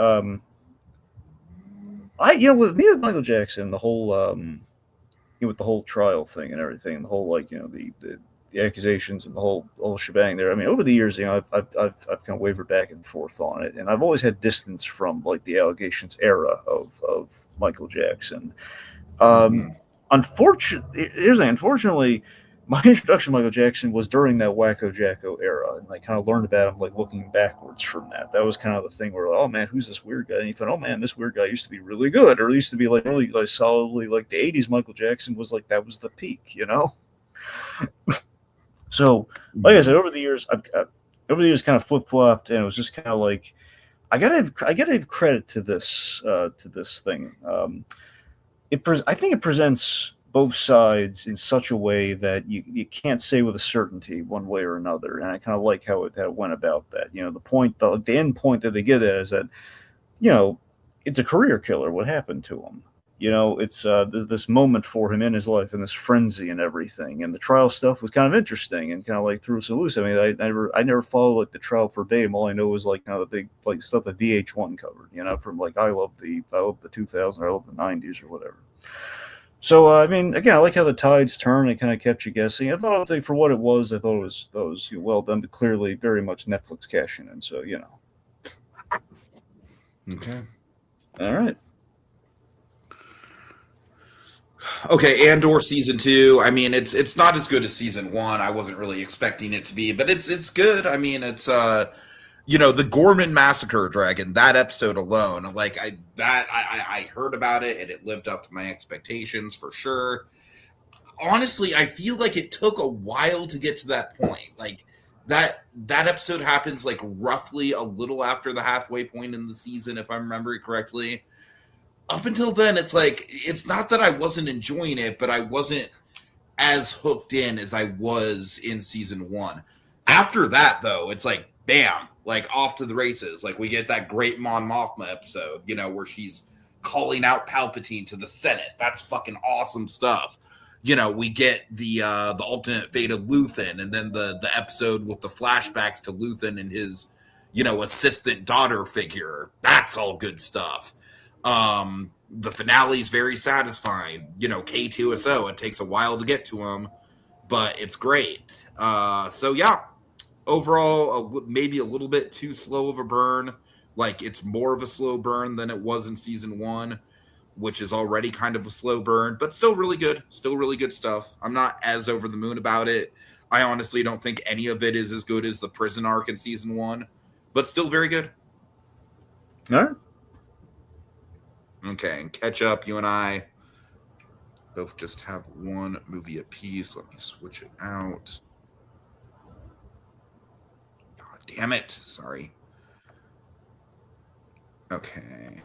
With me with Michael Jackson, the whole with the whole trial thing and everything, and the whole like the accusations and the whole shebang there. I mean, over the years, I've kind of wavered back and forth on it, and I've always had distance from like the allegations era of Michael Jackson. Unfortunately, my introduction to Michael Jackson was during that Wacko Jacko era, and I kind of learned about him like looking backwards from that. That was kind of the thing where, oh man, who's this weird guy? And you thought, oh man, this weird guy used to be really good, or used to be like really like solidly like the '80s Michael Jackson was like that was the peak, So, like I said, over the years, I've kind of flip flopped, and it was just kind of like I gotta give credit to this thing. I think it presents both sides in such a way that you can't say with a certainty one way or another, and I kind of like how it went about that. The end point that they get at is that it's a career killer. What happened to him? It's this moment for him in his life and this frenzy and everything. And the trial stuff was kind of interesting and kind of like threw us loose. I mean, I never followed like the trial verbatim. All I know is like kind of the big like stuff that VH1 covered, from like I love the 2000s, I love the 90s or whatever. So I mean, again, I like how the tides turn. It kind of kept you guessing. I thought for what it was, I thought it was well done, but clearly very much Netflix cashing in. So Okay. All right. Okay, Andor season 2. I mean, it's not as good as season 1. I wasn't really expecting it to be, but it's good. I mean, it's the Gorman Massacre, Dragon. That episode alone, like I heard about it and it lived up to my expectations for sure. honestly, I feel like it took a while to get to that point. Like that episode happens like roughly a little after the halfway point in the season, if I remember it correctly. Up until then, it's like, it's not that I wasn't enjoying it, but I wasn't as hooked in as I was in season 1. After that, though, it's like, bam, like off to the races. Like we get that great Mon Mothma episode, you know, where she's calling out Palpatine to the Senate. That's fucking awesome stuff. You know, we get the alternate fate of Luthen, and then the episode with the flashbacks to Luthen and his, you know, assistant daughter figure. That's all good stuff. The finale is very satisfying. You know, K2SO, it takes a while to get to him, but it's great. So yeah, overall, maybe a little bit too slow of a burn. Like, it's more of a slow burn than it was in season 1, which is already kind of a slow burn, but still really good. Still really good stuff. I'm not as over the moon about it. I honestly don't think any of it is as good as the prison arc in season 1, but still very good. All right. Okay, and catch up. You and I both just have one movie apiece. Let me switch it out. God damn it. Sorry. Okay.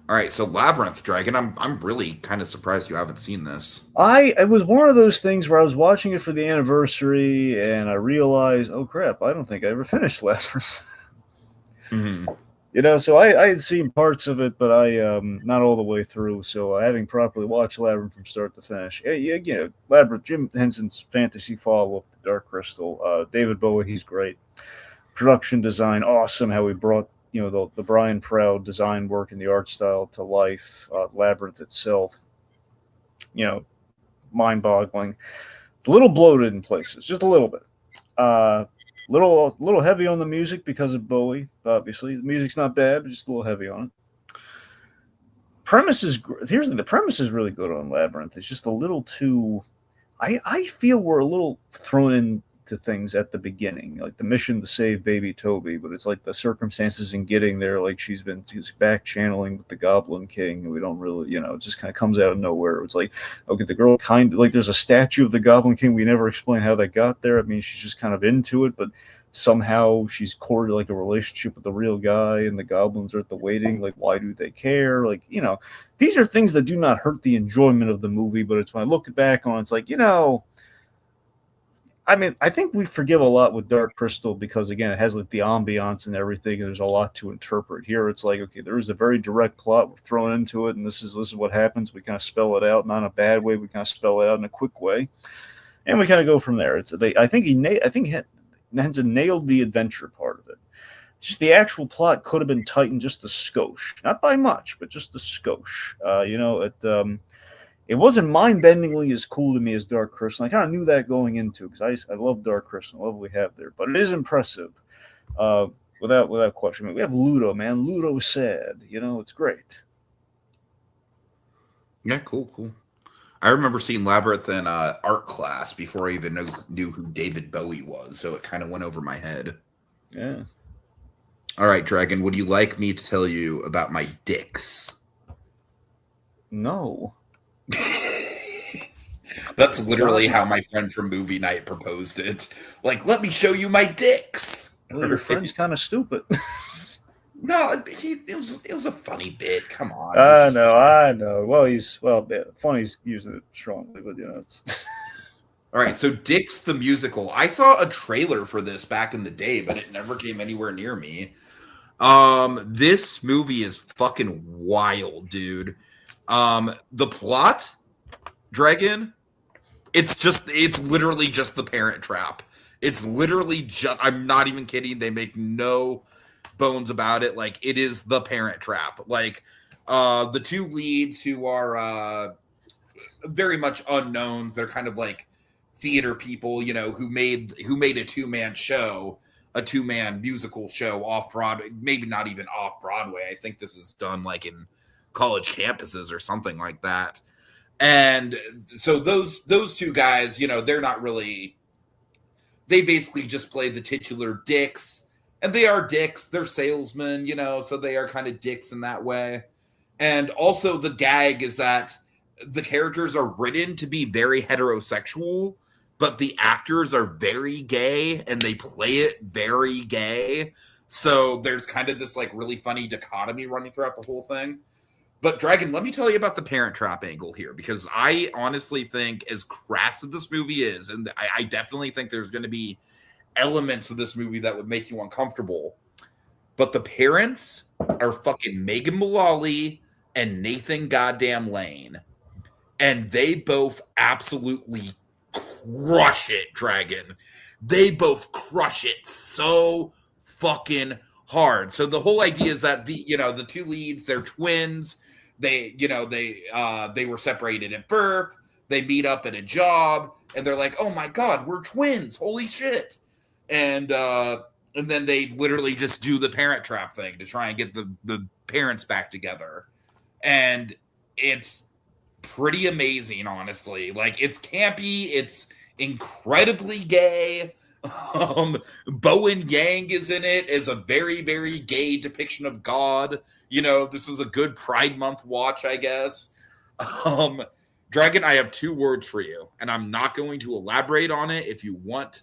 All right, so Labyrinth, Dragon. I'm really kind of surprised you haven't seen this. It was one of those things where I was watching it for the anniversary, and I realized, oh crap, I don't think I ever finished Labyrinth. Mm-hmm. You know, so I had seen parts of it, but I not all the way through. So having properly watched Labyrinth from start to finish, you know, Labyrinth, Jim Henson's fantasy follow-up to Dark Crystal, David Bowie, he's great. Production design, awesome. How he brought, you know, the Brian Proud design work and the art style to life. Labyrinth itself, you know, mind-boggling. A little bloated in places, just a little bit. Little heavy on the music because of Bowie, obviously. The music's not bad, but just a little heavy on it. The premise is really good on Labyrinth. It's just a little too... I feel we're a little thrown into things at the beginning, like the mission to save baby Toby, but it's like the circumstances in getting there, like she's back channeling with the Goblin King. We don't really, you know, it just kind of comes out of nowhere. It's like, okay, the girl kind of, like, there's a statue of the Goblin King. We never explain how that got there. I mean, she's just kind of into it, but somehow she's courted like a relationship with the real guy, and the goblins are at the waiting. Like, why do they care? Like, you know, these are things that do not hurt the enjoyment of the movie, but it's when I look back on, it's like, you know, I mean, I think we forgive a lot with Dark Crystal because, again, it has like the ambiance and everything, and there's a lot to interpret. Here, it's like, okay, there is a very direct plot. We're thrown into it, and this is what happens. We kind of spell it out, not in a bad way. We kind of spell it out in a quick way, and we kind of go from there. I think Henson nailed the adventure part of it. It's just the actual plot could have been tightened just a skosh, not by much, but just a skosh. You know, it wasn't mind-bendingly as cool to me as Dark Crystal. I kind of knew that going into it because I love Dark Crystal. I love what we have there, but it is impressive, without question. I mean, we have Ludo, man. Ludo's sad. You know, it's great. Yeah, cool. I remember seeing Labyrinth in art class before I even knew who David Bowie was, so it kind of went over my head. Yeah. All right, Dragon, would you like me to tell you about my dicks? No. That's literally how my friend from movie night proposed it. Like, let me show you my dicks. Well, your friend's kind of stupid. No, it was a funny bit. Come on. I know. Well, funny's using it strongly, but you know, it's. All right, so Dicks the musical. I saw a trailer for this back in the day, but it never came anywhere near me. This movie is fucking wild, dude. The plot, Dragon, it's literally just the Parent Trap. It's literally just, I'm not even kidding. They make no bones about it. Like, it is the Parent Trap. Like, the two leads who are very much unknowns. They're kind of like theater people, you know, who made a two-man show, a two-man musical show off Broadway, maybe not even off Broadway. I think this is done like in college campuses or something like that. And so those two guys, you know, they're not really, they basically just play the titular dicks, and they are dicks. They're salesmen, you know, so they are kind of dicks in that way. And also the gag is that the characters are written to be very heterosexual, but the actors are very gay and they play it very gay. So there's kind of this like really funny dichotomy running throughout the whole thing. But Dragon, let me tell you about the Parent Trap angle here, because I honestly think, as crass as this movie is, and I definitely think there's going to be elements of this movie that would make you uncomfortable, but the parents are fucking Megan Mullally and Nathan goddamn Lane, and they both absolutely crush it, Dragon. They both crush it so fucking hard. So the whole idea is that the two leads, they're twins. They were separated at birth. They meet up at a job, and they're like, "Oh my god, we're twins! Holy shit!" And then they literally just do the Parent Trap thing to try and get the parents back together, and it's pretty amazing, honestly. Like, it's campy, it's incredibly gay. Bowen Yang is in it as a very, very gay depiction of God. This is a good Pride Month watch, I guess. Dragon, I have 2 words for you, and I'm not going to elaborate on it. If you want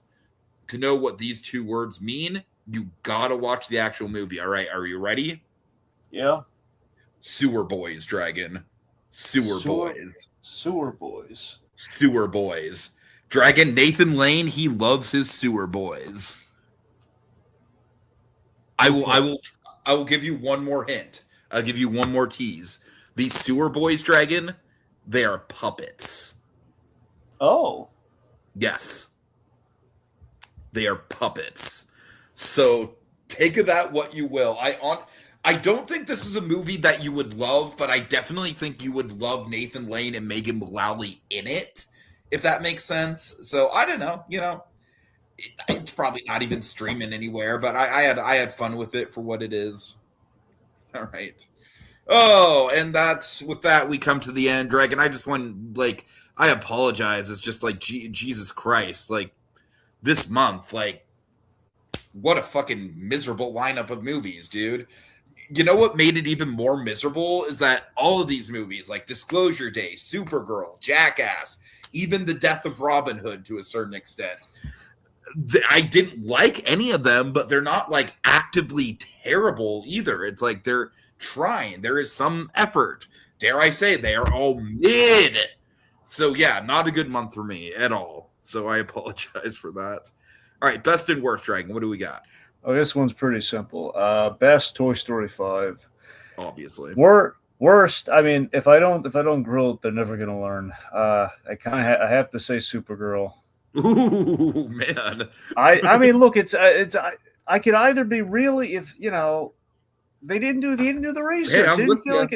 to know what these 2 words mean, you gotta watch the actual movie. All right, are you ready? Yeah. Sewer boys, Dragon. Sewer boys. Sewer boys. Sewer boys. Dragon, Nathan Lane, he loves his sewer boys. I will give you one more hint. I'll give you one more tease. These sewer boys, Dragon, they are puppets. Oh. Yes. They are puppets. So take of that what you will. I don't think this is a movie that you would love, but I definitely think you would love Nathan Lane and Megan Mullally in it, if that makes sense. So I don't know, it's probably not even streaming anywhere, but I had fun with it for what it is. All right. Oh, and with that we come to the end, Dragon. I just want, I apologize. It's just like, Jesus Christ, this month, what a fucking miserable lineup of movies, dude. You know what made it even more miserable is that all of these movies, like Disclosure Day, Supergirl, Jackass, even The Death of Robin Hood to a certain extent, I didn't like any of them, but they're not actively terrible either. It's like they're trying. There is some effort. Dare I say, they are all mid. So yeah, not a good month for me at all. So I apologize for that. All right, best and worst, Dragon. What do we got? Oh, this one's pretty simple. Best, Toy Story 5. Obviously. Worst. I mean, if I don't grill it, they're never gonna learn. I have to say Supergirl. Ooh, man. I mean, look, I could either be really, if they didn't do the research. Hey,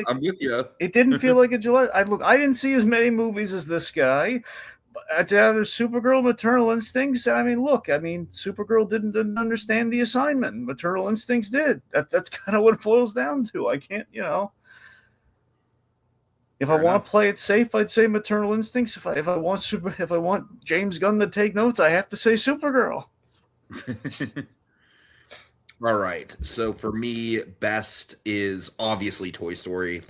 I'm with you. It didn't feel like a Gillette. I didn't see as many movies as this guy. It's either Supergirl, Maternal Instincts. Supergirl didn't understand the assignment. Maternal Instincts did. That's kind of what it boils down to. I can't, If I want to play it safe, I'd say Maternal Instincts. If I want James Gunn to take notes, I have to say Supergirl. All right. So for me, best is obviously Toy Story.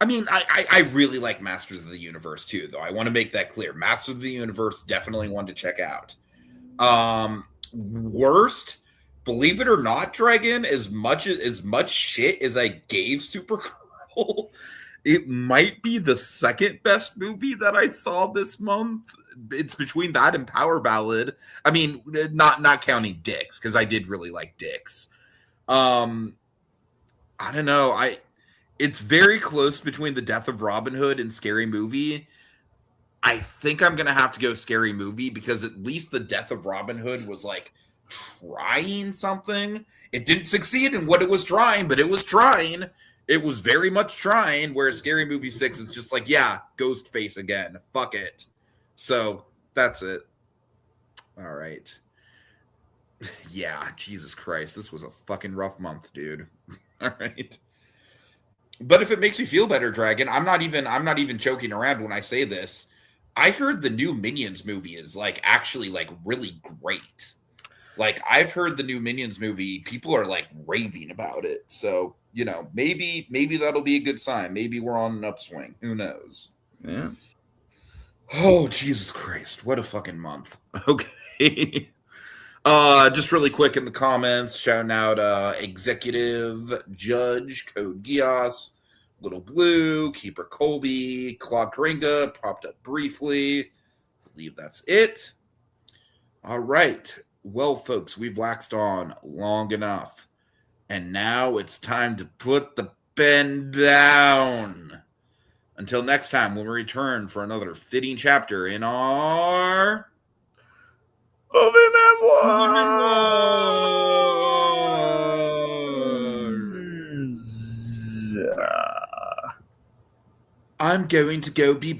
I really like Masters of the Universe too, though. I want to make that clear. Masters of the Universe, definitely one to check out. Worst, believe it or not, Dragon, as much shit as I gave Supergirl, it might be the second best movie that I saw this month. It's between that and Power Ballad. I mean, not counting Dicks, because I did really like Dicks. I don't know. It's very close between The Death of Robin Hood and Scary Movie. I think I'm going to have to go Scary Movie, because at least The Death of Robin Hood was trying something. It didn't succeed in what it was trying, but it was trying. It was very much trying, whereas Scary Movie 6 is just ghost face again. Fuck it. So that's it. All right. Yeah, Jesus Christ. This was a fucking rough month, dude. All right. But if it makes you feel better, Dragon, I'm not even joking around when I say this. I heard the new Minions movie is actually really great. I've heard the new Minions movie, people are raving about it. So, maybe that'll be a good sign. Maybe we're on an upswing. Who knows? Yeah. Oh, Jesus Christ. What a fucking month. Okay. Just really quick in the comments, shouting out Executive Judge, Code Geass, Little Blue, Keeper Colby, Claude Coringa, popped up briefly. I believe that's it. All right. Well, folks, we've waxed on long enough. And now it's time to put the pen down. Until next time, when we return for another fitting chapter in our Movie Memoirs. I'm going to go be